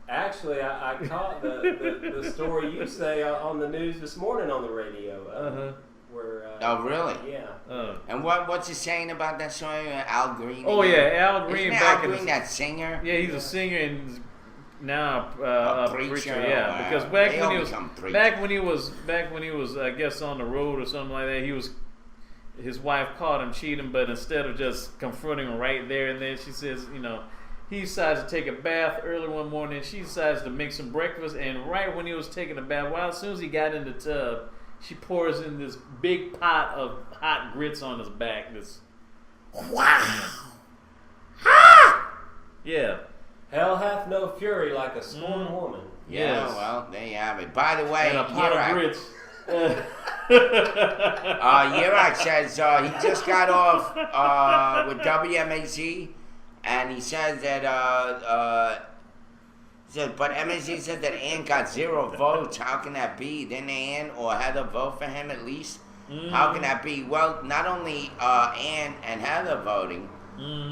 Actually, I caught the story you say on the news this morning on the radio. Where? Oh, really? Yeah. And what's he saying about that story? Al Green? Oh, yeah, Al Green. Isn't Al Green that singer? Yeah, he's a singer and now a preacher. Yeah, because back when he was, I guess, on the road or something like that, his wife caught him cheating, but instead of just confronting him right there and then, she says, he decides to take a bath early one morning. She decides to make some breakfast, and right when he was taking a bath, as soon as he got in the tub, she pours in this big pot of hot grits on his back. This, wow, yeah. Hell hath no fury like a scorned woman. Yeah, Yes. well, there you have it. By the way, And a pot of Yirak, grits. Yirak says he just got off with WMAZ, and he says that but MAZ said that Ann got 0 votes. How can that be? Didn't Ann or Heather vote for him at least? How can that be? Well, not only Ann and Heather voting,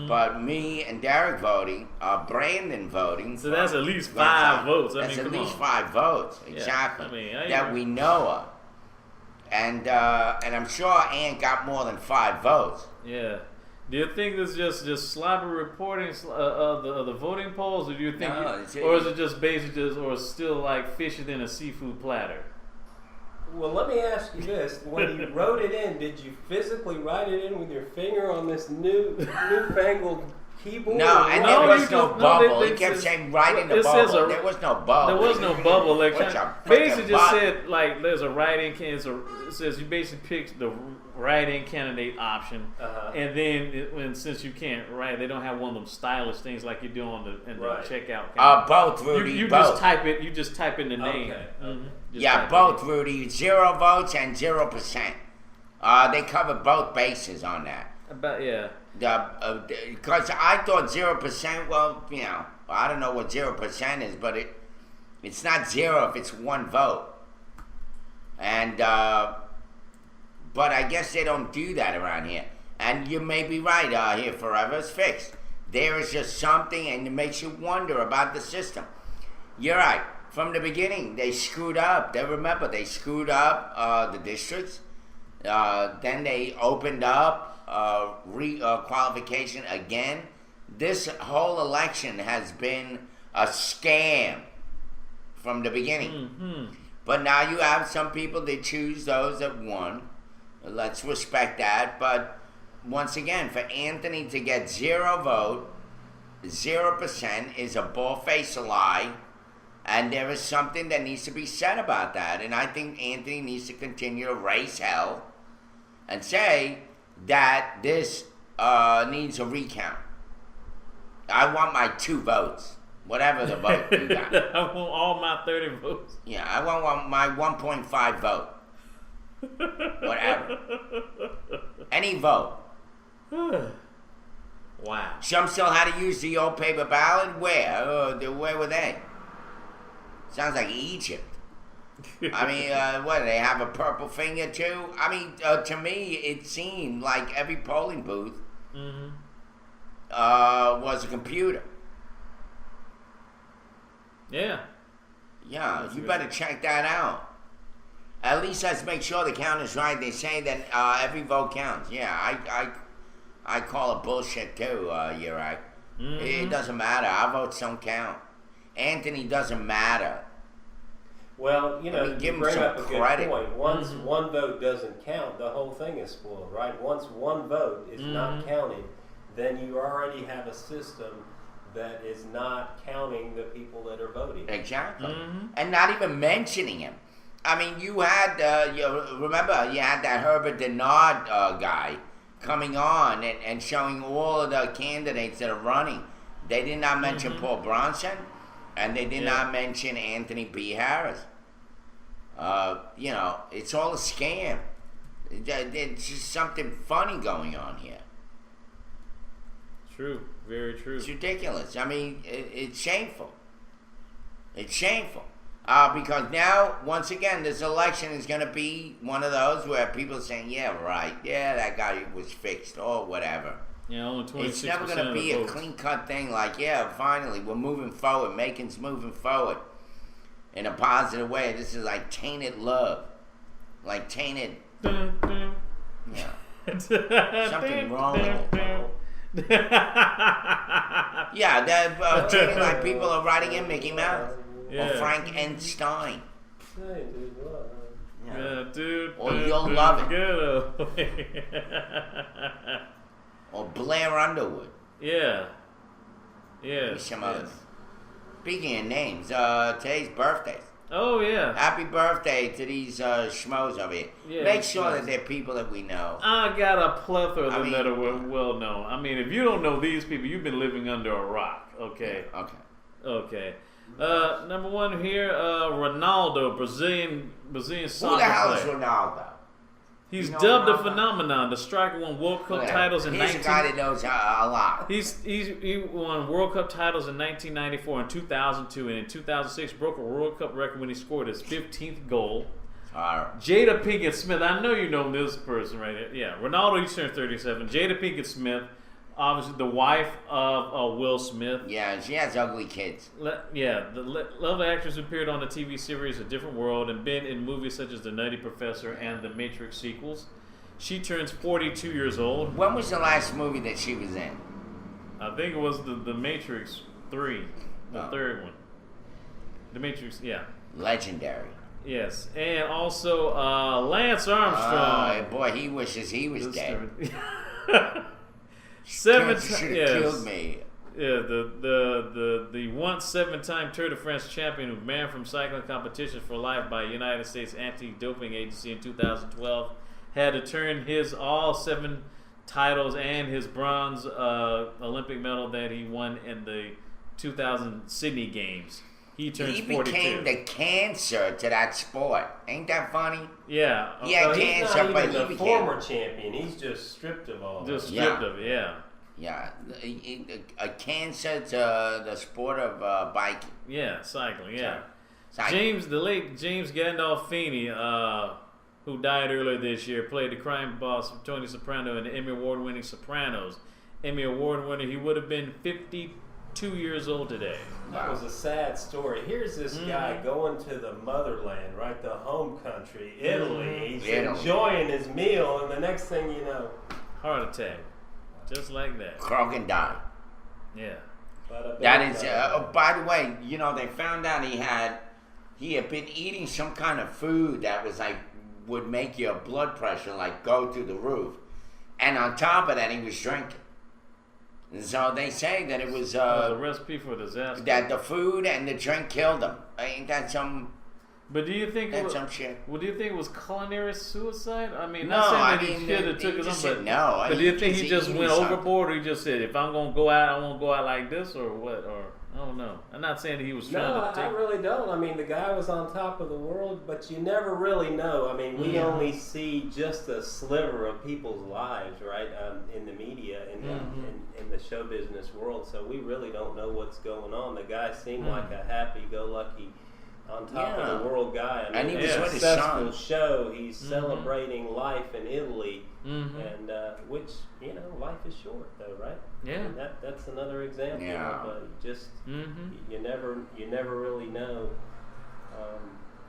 but me and Derek voting, Brandon voting. So that's at least 5 votes. I That's mean, at come least on. 5 votes, Yeah, exactly. I mean, that we know of. And I'm sure Ann got more than 5 votes. Yeah. Do you think this is just sloppy reporting of the voting polls, or do you think, No, or is it just basically or still like fishing in a seafood platter? Well, let me ask you this: when you wrote it in, did you physically write it in with your finger on this newfangled keyboard? No, and No, there was you no can- no, bubble. they he kept says- saying right in the it says bubble. a- There was no bubble. There was no bubble. Like, Which a basically frickin' just button. said like there's a write-in. It says you basically picked the write-in candidate option, and then since you can't write, they don't have one of them stylish things like you do on the Right. checkout. Both, Rudy. You both. just type it. You just type in the name. Okay. Just Yeah, type both, it Rudy. 0 votes and 0%. They covered both bases on that. in. About yeah. Because I thought 0%. Well, you know, I don't know what 0% is, but it's not 0 if it's 1 vote. And but I guess they don't do that around here. And you may be right. Here forever is fixed. There is just something, and it makes you wonder about the system. You're right. From the beginning, they screwed up. They screwed up the districts. Then they opened up qualification again. This whole election has been a scam from the beginning. But now you have some people that choose those that won. Let's respect that. But once again, for Anthony to get 0 vote, 0% is a bald-faced lie. And there is something that needs to be said about that. And I think Anthony needs to continue to raise hell and say that this needs a recount. I want my 2 votes. Whatever the vote you got. I want all my 30 votes. Yeah, I want my 1.5 vote. Whatever. Any vote. Wow. Some still had to use the old paper ballot. Where? Where were they? Sounds like Egypt. I mean, what, do they have a purple finger too? I mean, to me, it seemed like every polling booth was a computer. Yeah. Yeah, That's you good. better check that out. At least let's make sure the count is right. They say that every vote counts. Yeah, I call it bullshit too. You're right. It doesn't matter. Our votes don't count. Anthony doesn't matter. Well, you know, I mean, give you him bring some up a good credit. point. Once one vote doesn't count, the whole thing is spoiled, right? Once one vote is not counted, then you already have a system that is not counting the people that are voting. Exactly. And not even mentioning him. I mean, you had, remember, you had that Herbert Denard guy coming on and showing all of the candidates that are running. They did not mention Paul Bronson, and they did not mention Anthony B. Harris. You know, it's all a scam. It's just something funny going on here. True. Very true. It's ridiculous. I mean, it's shameful. It's shameful. Because now, once again, this election is going to be one of those where people are saying, yeah, right, yeah, that guy was fixed, or whatever. Yeah, only 26% It's never going to of be the a votes. clean-cut thing like, yeah, finally, we're moving forward. Macon's moving forward in a positive way. This is like tainted love. Like tainted, Dun, dun. you know, something wrong with it. Yeah, they're treating like people are writing in Mickey Mouse Yeah. or Frank N. Stein. Hey, dude, what? Yeah, dude. Or you'll love it. it. Or Blair Underwood. Yeah. Yeah. Maybe some others. Speaking of names, today's birthdays. Oh yeah. Happy birthday to these schmoes over here. Yeah, Make sure schmoes. that they're people that we know. I got a plethora of I them mean- that are well known. I mean, if you don't know these people, you've been living under a rock. Okay. Okay. Okay. Number one here, Ronaldo, Brazilian Who soccer the hell is player. Ronaldo? He's You know dubbed a Ronaldo? phenomenon. The striker won World Cup Yeah. titles in He's a guy that knows a lot. He won World Cup titles in 1994 and 2002, and in 2006 broke a World Cup record when he scored his 15th goal. Jada Pinkett Smith, I know you know this person right here. Yeah, Ronaldo, he turned 37. Jada Pinkett Smith, obviously the wife of Will Smith. Yeah, she has ugly kids. The lovely actress appeared on the TV series A Different World and been in movies such as The Nutty Professor and the Matrix sequels. She turns 42 years old. When was the last movie that she was in? I think it was the Matrix 3, the third one. The Matrix, yeah. Legendary. Yes, and also Lance Armstrong. Oh, boy, he wishes he was dead. Seven should have killed me. Yeah, the once 7-time Tour de France champion who banned from cycling competitions for life by United States Anti-Doping Agency in 2012 had to turn his all 7 titles and his bronze Olympic medal that he won in the 2000 Sydney Games. He turns 42. He became the cancer to that sport. Ain't that funny? Yeah. He had he's cancer, not but even he the became former champion. He's just stripped of all. Just that. stripped of it, yeah. Yeah, a cancer to the sport of biking. Yeah, cycling, yeah. Cycling. The late James Gandolfini, who died earlier this year, played the crime boss of Tony Soprano in the Emmy Award-winning Sopranos. Emmy Award winner, he would have been 52 years old today. That was a sad story. Here's this guy going to the motherland, right, the home country, Italy. He's enjoying his meal, and the next thing you know, heart attack, just like that. Krogan died. Yeah. That is. By the way, you know they found out he had been eating some kind of food that was like would make your blood pressure like go through the roof, and on top of that he was drinking. And so they say that it was the recipe for disaster. That the food and the drink killed him. Ain't that some? But do you think that's some shit? Well, do you think it was culinary suicide? I mean, no, not saying I that mean, he should have took his own, but no. But do you think he just went overboard, or he just said, "If I'm gonna go out, I won't go out like this," or what? Or I don't know. I'm not saying that he was trying to take. I really don't. I mean, the guy was on top of the world, but you never really know. I mean, we only see just a sliver of people's lives, right, in the media and in the show business world. So we really don't know what's going on. The guy seemed like a happy-go-lucky, on top of the world guy. I mean, and he was with his successful son. show. He's celebrating life in Italy, Mm-hmm. and which life is short, though, right? Yeah. And that's another example of just you never really know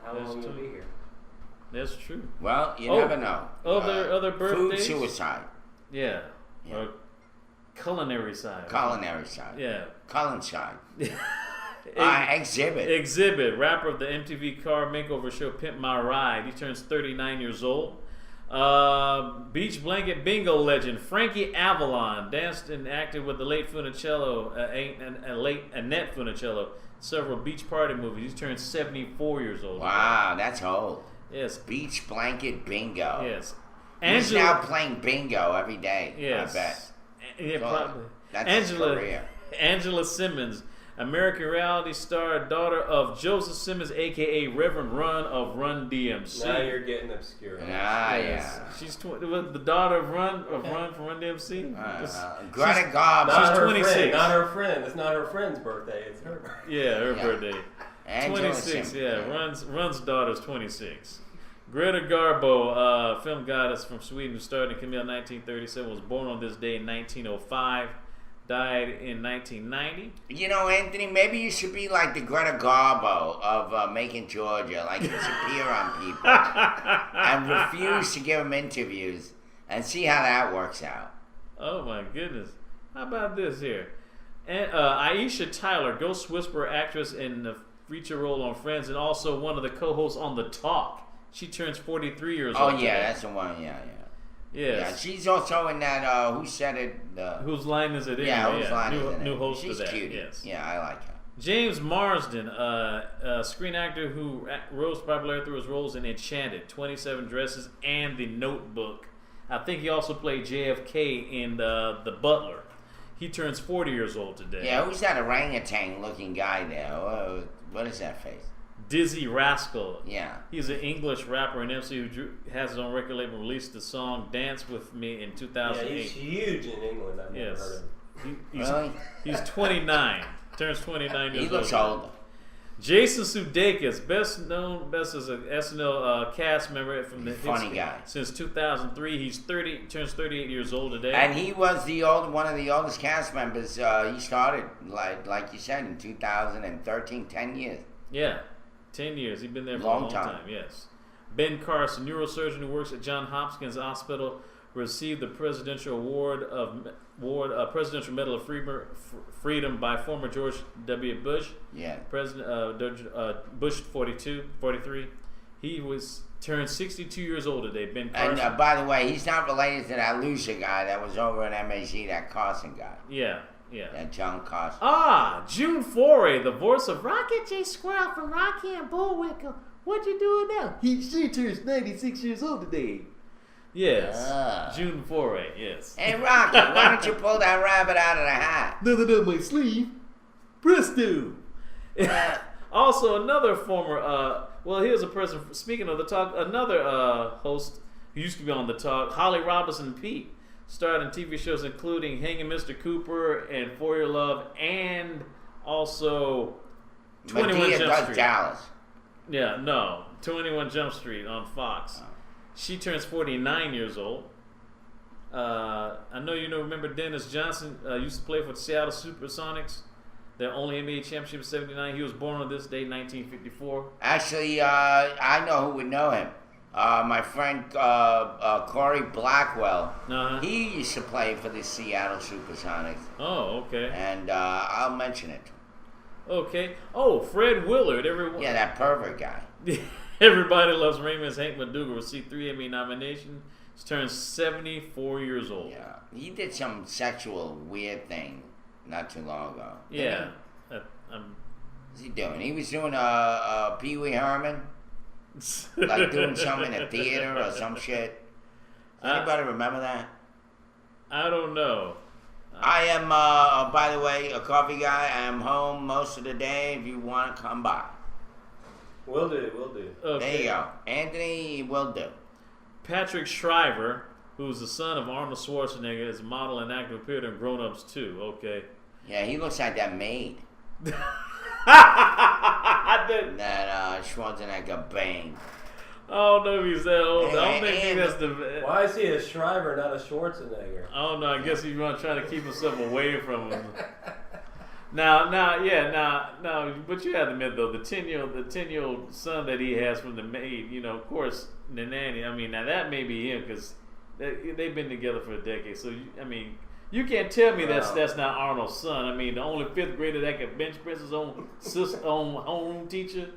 how long you'll be here. That's true. Well, you never know. Other birthdays. Food suicide. Yeah. Or culinary side. Culinary side. Yeah. Cullen side. Exhibit. Exhibit, rapper of the MTV car makeover show Pimp My Ride. He turns 39 years old. Beach blanket bingo legend Frankie Avalon danced and acted with the late Funicello, late Annette Funicello, several beach party movies. He turned 74 years old. Wow, that's old. Yes. Beach blanket bingo. Yes. He's now playing bingo every day. Yes. I bet. Yeah, probably. That's his career. Angela Simmons, American reality star, daughter of Joseph Simmons, a.k.a. Reverend Run of Run DMC. Now you're getting obscure. Yeah. She's the daughter of Run from Run DMC. Greta Garbo. She's 26. Friend, not her friend. It's not her friend's birthday. It's her birthday. Yeah, her birthday. Angela 26. Simmons. Yeah, Run's daughter's 26. Greta Garbo, film goddess from Sweden who starred in Camille in 1937, was born on this day in 1905. Died in 1990. You know, Anthony, maybe you should be like the Greta Garbo of Macon, Georgia. Like, disappear on people and refuse to give them interviews and see how that works out. Oh, my goodness. How about this here? And, Aisha Tyler, Ghost Whisperer actress in the feature role on Friends and also one of the co-hosts on The Talk. She turns 43 years old. Oh, yeah, that's the one, yeah. Yes. Yeah, she's also in that, Who Said It? Whose Line Is It In? Yeah, Whose Line Is It In? New host She's of that. cute. Yes. Yeah, I like her. James Marsden, a screen actor who rose to popularity through his roles in Enchanted, 27 Dresses, and The Notebook. I think he also played JFK in The Butler. He turns 40 years old today. Yeah, who's that orangutan-looking guy there? What is that face? Dizzy Rascal. Yeah. He's an English rapper and MC who has his own record label and released the song Dance With Me in 2008. Yeah, he's huge in England. I've never heard of him. Really? He's 29. Turns 29 years old. He looks older. Jason Sudeikis, best as an SNL cast member from the funny guy. Since 2003. He's turns 38 years old today. And he was one of the oldest cast members. He started, like you said, in 2013, 10 years. Yeah, 10 years. He's been there for a long time. Yes. Ben Carson, neurosurgeon who works at Johns Hopkins Hospital, received the Presidential Presidential Medal of Freedom by former George W. Bush. Yeah. President Bush 43. He turned 62 years old today. Ben Carson. And by the way, he's not related to that loser guy that was over at MAZ, that Carson guy. Yeah. That John Carson. June Foray, the voice of Rocket J. Squirrel from Rocky and Bullwinkle. What you doing now? She turns 96 years old today. Yes. June Foray, yes. Hey, Rocky, why don't you pull that rabbit out of the hat? Nothing on my sleeve. Presto. Also, another former, here's a person, speaking of the talk, another host who used to be on the talk, Holly Robinson Peete, starred in TV shows including Hanging Mr. Cooper and For Your Love, and also 21 Jump Street. Dallas. Yeah, no, 21 Jump Street on Fox. She turns 49 years old. I know remember Dennis Johnson used to play for the Seattle Supersonics. Their only NBA championship in 79. He was born on this date, 1954. Actually, I know who would know him. My friend Corey Blackwell. Uh-huh. He used to play for the Seattle Supersonics. Oh, okay. And I'll mention it. Okay. Oh, Fred Willard. Everyone. Yeah, that pervert guy. Everybody Loves Raymond's Hank McDougal received 3 Emmy nominations. He's turned 74 years old. Yeah, he did some sexual weird thing not too long ago. Yeah. What's he doing? He was doing Pee Wee Herman, like doing something in a theater or some shit. Does anybody remember that? I don't know. I am, by the way, a coffee guy. I am home most of the day. If you want to come by. Will do. Okay. There you go. Anthony will do. Patrick Shriver, who's the son of Arnold Schwarzenegger, is a model and actor, appeared in Grown Ups too. Okay. Yeah, he looks like that maid. That Schwarzenegger banged. I don't know if he's that old. I don't think that's the. Why is he a Shriver, not a Schwarzenegger? I don't know. I guess he's trying to keep himself away from him. Now, but you have to admit though, the 10-year-old son that he has from the maid, of course, the nanny. I mean, now that may be him because they've been together for a decade. So you can't tell me that's not Arnold's son. I mean, the only 5th grader that can bench press his own homeroom teacher.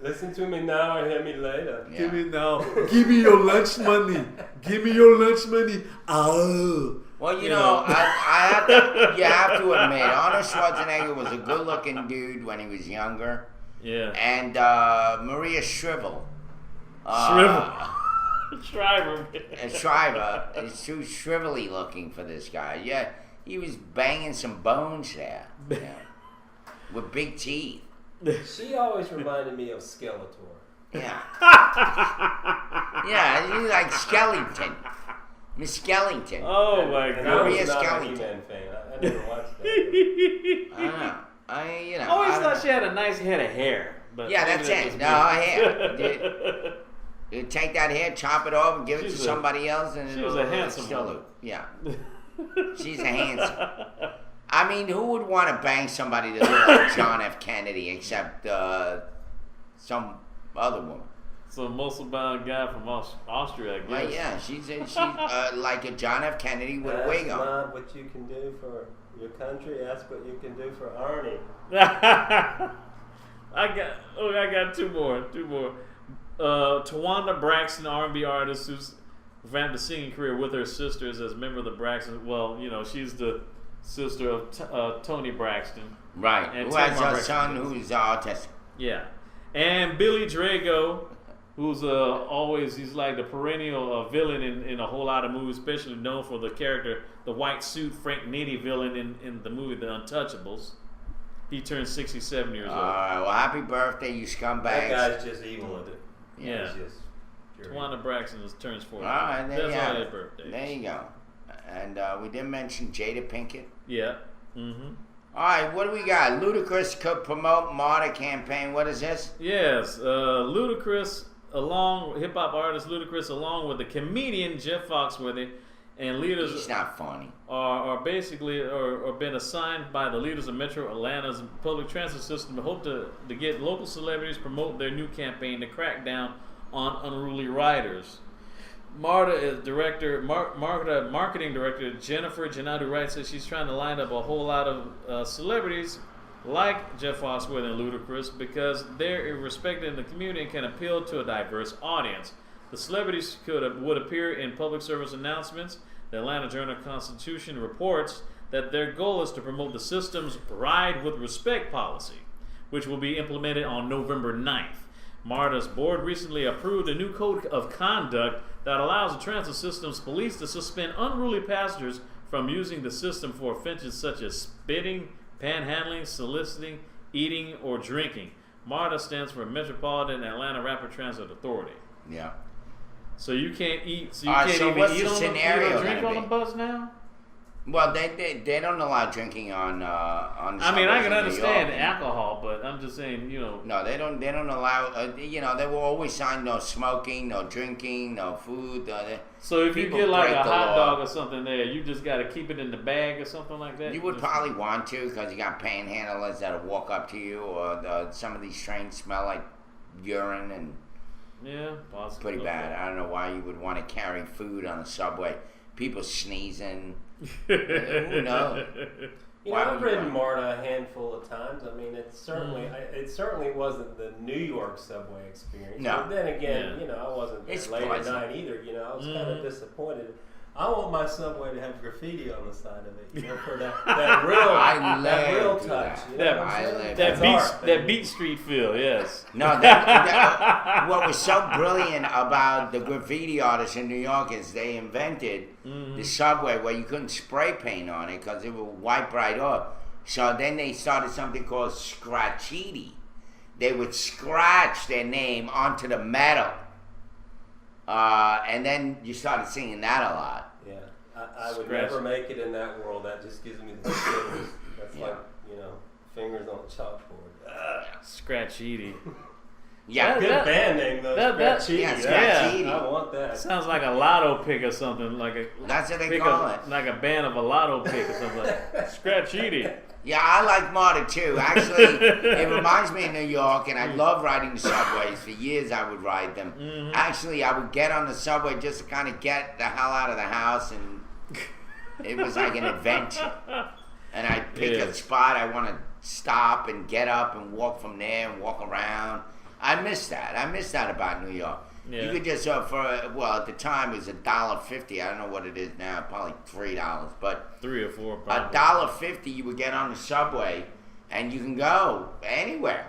Listen to me now and hear me later. Yeah. Give me now. Give me your lunch money. Give me your lunch money. Oh. Well, you have to admit, Arnold Schwarzenegger was a good-looking dude when he was younger. Yeah. And Maria Shriver is too shrivelly looking for this guy. Yeah, he was banging some bones there. Yeah. With big teeth. She always reminded me of Skeletor. Yeah. Yeah, he's like Skellington. Miss Skellington. Oh my God. Maria Skellington. I never watched that. I don't know. I always thought she had a nice head of hair. But yeah, that's it. No, hair. You take that hair, chop it off, and give it to somebody else, and she was a handsome woman. Yeah. She's a handsome. I mean, who would want to bang somebody that looked like John F. Kennedy except some other woman? Some muscle-bound guy from Austria, I guess. Well, yeah, she's like a John F. Kennedy with a wig on. That's not what you can do for your country. That's what you can do for Arnie. I got two more. Tawanda Braxton, R&B artist who's found a singing career with her sisters as a member of the Braxton. Well, she's the sister of Tony Braxton. Right. And Who Tamar has a Braxton. son who's autistic. Yeah. And Billy Drago, who's he's like the perennial villain in a whole lot of movies, especially known for the character, the white suit Frank Nitti villain in the movie The Untouchables. He turned 67 years old. All right. Well, happy birthday, you scumbags. That guy's just evil at it. Yeah. He's just pure evil. Tawana Braxton turns 40. All right, there That's you all have his it. birthdays. There you go. And we didn't mention Jada Pinkett. Yeah. Mm-hmm. All right, what do we got? Ludacris could promote Martyr campaign. What is this? Yes, Ludacris, hip hop artist Ludacris, along with the comedian Jeff Foxworthy, and leaders. He's not funny. Are basically been assigned by the leaders of Metro Atlanta's public transit system to hope to get local celebrities promote their new campaign to crack down on unruly riders. Marta is marketing director Jennifer Janadu Wright says she's trying to line up a whole lot of celebrities like Jeff Foxworthy and Ludacris because they're respected in the community and can appeal to a diverse audience. The celebrities would appear in public service announcements. The Atlanta Journal-Constitution reports that their goal is to promote the system's Ride with Respect policy, which will be implemented on November 9th. MARTA's board recently approved a new code of conduct that allows the transit system's police to suspend unruly passengers from using the system for offenses such as spitting, panhandling, soliciting, eating, or drinking. MARTA stands for Metropolitan Atlanta Rapid Transit Authority. Yeah. So you can't eat. So you All right, can't so even what's eat the on scenario the drink gonna on be? the bus now. Well, they don't allow drinking on. I mean, I can subways in New understand York. alcohol, but I'm just saying, No, they don't. They don't allow. They will always sign no smoking, no drinking, no food. So if you people get like break a the hot law. dog or something there, you just got to keep it in the bag or something like that. You would Just- probably want to because you got panhandlers that'll walk up to you, or some of these trains smell like urine and Yeah, possibly. pretty bad. I don't know why you would want to carry food on the subway. People sneezing. Who knows? You know, Why I've would you ridden want- MARTA a handful of times. I mean, it certainly wasn't the New York subway experience. No. But then again, Yeah. I wasn't there It's late at pleasant. night either. I was kind of disappointed. I want my subway to have graffiti on the side of it, for that real, I that real live to touch. that. You know That- what I'm saying? I live That to That's beat art. that Beat Street feel, yes. No, what was so brilliant about the graffiti artists in New York is they invented the subway where you couldn't spray paint on it because it would wipe right off. So then they started something called scratchiti. They would scratch their name onto the metal. And then you started seeing that a lot. Yeah, I would Scratch. never make it in that world. That just gives me the shivers. That's Yeah. like, fingers on a chalkboard. Scratch Edie. Yeah, Good band name though. that- Scratchiti. yeah, Yeah. Scratchiti. I want that. Sounds like a lotto pick or something. That's what they call it. Like a band of a lotto pick or something. Like Scratch Edie. Yeah, I like Marta too. Actually, it reminds me of New York, and I love riding the subways. For years, I would ride them. Actually, I would get on the subway just to kind of get the hell out of the house, and it was like an adventure. And I'd pick a Yes. spot I want to stop and get up and walk from there and walk around. I miss that. I miss that about New York. Yeah. You could just at the time it was $1.50. I don't know what it is now, probably $3, but $3 or $4. Probably. $1.50 you would get on the subway, and you can go anywhere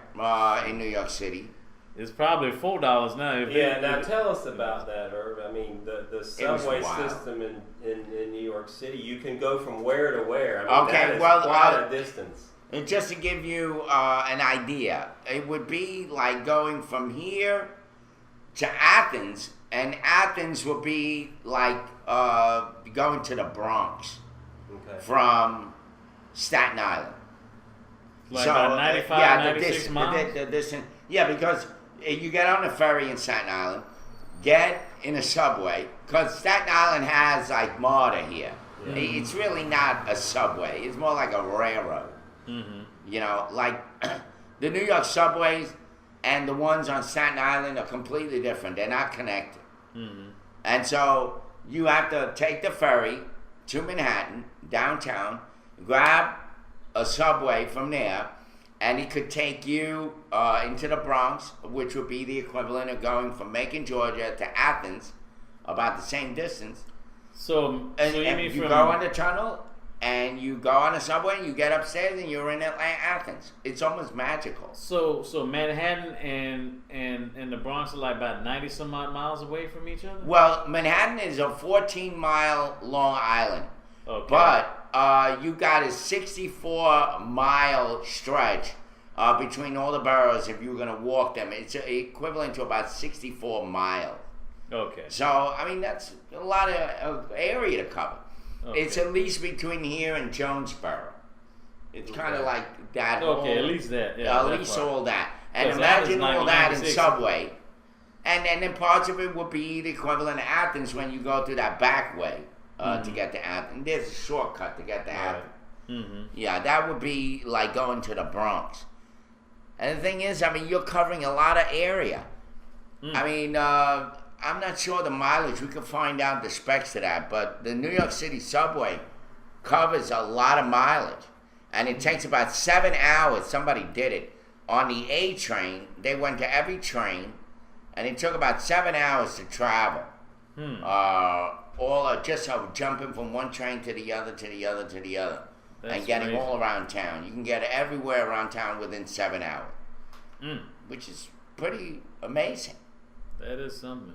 in New York City. It's probably $4 now. Yeah, now tell us about that, Herb. I mean, the subway wild. system in New York City, you can go from where to where. I mean, Okay, that is well, quite a distance. And just to give you an idea, it would be like going from here to Athens, and Athens would be like going to the Bronx Okay. from Staten Island. Like about 95, yeah, 96 miles? The distance. Yeah, because you get on a ferry in Staten Island, get in a subway, because Staten Island has like MARTA here. Yeah. It's really not a subway. It's more like a railroad. Mm-hmm. Like the New York subways and the ones on Staten Island are completely different. They're not connected. Mm-hmm. And so you have to take the ferry to Manhattan, downtown, grab a subway from there, and it could take you into the Bronx, which would be the equivalent of going from Macon, Georgia to Athens, about the same distance. So And, you and mean you from go on the tunnel, and you go on a subway and you get upstairs and you're in Athens. It's almost magical. So Manhattan and the Bronx are like about 90 some odd miles away from each other? Well, Manhattan is a 14-mile long island. Okay. But you got a 64-mile stretch between all the boroughs if you're going to walk them. It's equivalent to about 64 miles. Okay. So, I mean, that's a lot of area to cover. Okay. It's at least between here and Jonesboro. It's kind of like that. Okay, at least that. Yeah, at that least part. all that. And Because that imagine was all that in 96. subway. And then parts of it would be the equivalent of Athens when you go through that back way to get to Athens. There's a shortcut to get to Athens. Mm-hmm. Yeah, that would be like going to the Bronx. And the thing is, I mean, you're covering a lot of area. I mean, I'm not sure the mileage. We could find out the specs to that. But the New York City subway covers a lot of mileage. And it takes about 7 hours. Somebody did it. On the A train, they went to every train. And it took about 7 hours to travel. Just jumping from one train to the other, to the other, to the other. That's and getting crazy. all around town. You can get everywhere around town within 7 hours. Which is pretty amazing. That is something.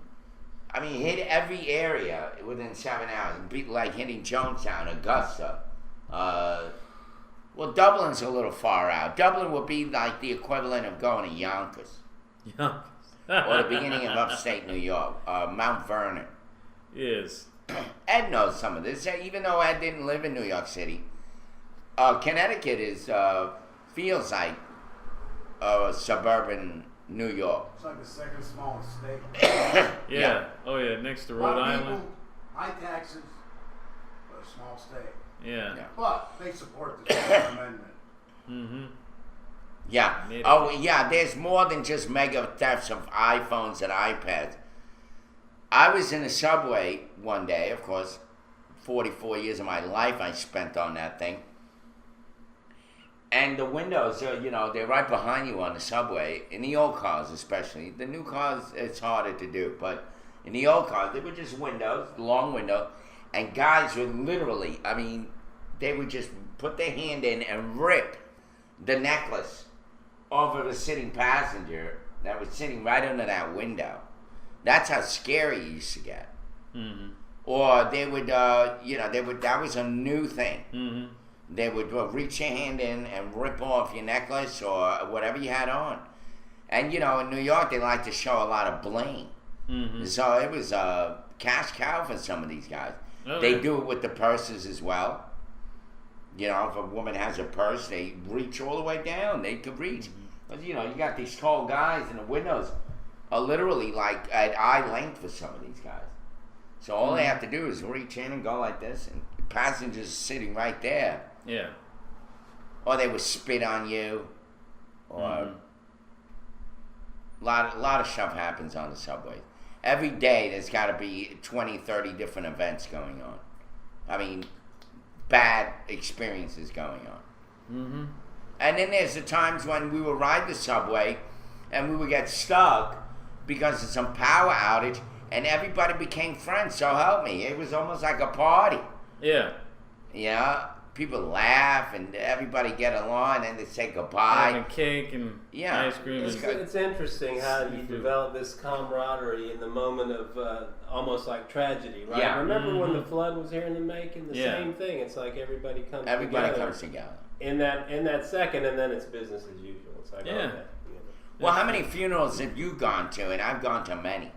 I mean, hit every area within 7 hours. It'd be like hitting Jonestown, Augusta. Well, Dublin's a little far out. Dublin would be like the equivalent of going to Yonkers. Yeah. Or the beginning of upstate New York. Mount Vernon. Yes. Ed knows some of this. Even though Ed didn't live in New York City. Connecticut feels like suburban New York. It's like the second smallest state. Yeah. Oh, yeah. Next to A Rhode lot of Island. people, high taxes, but a small state. Yeah. But they support the Second Amendment. Mm-hmm. Yeah. Native. Oh, yeah. There's more than just mega thefts of iPhones and iPads. I was in a subway one day, of course. 44 years of my life I spent on that thing. And the windows, they're right behind you on the subway. In the old cars, especially. The new cars, it's harder to do. But in the old cars, they were just windows, long windows. And guys would literally, they would just put their hand in and rip the necklace off of a sitting passenger that was sitting right under that window. That's how scary it used to get. Mm-hmm. Or they would, that was a new thing. Mm-hmm. They would reach your hand in and rip off your necklace or whatever you had on. And, in New York, they like to show a lot of bling. Mm-hmm. So it was a cash cow for some of these guys. Okay. They do it with the purses as well. If a woman has a purse, they reach all the way down. They could reach. But, you got these tall guys and the windows are literally like at eye length for some of these guys. So all they have to do is reach in and go like this, and passengers sitting right there. Yeah. Or they would spit on you. Or a lot of stuff happens on the subway. Every day there's got to be 20, 30 different events going on. Bad experiences going on. Mm-hmm. And then there's the times when we would ride the subway and we would get stuck because of some power outage and everybody became friends. So help me. It was almost like a party. Yeah. People laugh and everybody get along and they say goodbye. Having cake and ice cream. It's interesting how you develop this camaraderie in the moment of almost like tragedy, right? Yeah. Remember when the flood was here in the making? The same thing. It's like everybody comes together in that second, and then it's business as usual. It's like Well, how many funerals have you gone to? And I've gone to many,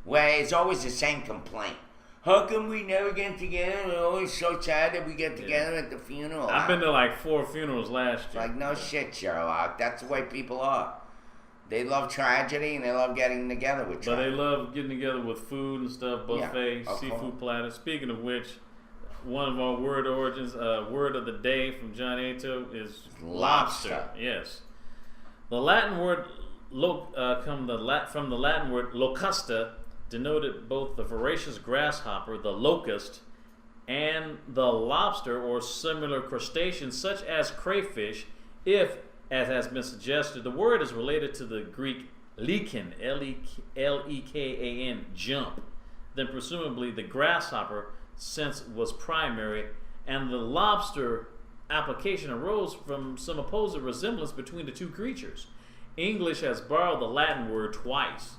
where it's always the same complaint. How come we never get together? We're always so sad that we get together at the funeral. I've been to like 4 funerals last year. Like, no shit, Sherlock. That's the way people are. They love tragedy and they love getting together with tragedy. But they love getting together with food and stuff, buffet, of seafood course. platters. Speaking of which, one of our word origins, word of the day from John Ato is lobster. Yes. The Latin word from the Latin word locusta denoted both the voracious grasshopper, the locust, and the lobster or similar crustaceans such as crayfish, if, as has been suggested, the word is related to the Greek lekan, L-E-K-A-N, jump, then presumably the grasshopper sense was primary and the lobster application arose from some opposite resemblance between the two creatures. English has borrowed the Latin word twice.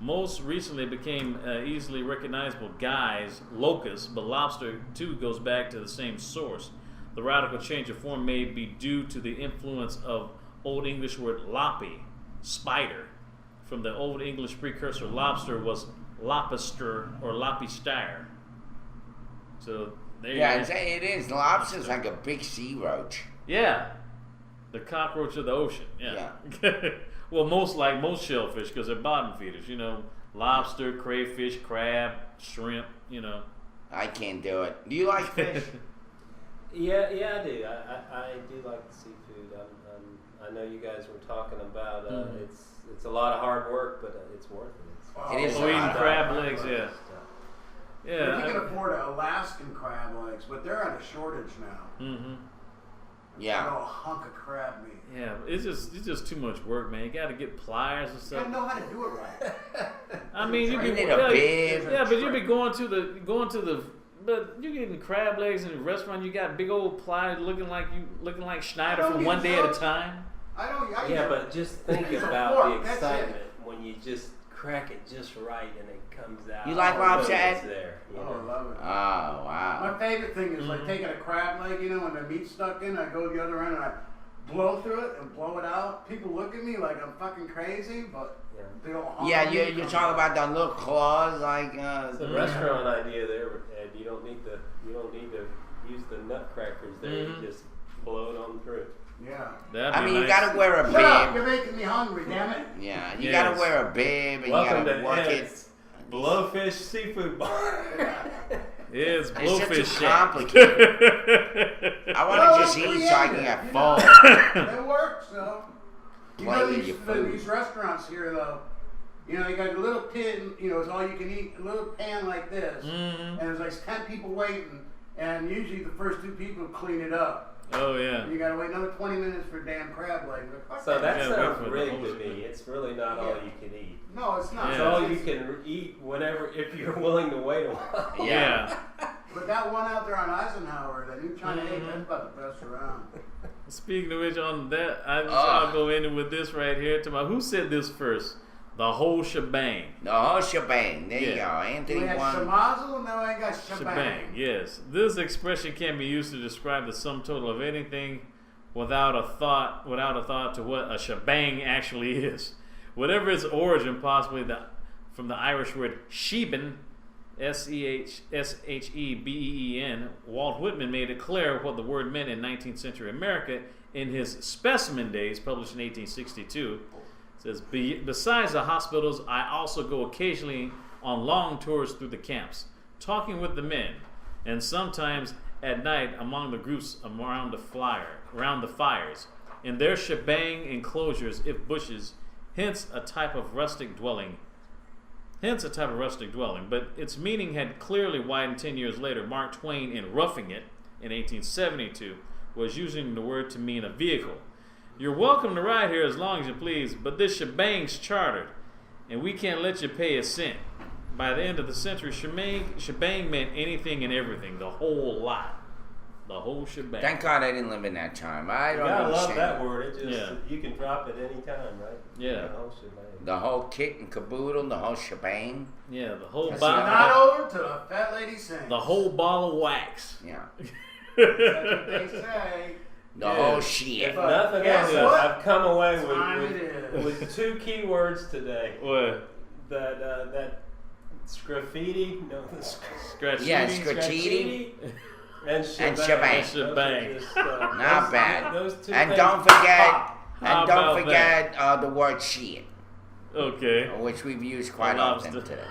Most recently became easily recognizable guise, locus, but lobster too goes back to the same source. The radical change of form may be due to the influence of Old English word lopi, spider. From the Old English precursor, lobster was lopister or lopister. So there you go. It is. Lobster's like a big sea roach. Yeah, the cockroach of the ocean. Yeah. Well, most shellfish because they're bottom feeders. You know, lobster, crayfish, crab, shrimp. You know. I can't do it. Do you like fish? Yeah, I do. I do like the seafood. I know you guys were talking about it's a lot of hard work, but it's worth it. It is. Eating crab legs, yeah. Yeah. You can afford Alaskan crab legs, but they're on a shortage now. Mm-hmm. Yeah. A hunk of crab meat. Yeah, it's just too much work, man. You got to get pliers and You stuff. gotta know how to do it right. I mean, you You be need a bib. yeah, but you be going to the. But you getting crab legs in a restaurant. You got big old pliers looking like Schneider don't for use one day at a those. time. Yeah, but just think It's a about fork, the that's excitement it. when you just crack it just right and it comes out. You like all lobster, the way Ed? it's there. You Oh, know? I love it. Oh, wow. My favorite thing is like taking a crab leg, you know, when the meat's stuck in, I go the other end and I blow through it and blow it out. People look at me like I'm fucking crazy, but they don't harm Yeah, me. you're talking about the little claws, like. It's a restaurant idea there, Ed. You don't need to use the nutcrackers there. You just blow it on through. Yeah. That'd be you nice. gotta wear a Shut up! You're bib. making me hungry, damn it. Yeah, you Yes. gotta wear a bib and Welcome you gotta to work Ed's Blowfish Seafood Bar. It's It's Blowfish just too Shack. complicated. I want to just eat so I can get full. It works, though. You Play know with these, your food. these restaurants here, though. You know, you got a little tin, you know, it's all you can eat, a little pan like this. And there's like 10 people waiting, and usually the first 2 people clean it up. Oh yeah. And you gotta wait another 20 minutes for a damn crab leg. Like, fuck So that Yeah, wait sounds for the rigged whole to me. It's really not all you can eat. No, it's not. It's Yeah. all you can eat whenever, if you're willing to wait a while. Yeah. But that one out there on Eisenhower, that new China 8, that's about the best around. Speaking of which, on that, I'll go in with this right here. Who said this first? The whole shebang. The whole shebang. There you Yeah. go. Anthony We had won. shemazel, now I got shebang. Shebang, yes. This expression can be used to describe the sum total of anything without a thought to what a shebang actually is. Whatever its origin, possibly from the Irish word sheben, Sheheben, Walt Whitman made it clear what the word meant in 19th century America in his Specimen Days, published in 1862. It says, besides the hospitals, I also go occasionally on long tours through the camps, talking with the men, and sometimes at night among the groups around the fires, in their shebang enclosures, if bushes, hence a type of rustic dwelling. But its meaning had clearly widened 10 years later. Mark Twain, in Roughing It, in 1872, was using the word to mean a vehicle. You're welcome to ride here as long as you please, but this shebang's chartered, and we can't let you pay a cent. By the end of the century, shebang meant anything and everything, the whole lot. The whole shebang. Thank God I didn't live in that time. I You don't gotta love understand. that word. It just you can drop it any time, right? Yeah. The whole shebang. The whole kit and caboodle, the whole shebang. Yeah, the whole It's bottle. not over till the fat lady sings. The whole ball of wax. Yeah. That's what they say. The whole shit. If nothing guess else, what? I've come away Time it with 2 key words today. What? That graffiti, no, Scratch. Yeah, scratchiti, and shebang. And shebang. Those are Shebang. just, Not bad. Those 2 And things don't forget, pop. How and don't about forget the word shit, Okay. which we've used quite Lobster. often today.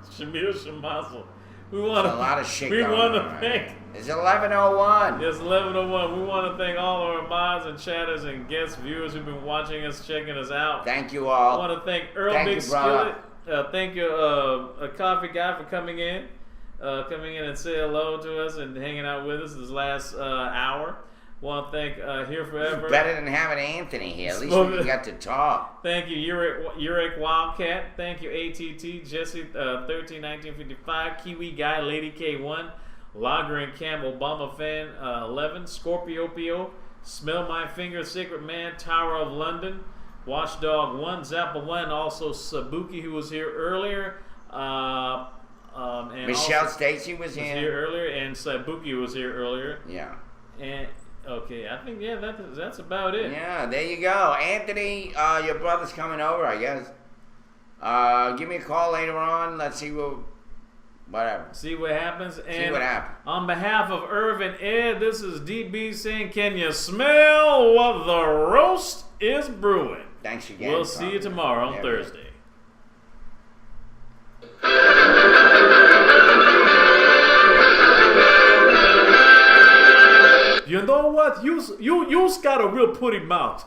Shamil Shemazel. We There's want a lot of shit We going want to on. thank. It's 11:01. It's 11:01. We want to thank all our mods and chatters and guest viewers who've been watching us, checking us out. Thank you I all. want to thank Earl Thank Big you, brother. Skillet. Thank you, a coffee guy, for coming in and say hello to us and hanging out with us this last hour. Want to thank Here Forever. Better than having Anthony here. At least we got to talk. Thank you, Urek Wildcat. Thank you, ATT, Jesse 131955, Kiwi Guy, Lady K1. Lager and Cam, Obama Fan 11, Scorpio Pio, Smell My Finger, Sacred Man, Tower of London, Watchdog 1, Zappa 1, also Sabuki, who was here earlier. And Michelle also Stacy was here. Earlier, and Sabuki was here earlier. Yeah. And okay, I think that's about it. Yeah, there you go. Anthony, your brother's coming over, I guess. Give me a call later on. Let's see whatever. See what happens. And what happens. On behalf of Irv and Ed, this is DB saying, can you smell what the roast is brewing? Thanks again. We'll see you tomorrow on Yeah, Thursday. You know what? You's got a real pretty mouth.